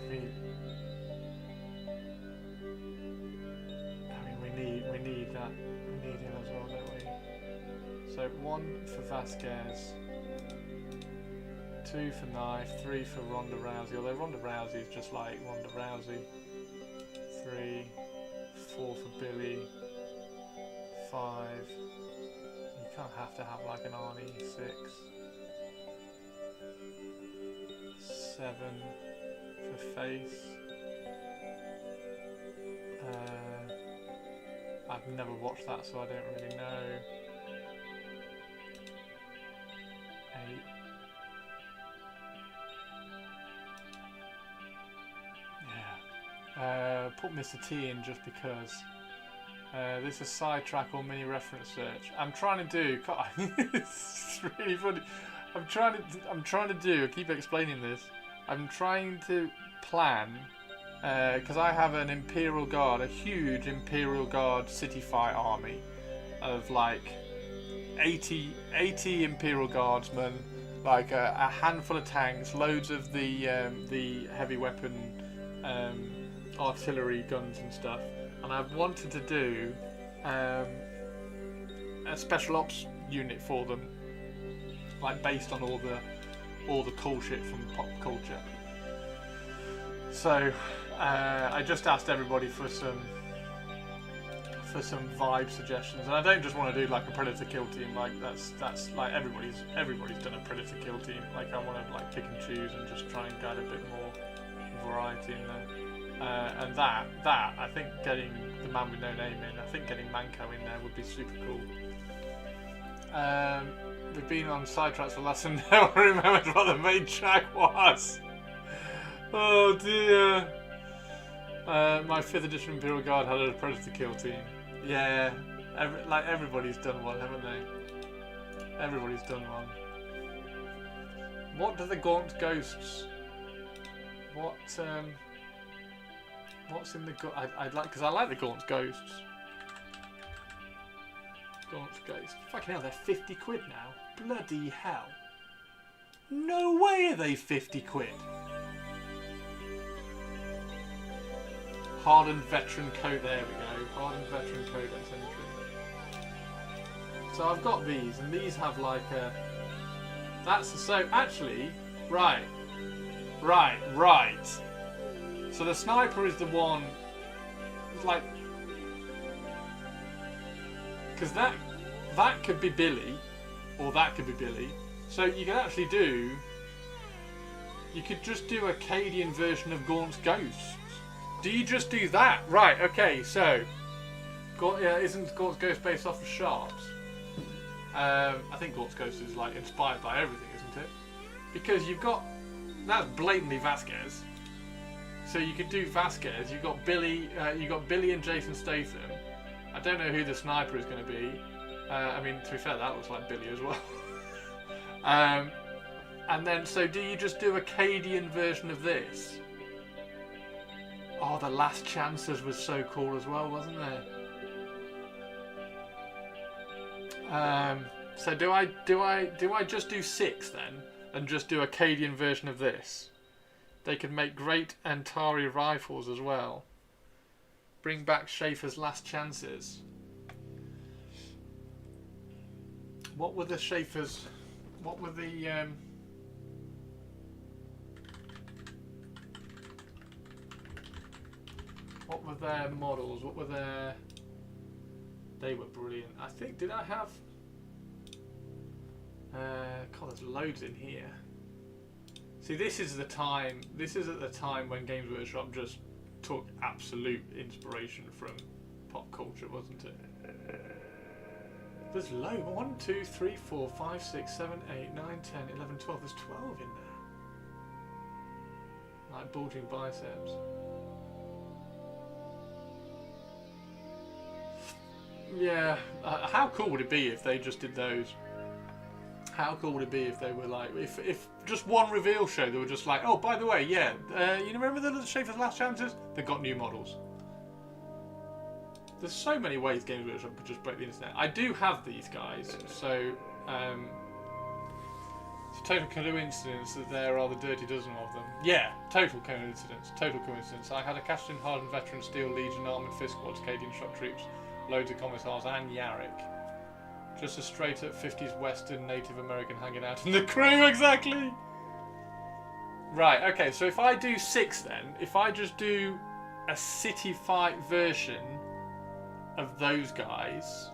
mean, we need that. We need him as well, don't we? So 1 for Vasquez, 2 for Knife, 3 for Ronda Rousey. Although Ronda Rousey is just like Ronda Rousey. 3, 4 for Billy, 5. You can't have to have like an Arnie. 6, 7 for Face. I've never watched that, so I don't really know. 8. Yeah. Put Mr. T in just because. This is sidetrack or mini reference search. I'm trying to do. It's really funny. I'm trying to do. I keep explaining this. I'm trying to plan. Because I have an Imperial Guard, a huge Imperial Guard city fight army of like 80 Imperial Guardsmen, like a handful of tanks, loads of the heavy weapon artillery guns and stuff. And I've wanted to do a special ops unit for them, like based on all the cool shit from pop culture. So I just asked everybody for some vibe suggestions, and I don't just want to do like a Predator kill team. Like that's like everybody's done a Predator kill team. Like I want to like pick and choose and just try and get a bit more variety in there. And that I think getting the man with no name in, I think getting Manco in there would be super cool. We've been on sidetracks for less than no one remembers what the main track was. Oh dear. My 5th edition Imperial Guard had a Predator kill team. Yeah, everybody's done one, haven't they? Everybody's done one. What do the Gaunt Ghosts? What's in the I'd like, because I like the Gaunt Ghosts. Gaunt Ghosts. Fucking hell, they're 50 quid now. Bloody hell. No way are they 50 quid. Hardened veteran code, there we go. Hardened veteran code entry. So I've got these, and these have like a. So actually, right. So the sniper is the one. It's like, because that could be Billy, or that could be Billy. So you can actually do You could just do a Cadian version of Gaunt's Ghosts. Do you just do that? Right, okay, so... isn't Gaunt's Ghost based off of Sharps? I think Gaunt's Ghost is like inspired by everything, isn't it? Because you've got... That's blatantly Vasquez. So you could do Vasquez, you've got Billy and Jason Statham. I don't know who the sniper is going to be. I mean, to be fair, that looks like Billy as well. And then, so do you just do a Cadian version of this? Oh, the Last Chances was so cool as well, wasn't there? So do I just do 6 then, and just do a Cadian version of this? They could make great Antari rifles as well. Bring back Schaefer's Last Chances. What were the Schaefer's? What were the? What were their models? What were their? They were brilliant. I think. Did I have? God, there's loads in here. See, this is the time. This is at the time when Games Workshop just took absolute inspiration from pop culture, wasn't it? There's loads. 1, 2, 3, 4, 5, 6, 7, 8, 9, 10, 11, 12. There's 12 in there. Like bulging biceps. Yeah. How cool would it be if they just did those? How cool would it be if they were like, if just one reveal show, they were just like, oh, by the way, yeah, you remember the Schaefer's Last Chances? They've got new models. There's so many ways Games Workshop could just break the internet. I do have these guys, so it's a total coincidence that there are the dirty dozen of them. Yeah, total coincidence, total coincidence. I had a cast-in hardened veteran Steel Legion Armoured Fist Squad, Cadian shock troops, loads of commissars, and Yarrick. Just a straight-up 50s Western Native American hanging out in the crew, exactly! Right, okay, so if I do 6 then, if I just do a city fight version of those guys,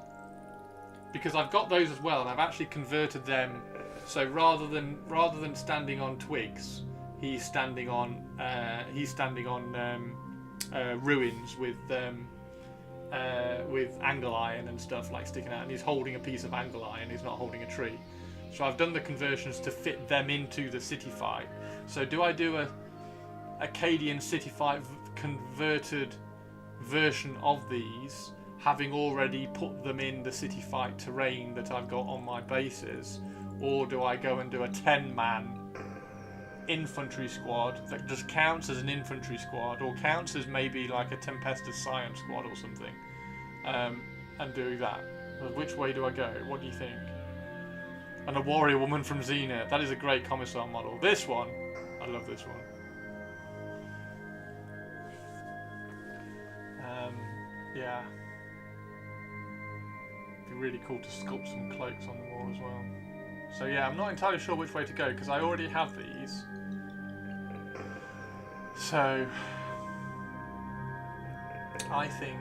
because I've got those as well, and I've actually converted them, so rather than standing on twigs, he's standing on ruins with angle iron and stuff like sticking out, and he's holding a piece of angle iron, he's not holding a tree. So I've done the conversions to fit them into the city fight. So do I do a Cadian city fight converted version of these, having already put them in the city fight terrain that I've got on my bases, or do I go and do a 10-man infantry squad that just counts as an infantry squad, or counts as maybe like a Tempestus Science squad or something, and do that? Which way do I go? What do you think? And a warrior woman from Xena. That is a great commissar model. This one, I love this one. Yeah. It'd be really cool to sculpt some cloaks on the wall as well. So yeah, I'm not entirely sure which way to go because I already have these. So I think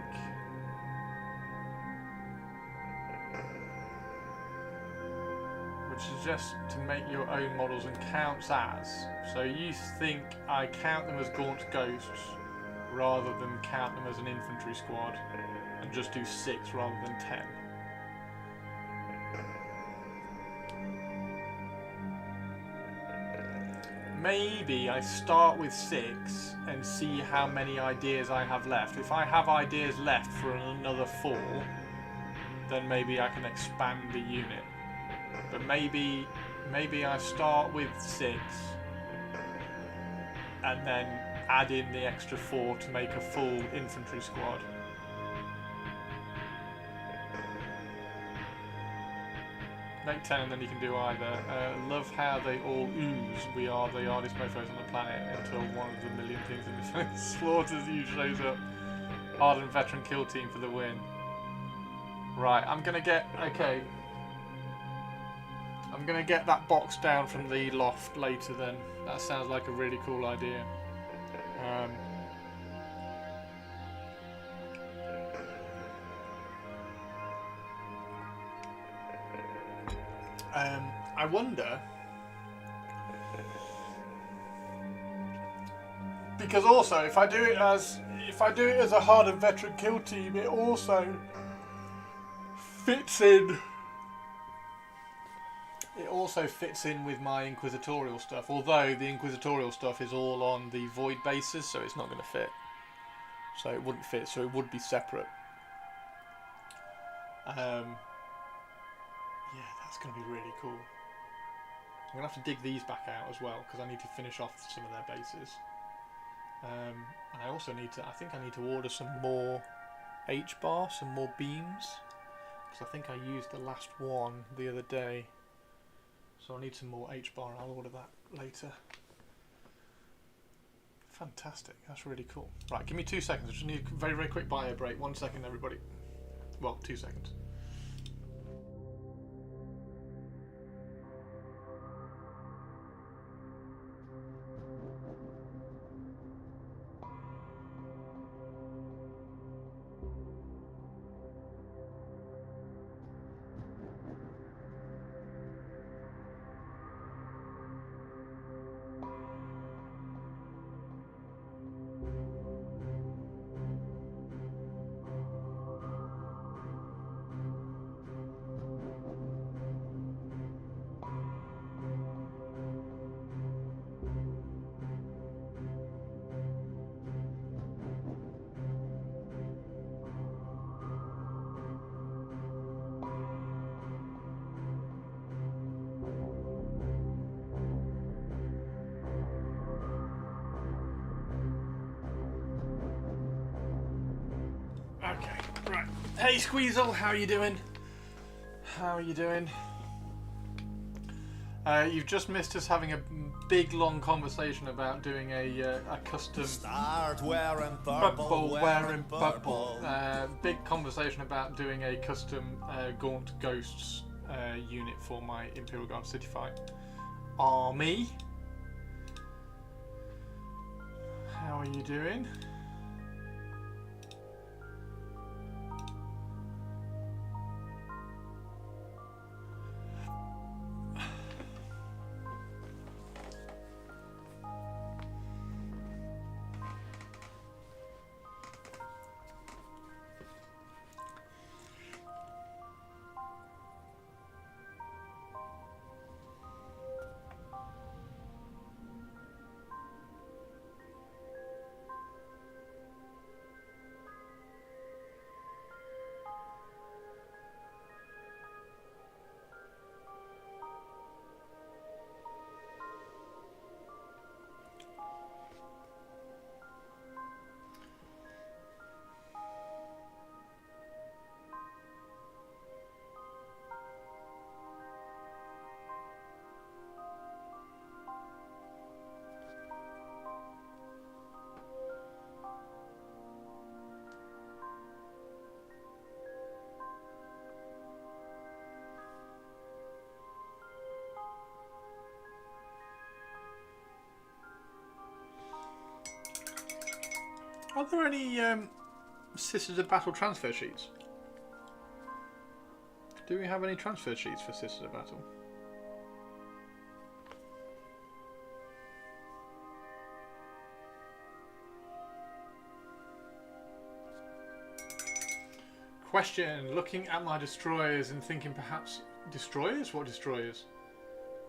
would suggest to make your own models and counts as. So you think I count them as Gaunt's Ghosts rather than count them as an infantry squad, and just do 6 rather than 10. Maybe I start with 6 and see how many ideas I have left. If I have ideas left for another 4, then maybe I can expand the unit. But maybe I start with 6 and then add in the extra 4 to make a full infantry squad. Make 10 and then you can do either. Love how they all ooze. We are the hardest mofos on the planet until one of the million things in this slaughters you shows up. Ardent veteran kill team for the win. Right, I'm gonna get that box down from the loft later then. That sounds like a really cool idea. I wonder Because also, if I do it as a hardened veteran kill team, it also fits in. It also fits in with my inquisitorial stuff. Although the inquisitorial stuff is all on the void basis, so it's not going to fit. So it wouldn't fit. So it would be separate. Yeah, that's going to be really cool. I'm going to have to dig these back out as well because I need to finish off some of their bases. And I also need to, I think I need to order some more H-bar, some more beams. Because I think I used the last one the other day. So I need some more H-bar, I'll order that later. Fantastic, that's really cool. Right, give me 2 seconds, I just need a very, very quick bio break. 1 second, everybody. Well, 2 seconds. Okay, right. Hey Squeezel, how are you doing? How are you doing? You've just missed us having a big long conversation about doing a custom Start wearing purple, wearing purple. Big conversation about doing a custom Gaunt Ghosts unit for my Imperial Guard City Fight army. How are you doing? Are there any Sisters of Battle transfer sheets? Do we have any transfer sheets for Sisters of Battle? Question. Looking at my destroyers and thinking perhaps... Destroyers? What destroyers?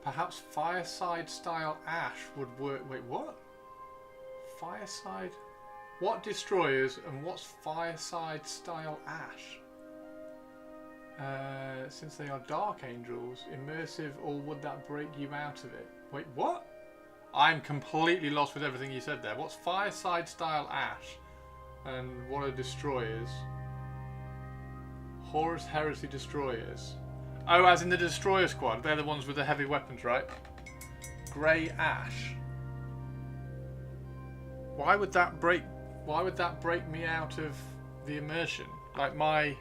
Perhaps Fireside style Ash would work... Wait, what? Fireside... What destroyers and what's Fireside style Ash? Since they are Dark Angels, immersive, or would that break you out of it? Wait, what? I'm completely lost with everything you said there. What's Fireside style Ash? And what are destroyers? Horus Heresy destroyers. Oh, as in the destroyer squad. They're the ones with the heavy weapons, right? Grey Ash. Why would that break me out of the immersion? Like my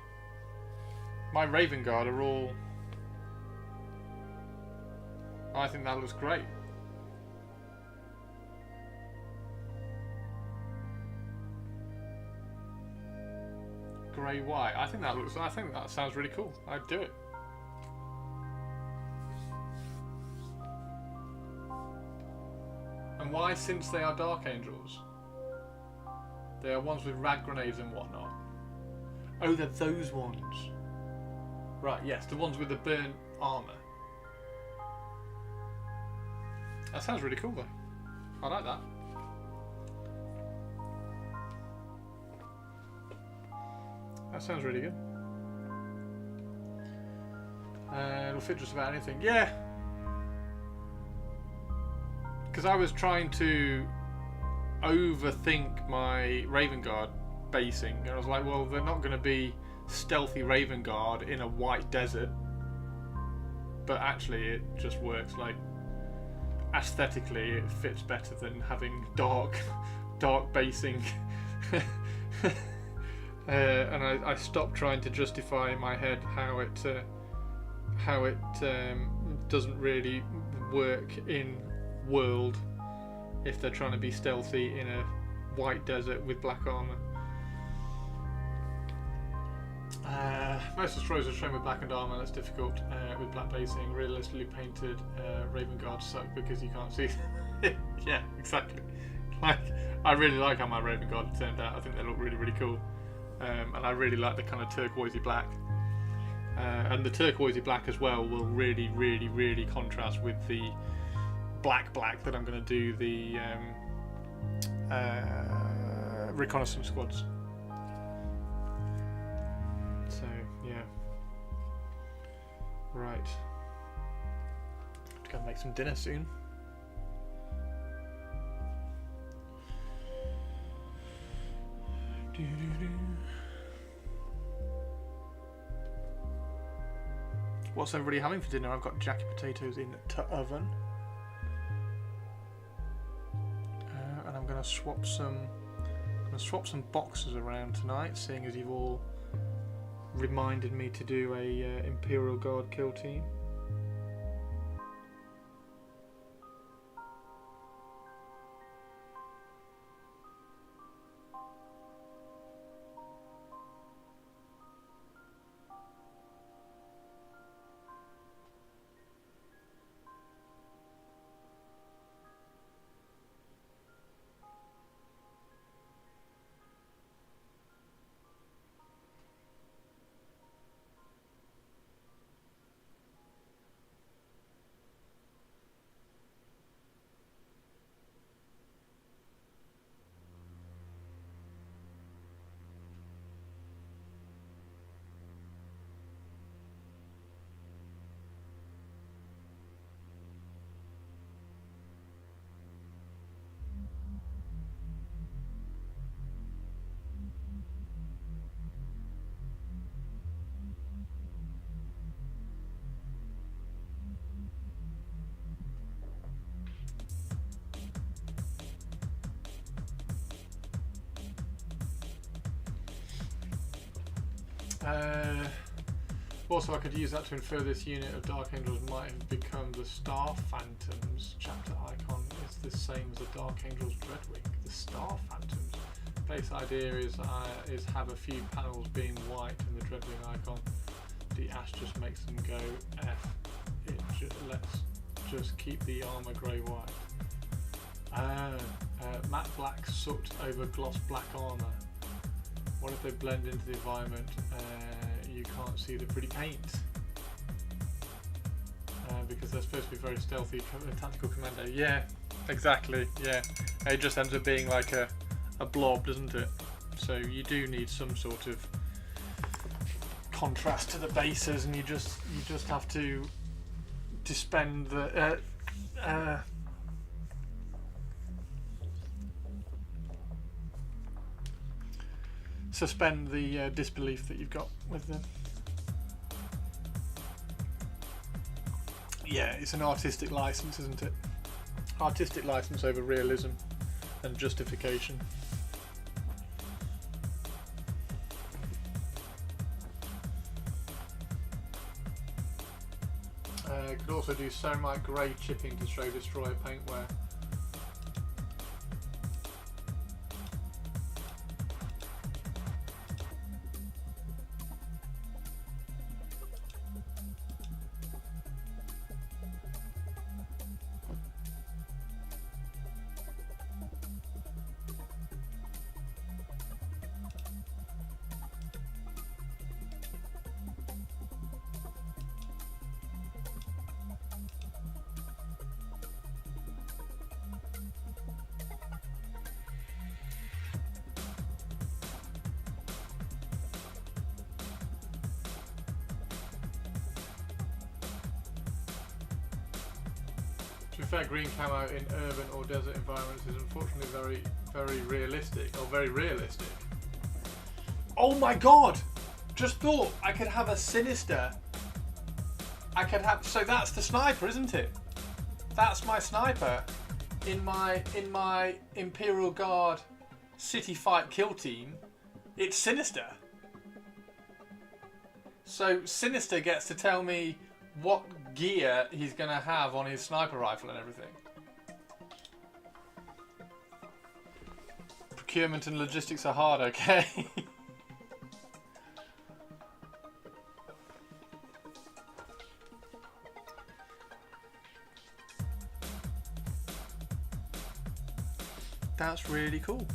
Raven Guard are all... I think that looks great. Grey white. I think that sounds really cool. I'd do it. And why, since they are Dark Angels? They are ones with rad grenades and whatnot. Oh, they're those ones. Right, yes, the ones with the burnt armour. That sounds really cool though. I like that. That sounds really good. It'll fit just about anything. Yeah! Because I was trying to overthink my Raven Guard basing, and I was like, well, they're not going to be stealthy Raven Guard in a white desert. But actually it just works. Like, aesthetically it fits better than having dark basing. And I stopped trying to justify in my head how it doesn't really work in world if they're trying to be stealthy in a white desert with black armour. Most destroyers are shown with blackened armour. That's difficult with black basing. Realistically painted Raven Guards suck because you can't see. Yeah, exactly. Like, I really like how my Raven Guard turned out. I think they look really, really cool. And I really like the kind of turquoisey black. And the turquoisey black as well will really, really, really contrast with the black that I'm going to do the reconnaissance squads. So, yeah. Right. Have to go and make some dinner soon. What's everybody having for dinner? I've got jacket potatoes in the oven, and I'm going to swap some boxes around tonight, seeing as you've all reminded me to do a Imperial Guard kill team. Also, I could use that to infer this unit of Dark Angels might have become the Star Phantoms. Chapter icon is the same as the Dark Angels Dreadwing. The Star Phantoms. Base idea is have a few panels being white in the Dreadwing icon. The ash just makes them go F. It lets just keep the armour grey white. Matte black soot over gloss black armour. What if they blend into the environment? You can't see the pretty paint because they're supposed to be very stealthy tactical commando. Yeah, exactly. Yeah, it just ends up being like a blob, doesn't it? So you do need some sort of contrast to the bases, and you just have to spend the suspend the disbelief that you've got with them. Yeah, it's an artistic license, isn't it? Artistic license over realism and justification. Could also do ceramite grey chipping to show destroyer paintwear. be fair, green camo in urban or desert environments is unfortunately very realistic, or very realistic. Oh my god! Just thought I could have a Sinister. I could have, so that's the sniper, isn't it? That's my sniper in my Imperial Guard City Fight kill team. It's Sinister. So Sinister gets to tell me what gear he's going to have on his sniper rifle and everything. Procurement and logistics are hard, okay? That's really cool.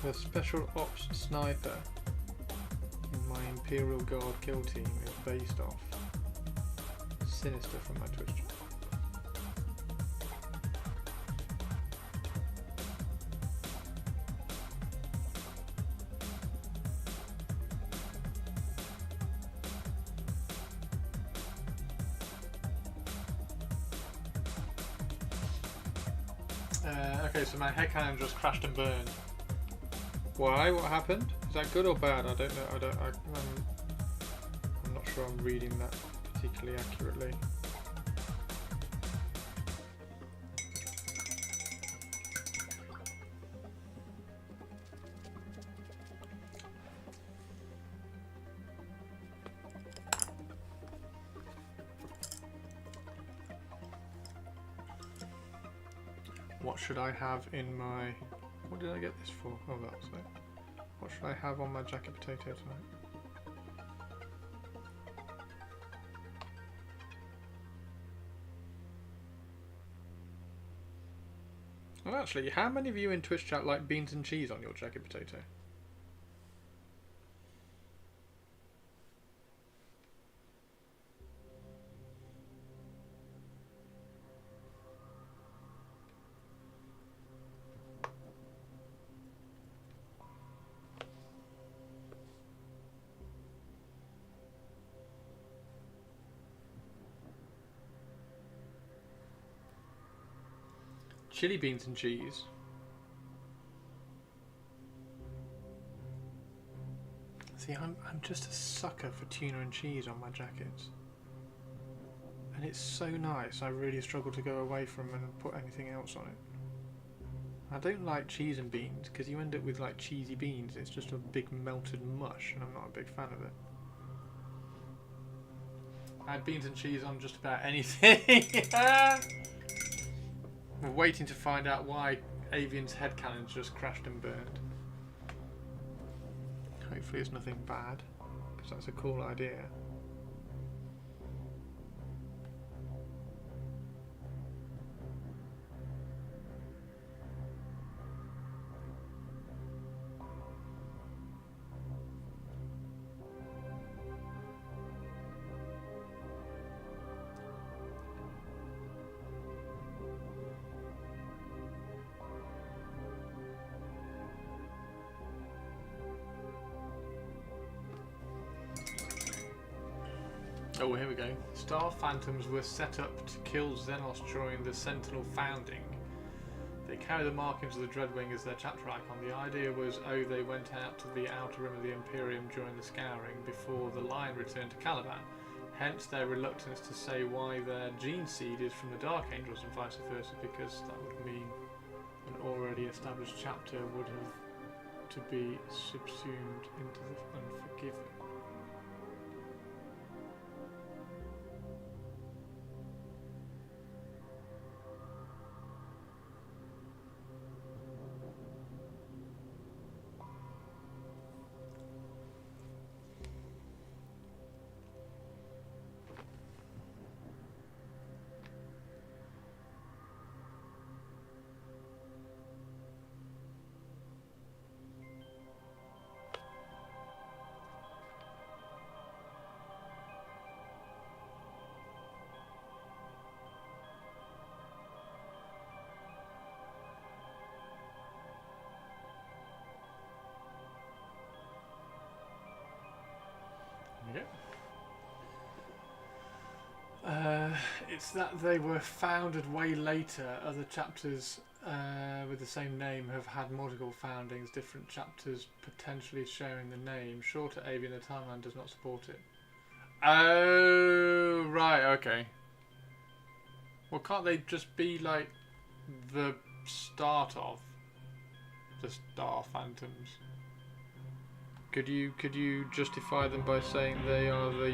The Special Ops Sniper in my Imperial Guard kill team is based off Sinister from my Twitch channel. Okay, so my headcannon just crashed and burned. Why? What happened? Is that good or bad? I don't know. I'm not sure I'm reading that particularly accurately. What should I have in my... What did I get this for? Oh, that's it. What should I have on my jacket potato tonight? Well, actually, how many of you in Twitch chat like beans and cheese on your jacket potato? Chili beans and cheese. See, I'm just a sucker for tuna and cheese on my jackets. And it's so nice, I really struggle to go away from and put anything else on it. I don't like cheese and beans, because you end up with like cheesy beans, it's just a big melted mush, and I'm not a big fan of it. I had beans and cheese on just about anything. We're waiting to find out why Avian's headcannons just crashed and burned. Hopefully it's nothing bad, because that's a cool idea. Oh, here we go. Star Phantoms were set up to kill Xenos during the Sentinel founding. They carry the markings of the Dreadwing as their chapter icon. The idea was, oh, they went out to the outer rim of the Imperium during the scouring before the line returned to Caliban. Hence their reluctance to say why their gene seed is from the Dark Angels and vice versa, because that would mean an already established chapter would have to be subsumed into the Unforgiven. It's that they were founded way later. Other chapters with the same name have had multiple foundings, different chapters potentially sharing the name. Shorter AV in the timeline does not support it. Oh, right, okay. Well, can't they just be like the start of the Star Phantoms? Could you justify them by saying they are the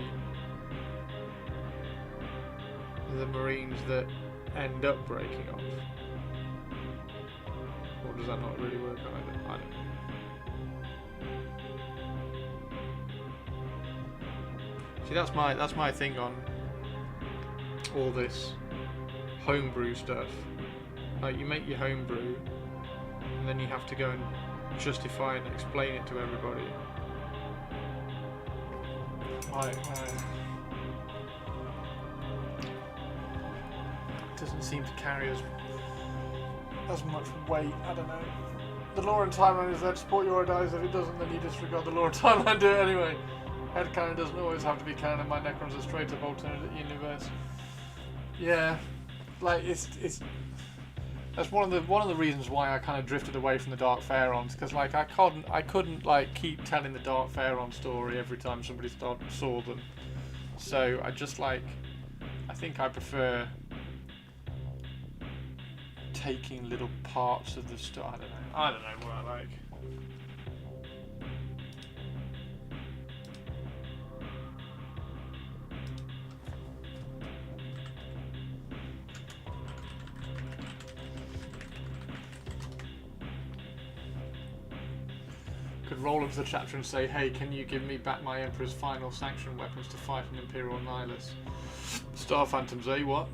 Marines that end up breaking off? Or does that not really work either? I don't know. See, that's my thing on all this homebrew stuff. Like, you make your homebrew, and then you have to go and justify and explain it to everybody. It doesn't seem to carry as much weight. I don't know. The lore and timeline is there to support your ideas. If it doesn't, then you disregard the lore and timeline. Do it anyway. Headcanon doesn't always have to be canon. My Necron's a straight up alternate universe. Yeah, like it's that's one of the reasons why I kind of drifted away from the Dark Pharaons, because like I couldn't like keep telling the Dark Pharaon story every time somebody saw them. So I just like, I think I prefer taking little parts of the story. I don't know what I like. Could roll up to the chapter and say, hey, can you give me back my Emperor's final sanction weapons to fight an Imperial Nihilus? Star Phantoms, eh? What?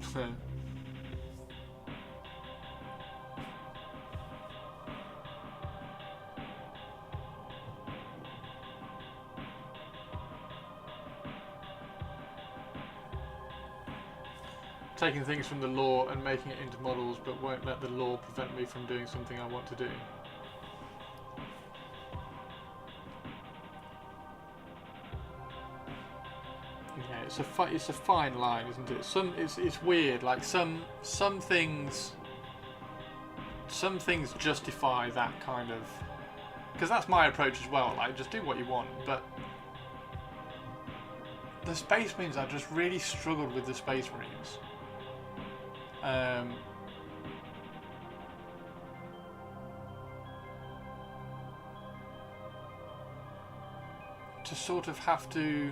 Taking things from the lore and making it into models, but won't let the lore prevent me from doing something I want to do. Yeah, it's a fine line, isn't it? It's weird. Like some things justify that kind of, because that's my approach as well. Like, just do what you want, but the Space Marines, I just really struggled with the Space Marines. To sort of have to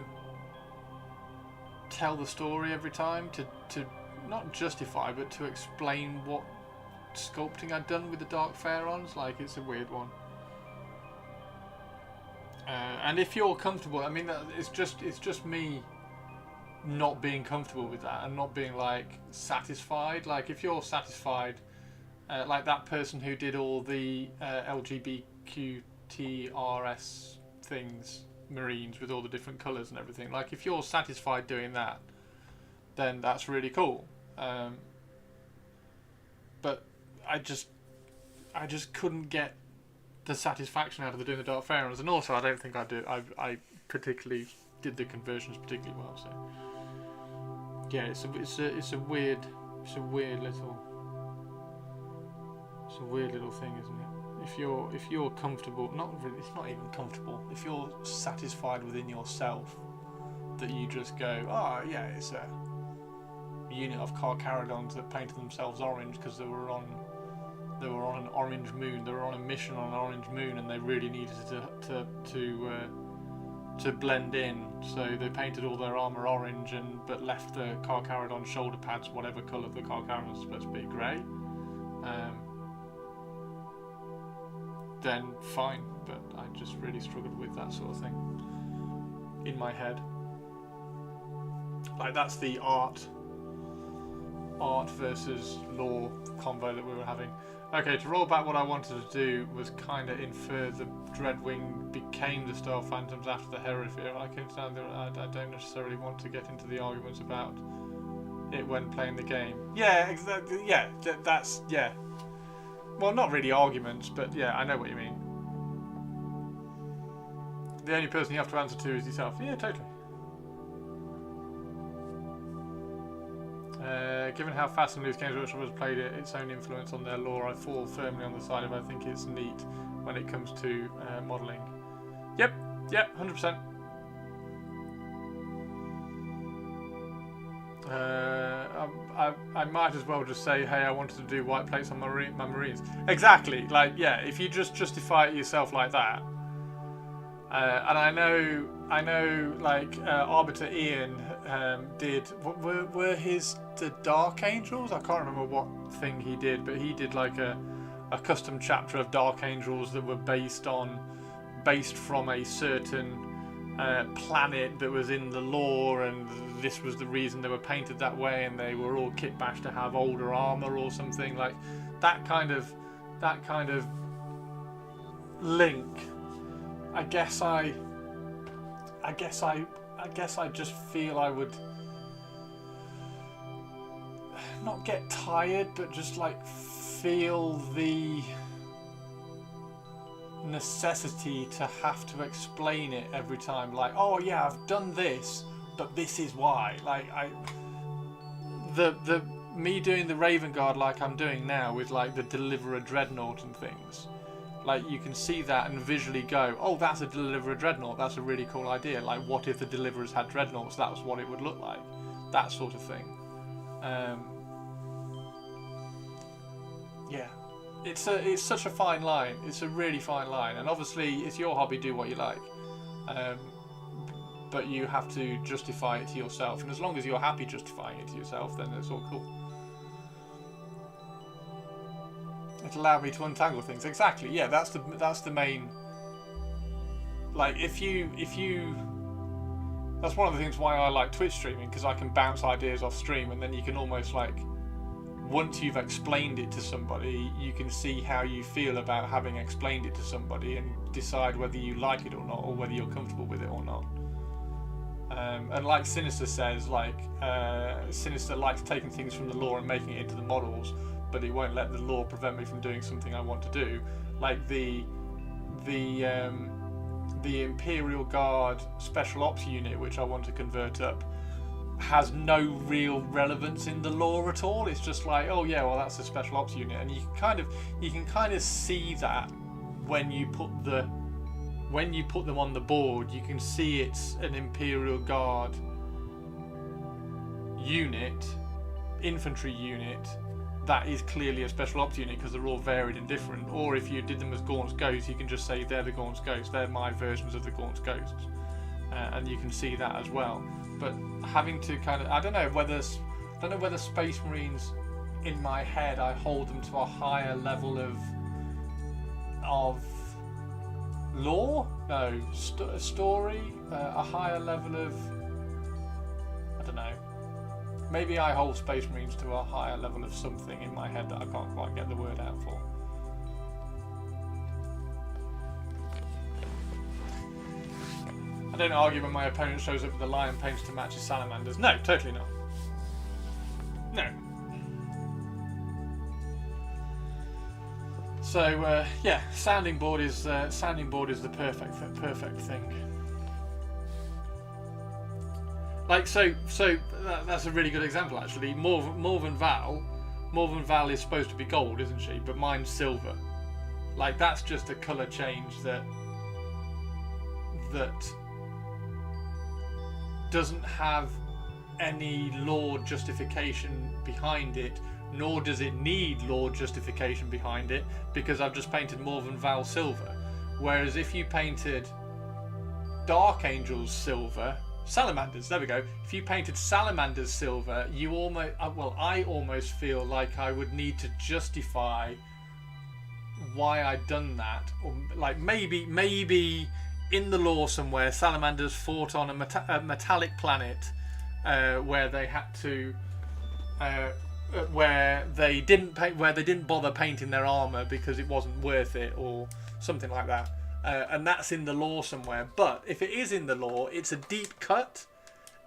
tell the story every time, to not justify, but to explain what sculpting I'd done with the Dark Pharaons. Like, it's a weird one. And if you're comfortable, I mean, it's just me not being comfortable with that and not being like satisfied. Like, if you're satisfied, like that person who did all the LGBTQTRS things, Marines with all the different colours and everything, like if you're satisfied doing that, then that's really cool. But I just couldn't get the satisfaction out of doing the Dark Pharaons, and also I don't think I particularly did the conversions particularly well. So yeah, it's a weird little thing, isn't it? If you're comfortable, it's not even comfortable. If you're satisfied within yourself, that you just go, oh yeah, it's a unit of Carcharodons that painted themselves orange because they were on an orange moon. They were on a mission on an orange moon, and they really needed to blend in, so they painted all their armour orange but left the Carcharodon shoulder pads, whatever colour the Carcharodon is supposed to be, grey. Then fine, but I just really struggled with that sort of thing in my head. Like, that's the art versus lore convo that we were having. Okay, to roll back, what I wanted to do was kind of infer the Dreadwing became the Star Phantoms after the Herod era. I can understand that I don't necessarily want to get into the arguments about it when playing the game. Yeah, exactly. Yeah, that's, yeah. Well, not really arguments, but yeah, I know what you mean. The only person you have to answer to is yourself. Yeah, totally. Given how fast and loose Games Workshop has played its own influence on their lore, I fall firmly on the side of I think it's neat when it comes to modelling. Yep, 100%. I might as well just say, hey, I wanted to do white plates on my Marines. Exactly. Like, yeah, if you just justify it yourself like that. And I know, like Arbiter Ian did. Were the Dark Angels? I can't remember what thing he did, but he did like a custom chapter of Dark Angels that were based from a certain planet that was in the lore, and this was the reason they were painted that way, and they were all kit bashed to have older armor or something like that. Kind of link. I guess I just feel I would not get tired, but just like feel the necessity to have to explain it every time. Like, oh yeah, I've done this, but this is why. Like me doing the Raven Guard like I'm doing now with like the Deliverer Dreadnought and things. Like, you can see that and visually go, oh, that's a Deliverer Dreadnought, that's a really cool idea. Like, what if the Deliverers had Dreadnoughts? That was what it would look like. That sort of thing. Yeah. It's such a fine line. It's a really fine line. And obviously, it's your hobby, do what you like. But you have to justify it to yourself. And as long as you're happy justifying it to yourself, then it's all cool. It allowed me to untangle things. Exactly. Yeah, that's the main. Like, if you, that's one of the things why I like Twitch streaming, because I can bounce ideas off stream, and then you can almost like, once you've explained it to somebody, you can see how you feel about having explained it to somebody, and decide whether you like it or not, or whether you're comfortable with it or not. And like Sinister says, like Sinister likes taking things from the lore and making it into the models, but it won't let the lore prevent me from doing something I want to do. Like the Imperial Guard Special Ops unit, which I want to convert up, has no real relevance in the lore at all. It's just like, oh yeah, well that's a Special Ops unit, and you can kind of see that when you put them on the board. You can see it's an Imperial Guard unit, infantry unit, that is clearly a Special Ops unit, because they're all varied and different. Or if you did them as Gaunt's Ghosts, you can just say they're the Gaunt's Ghosts, they're my versions of the Gaunt's Ghosts, and you can see that as well. But having to kind of, I don't know whether Space Marines, in my head, I hold them to a higher level of lore, no, story, a higher level of, I don't know. Maybe I hold Space Marines to a higher level of something in my head that I can't quite get the word out for. I don't argue when my opponent shows up with the lion paints to match his salamanders. No, totally not. No. So yeah, sounding board is the perfect thing. Like, so that's a really good example, actually. Morvenn Vahl is supposed to be gold, isn't she? But mine's silver. Like, that's just a colour change that doesn't have any lore justification behind it, nor does it need lore justification behind it, because I've just painted Morvenn Vahl silver. Whereas if you painted Dark Angels silver, Salamanders, there we go. If you painted Salamanders silver, you almost, I almost feel like I would need to justify why I'd done that. Or like maybe in the lore somewhere, Salamanders fought on a metallic planet where they had to, where they didn't bother painting their armor because it wasn't worth it, or something like that. And that's in the lore somewhere. But if it is in the lore, it's a deep cut,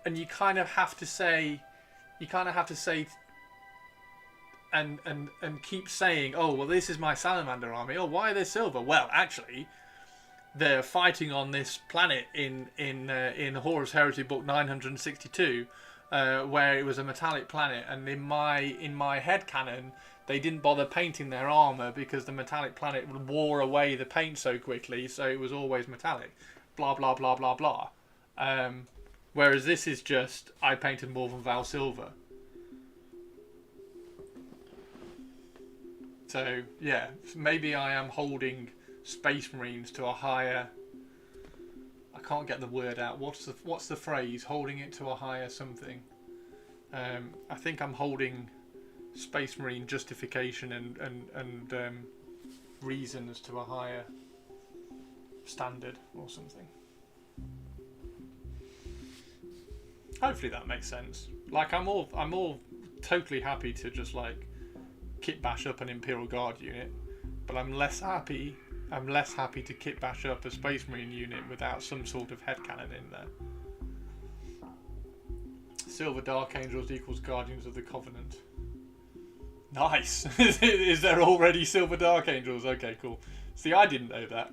and you kind of have to say, and keep saying, oh well, this is my salamander army. Oh, why are they silver? Well, actually, they're fighting on this planet in Horus Heresy book 962, where it was a metallic planet, and in my head canon, they didn't bother painting their armor because the metallic planet wore away the paint so quickly, so it was always metallic. Blah blah blah blah blah. Whereas this is just, I painted Morvenn Vahl silver. So yeah, maybe I am holding Space Marines to a higher. I can't get the word out. What's the phrase? Holding it to a higher something. I think I'm holding Space Marine justification and reasons to a higher standard or something. Hopefully that makes sense. Like I'm all totally happy to just like kit bash up an Imperial Guard unit, but I'm less happy to kit bash up a Space Marine unit without some sort of headcanon in there. Silver Dark Angels equals Guardians of the Covenant. Nice. Is there already Silver Dark Angels? Okay, cool. See, I didn't know that.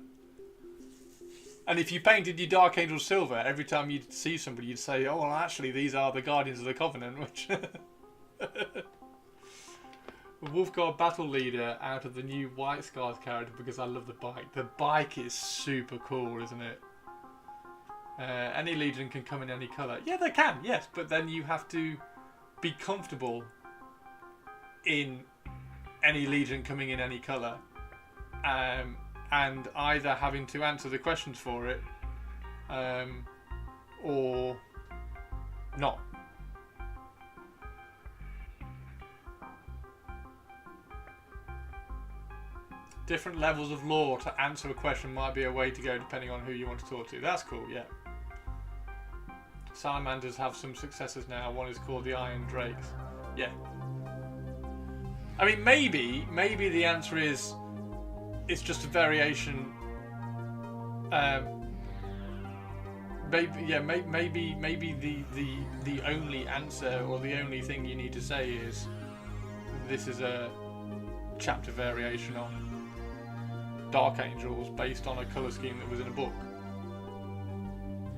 And if you painted your Dark Angel silver, every time you'd see somebody, you'd say, "Oh, well, actually, these are the Guardians of the Covenant," which. Wolfguard Battle Leader out of the new White Scars character because I love the bike. The bike is super cool, isn't it? Any Legion can come in any colour. Yeah, they can, yes, but then you have to be comfortable in any Legion coming in any colour. And either having to answer the questions for it or not. Different levels of lore to answer a question might be a way to go depending on who you want to talk to. That's cool, yeah. Salamanders have some successors now. One is called the Iron Drakes. Yeah. I mean, maybe the answer is it's just a variation. Maybe the only answer or the only thing you need to say is this is a chapter variation on Dark Angels based on a colour scheme that was in a book.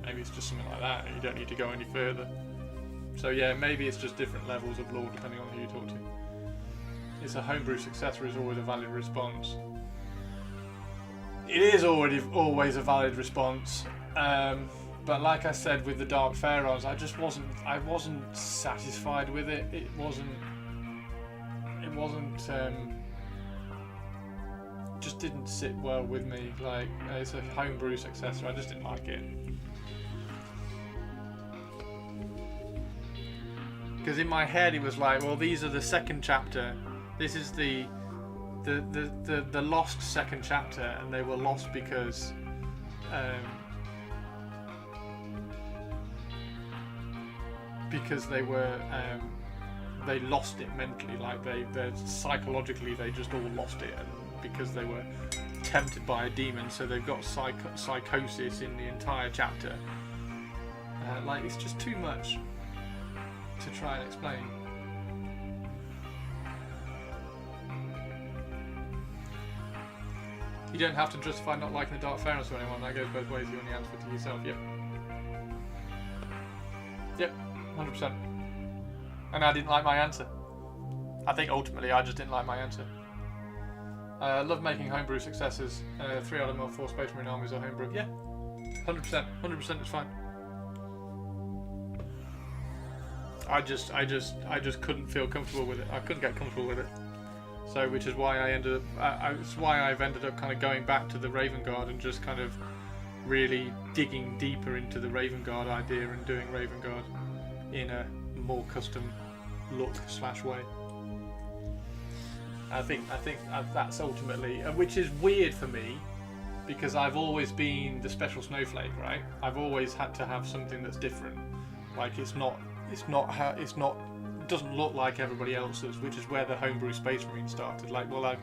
Maybe it's just something like that. You don't need to go any further. So yeah, maybe it's just different levels of lore depending on who you talk to. It's a homebrew successor is always a valid response. It is always a valid response. But like I said with the Dark Pharaohs, I wasn't satisfied with it. It wasn't just didn't sit well with me. Like, it's a homebrew successor, I just didn't like it. Because in my head it was like, well, these are the second chapter. This is the lost second chapter, and they were lost because they were they lost it mentally, like they psychologically they just all lost it, and because they were tempted by a demon, so they've got psychosis in the entire chapter. Like, it's just too much to try and explain. You don't have to justify not liking the Dark Pharaohs to anyone. That goes both ways. You only answer to yourself. Yep, 100%. And I didn't like my answer. I think ultimately I just didn't like my answer. I love making homebrew successors. 3 out of my 4 Space Marine armies are homebrew. Yeah, 100%. 100% is fine. I just couldn't feel comfortable with it. I couldn't get comfortable with it. So, which is why it's why I've ended up kind of going back to the Raven Guard and just kind of really digging deeper into the Raven Guard idea and doing Raven Guard in a more custom look/way. I think that's ultimately, which is weird for me, because I've always been the special snowflake, right? I've always had to have something that's different. Like, it doesn't look like everybody else's, which is where the homebrew Space Marine started. Like, well,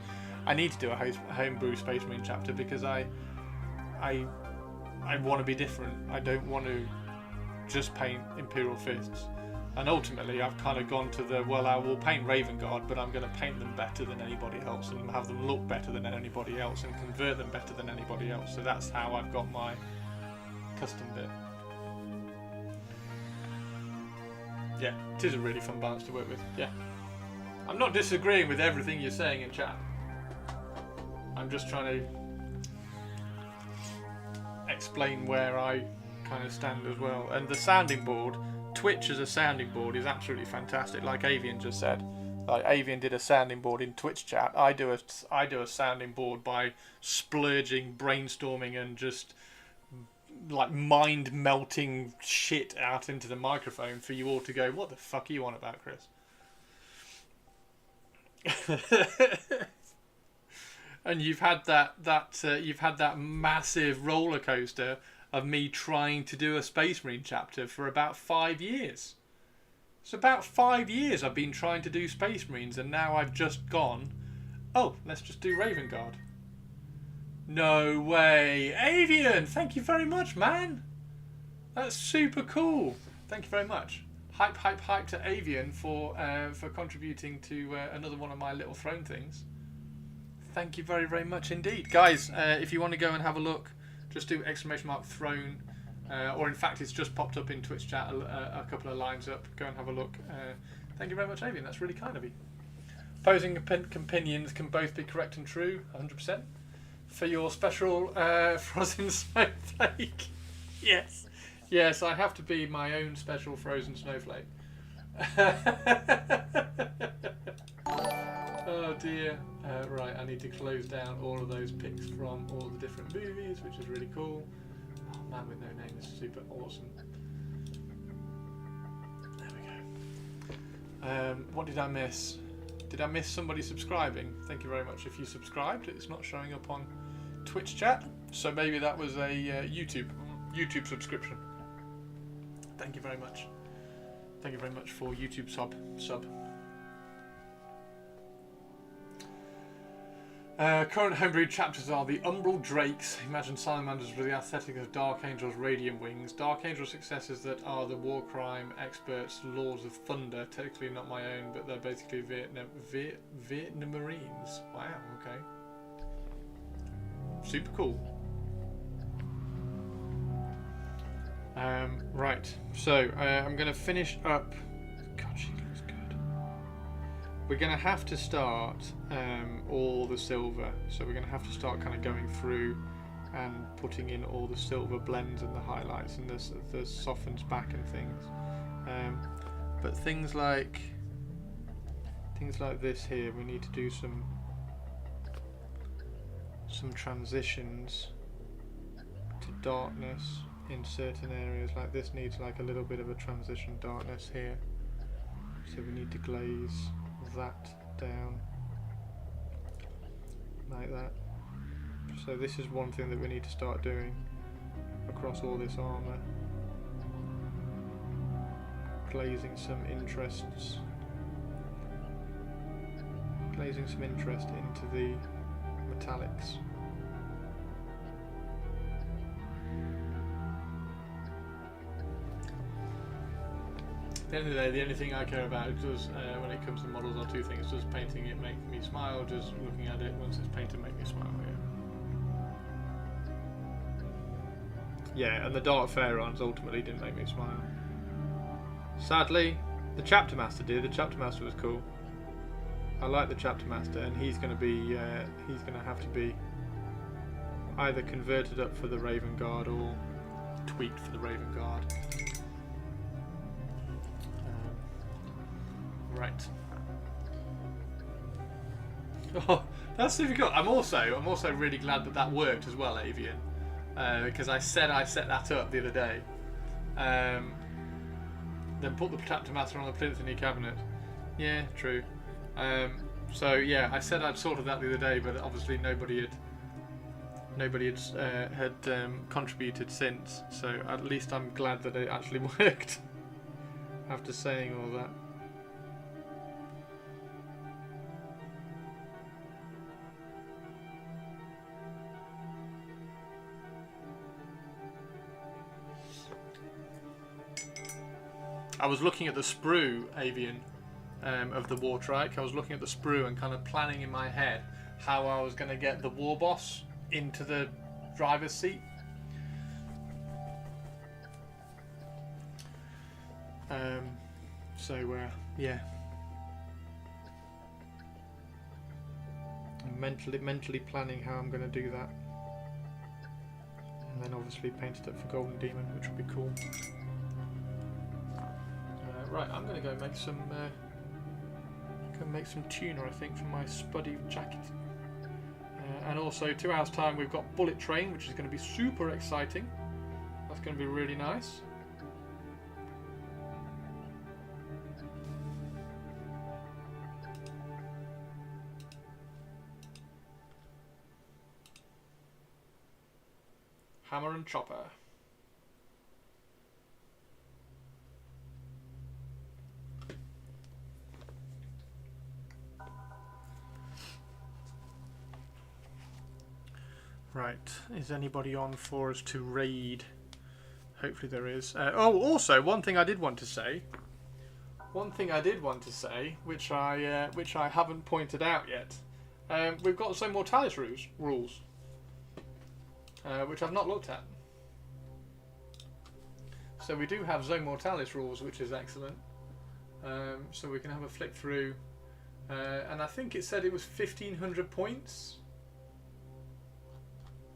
I need to do a homebrew Space Marine chapter because I want to be different. I don't want to just paint Imperial Fists. And ultimately, I've kind of gone to the, well, I will paint Raven Guard, but I'm going to paint them better than anybody else and have them look better than anybody else and convert them better than anybody else. So that's how I've got my custom bit. Yeah, it is a really fun balance to work with. Yeah. I'm not disagreeing with everything you're saying in chat. I'm just trying to explain where I kind of stand as well. And the sounding board, Twitch as a sounding board is absolutely fantastic. Like Avian just said, like Avian did a sounding board in Twitch chat. I do a sounding board by splurging, brainstorming, and just like mind melting shit out into the microphone for you all to go, what the fuck are you on about, Chris? And you've had that massive roller coaster of me trying to do a Space Marine chapter for about 5 years. It's about 5 years I've been trying to do Space Marines, and now I've just gone, oh, let's just do Raven Guard. No way. Avian, thank you very much, man. That's super cool. Thank you very much. Hype, hype, hype to Avian for contributing to another one of my little throne things. Thank you very, very much indeed. Guys, if you want to go and have a look, just do !throne. Or in fact, it's just popped up in Twitch chat a couple of lines up. Go and have a look. Thank you very much, Avian. That's really kind of you. Opposing opinions can both be correct and true, 100%. For your special frozen snowflake. Yes. Yes, I have to be my own special frozen snowflake. Oh dear. Right, I need to close down all of those pics from all the different movies, which is really cool. Oh, Man with No Name is super awesome. There we go. What did I miss? Did I miss somebody subscribing? Thank you very much. If you subscribed, it's not showing up on Twitch chat, so maybe that was a YouTube subscription. Thank you very much. Thank you very much for YouTube sub. Current homebrew chapters are the Umbral Drakes. Imagine salamanders with the aesthetic of Dark Angel's Radiant Wings. Dark Angel successors that are the war crime experts, Lords of Thunder. Technically not my own, but they're basically Vietnam Marines. Wow, okay. Super cool. Right, so I'm going to finish up. God, she looks good. We're going to have to start all the silver. So we're going to have to start kind of going through and putting in all the silver blends and the highlights and the softens back and things. But things like this here, we need to do some transitions to darkness in certain areas. Like this needs like a little bit of a transition darkness here, so we need to glaze that down like that. So this is one thing that we need to start doing across all this armour, glazing some interest into the metallics. At the end of the day, the only thing I care about is when it comes to models are two things: does painting it make me smile, just looking at it once it's painted make me smile. Yeah, and the Dark Pharaons ultimately didn't make me smile. Sadly, the Chapter Master did. The Chapter Master was cool. I like the Chapter Master, and he's going to have to be either converted up for the Raven Guard or tweaked for the Raven Guard. Right. Oh, that's difficult. I'm also really glad that worked as well, Avian, because I said I set that up the other day. Then put the Chapter Master on the plinth in your cabinet. Yeah, true. So yeah, I said I'd sorted that the other day, but obviously nobody had contributed since. So at least I'm glad that it actually worked. After saying all that. I was looking at the sprue, Avian, of the War Trike. I was looking at the sprue and kind of planning in my head how I was going to get the War Boss into the driver's seat. So yeah, I'm mentally planning how I'm going to do that, and then obviously paint it up for Golden Demon, which will be cool. Right, I'm going to go make some tuna, I think, for my Spuddy jacket. And also 2 hours time we've got Bullet Train, which is going to be super exciting. That's going to be really nice. Hammer and Chopper. Right, is anybody on for us to raid? Hopefully there is. Oh, also, one thing I did want to say, which I haven't pointed out yet. We've got some Mortalis rules, which I've not looked at. So we do have Zone Mortalis rules, which is excellent. So we can have a flick through, and I think it said it was 1,500 points.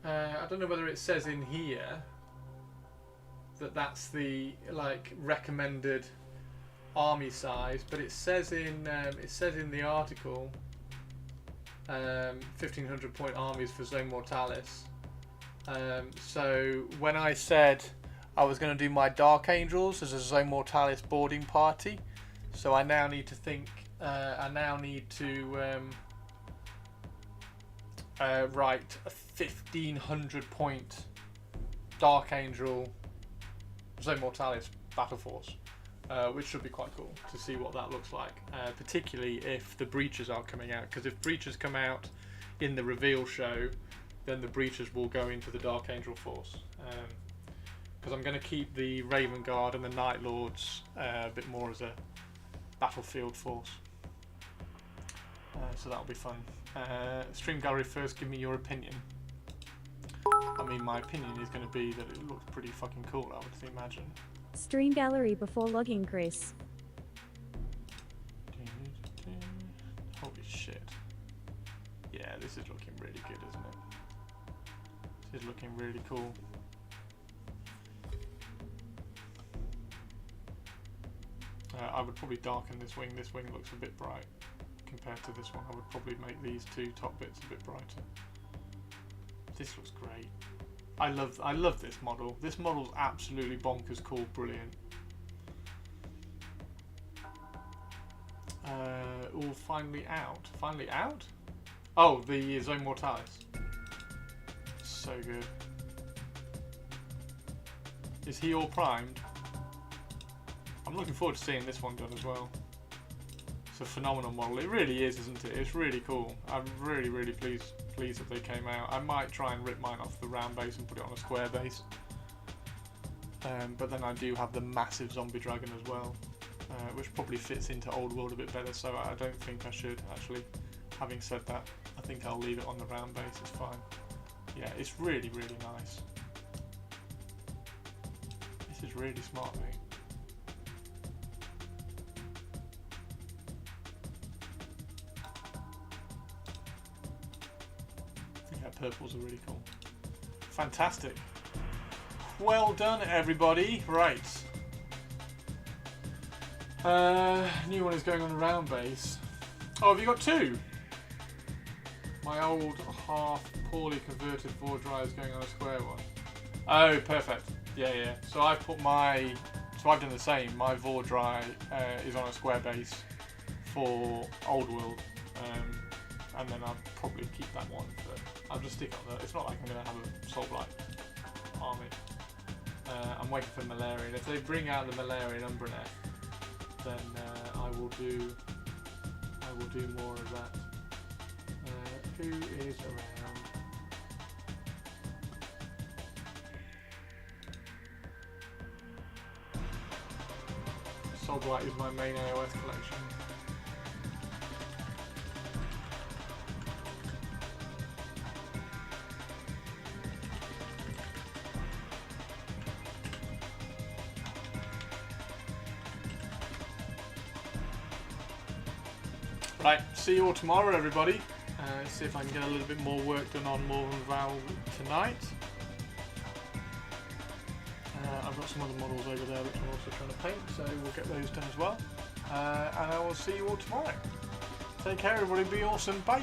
I don't know whether it says in here that that's the recommended army size, but it says in the article 1,500 point armies for Zone Mortalis. So when I said I was going to do my Dark Angels as a Zone Mortalis boarding party, so I now need to think. I now need to write a 1,500 point Dark Angel Zone Mortalis battle force, which should be quite cool to see what that looks like, particularly if the breaches are coming out, because if breaches come out in the reveal show, then the breaches will go into the Dark Angel force, because I'm going to keep the Raven Guard and the Night Lords a bit more as a battlefield force, so that'll be fun. Stream gallery first, give me your opinion. I mean, my opinion is going to be that it looks pretty fucking cool, I would imagine. Stream gallery before logging, Chris. Holy shit. Yeah, this is looking really good, isn't it? This is looking really cool. I would probably darken this wing. This wing looks a bit bright compared to this one. I would probably make these two top bits a bit brighter. This looks great. I love this model. This model's absolutely bonkers cool, brilliant. All finally out. Finally out? Oh, the Zone Mortalis. So good. Is he all primed? I'm looking forward to seeing this one done as well. It's a phenomenal model. It really is, isn't it? It's really cool. I'm really, really pleased that they came out. I might try and rip mine off the round base and put it on a square base. But then I do have the massive zombie dragon as well, which probably fits into Old World a bit better, so I don't think I should actually. Having said that, I think I'll leave it on the round base, it's fine. Yeah, it's really, really nice. This is really smart, mate. Purples are really cool. Fantastic. Well done, everybody. Right. New one is going on the round base. Oh, have you got two? My old half poorly converted Vor Dry is going on a square one. Oh, perfect. Yeah, yeah. So I've put my... So I've done the same. My Vor Dry is on a square base for Old World. And then I'll probably keep that one for... I'll just stick on the... It's not like I'm going to have a Soul Blight army. I'm waiting for Malarian. If they bring out the Malarian Umbraneth, then I will do more of that. Who is around? Soul Blight is my main AOS collection. Right, see you all tomorrow, everybody. See if I can get a little bit more work done on Morvenn Vahl tonight. I've got some other models over there which I'm also trying to paint, so we'll get those done as well. And I will see you all tomorrow. Take care, everybody. Be awesome. Bye.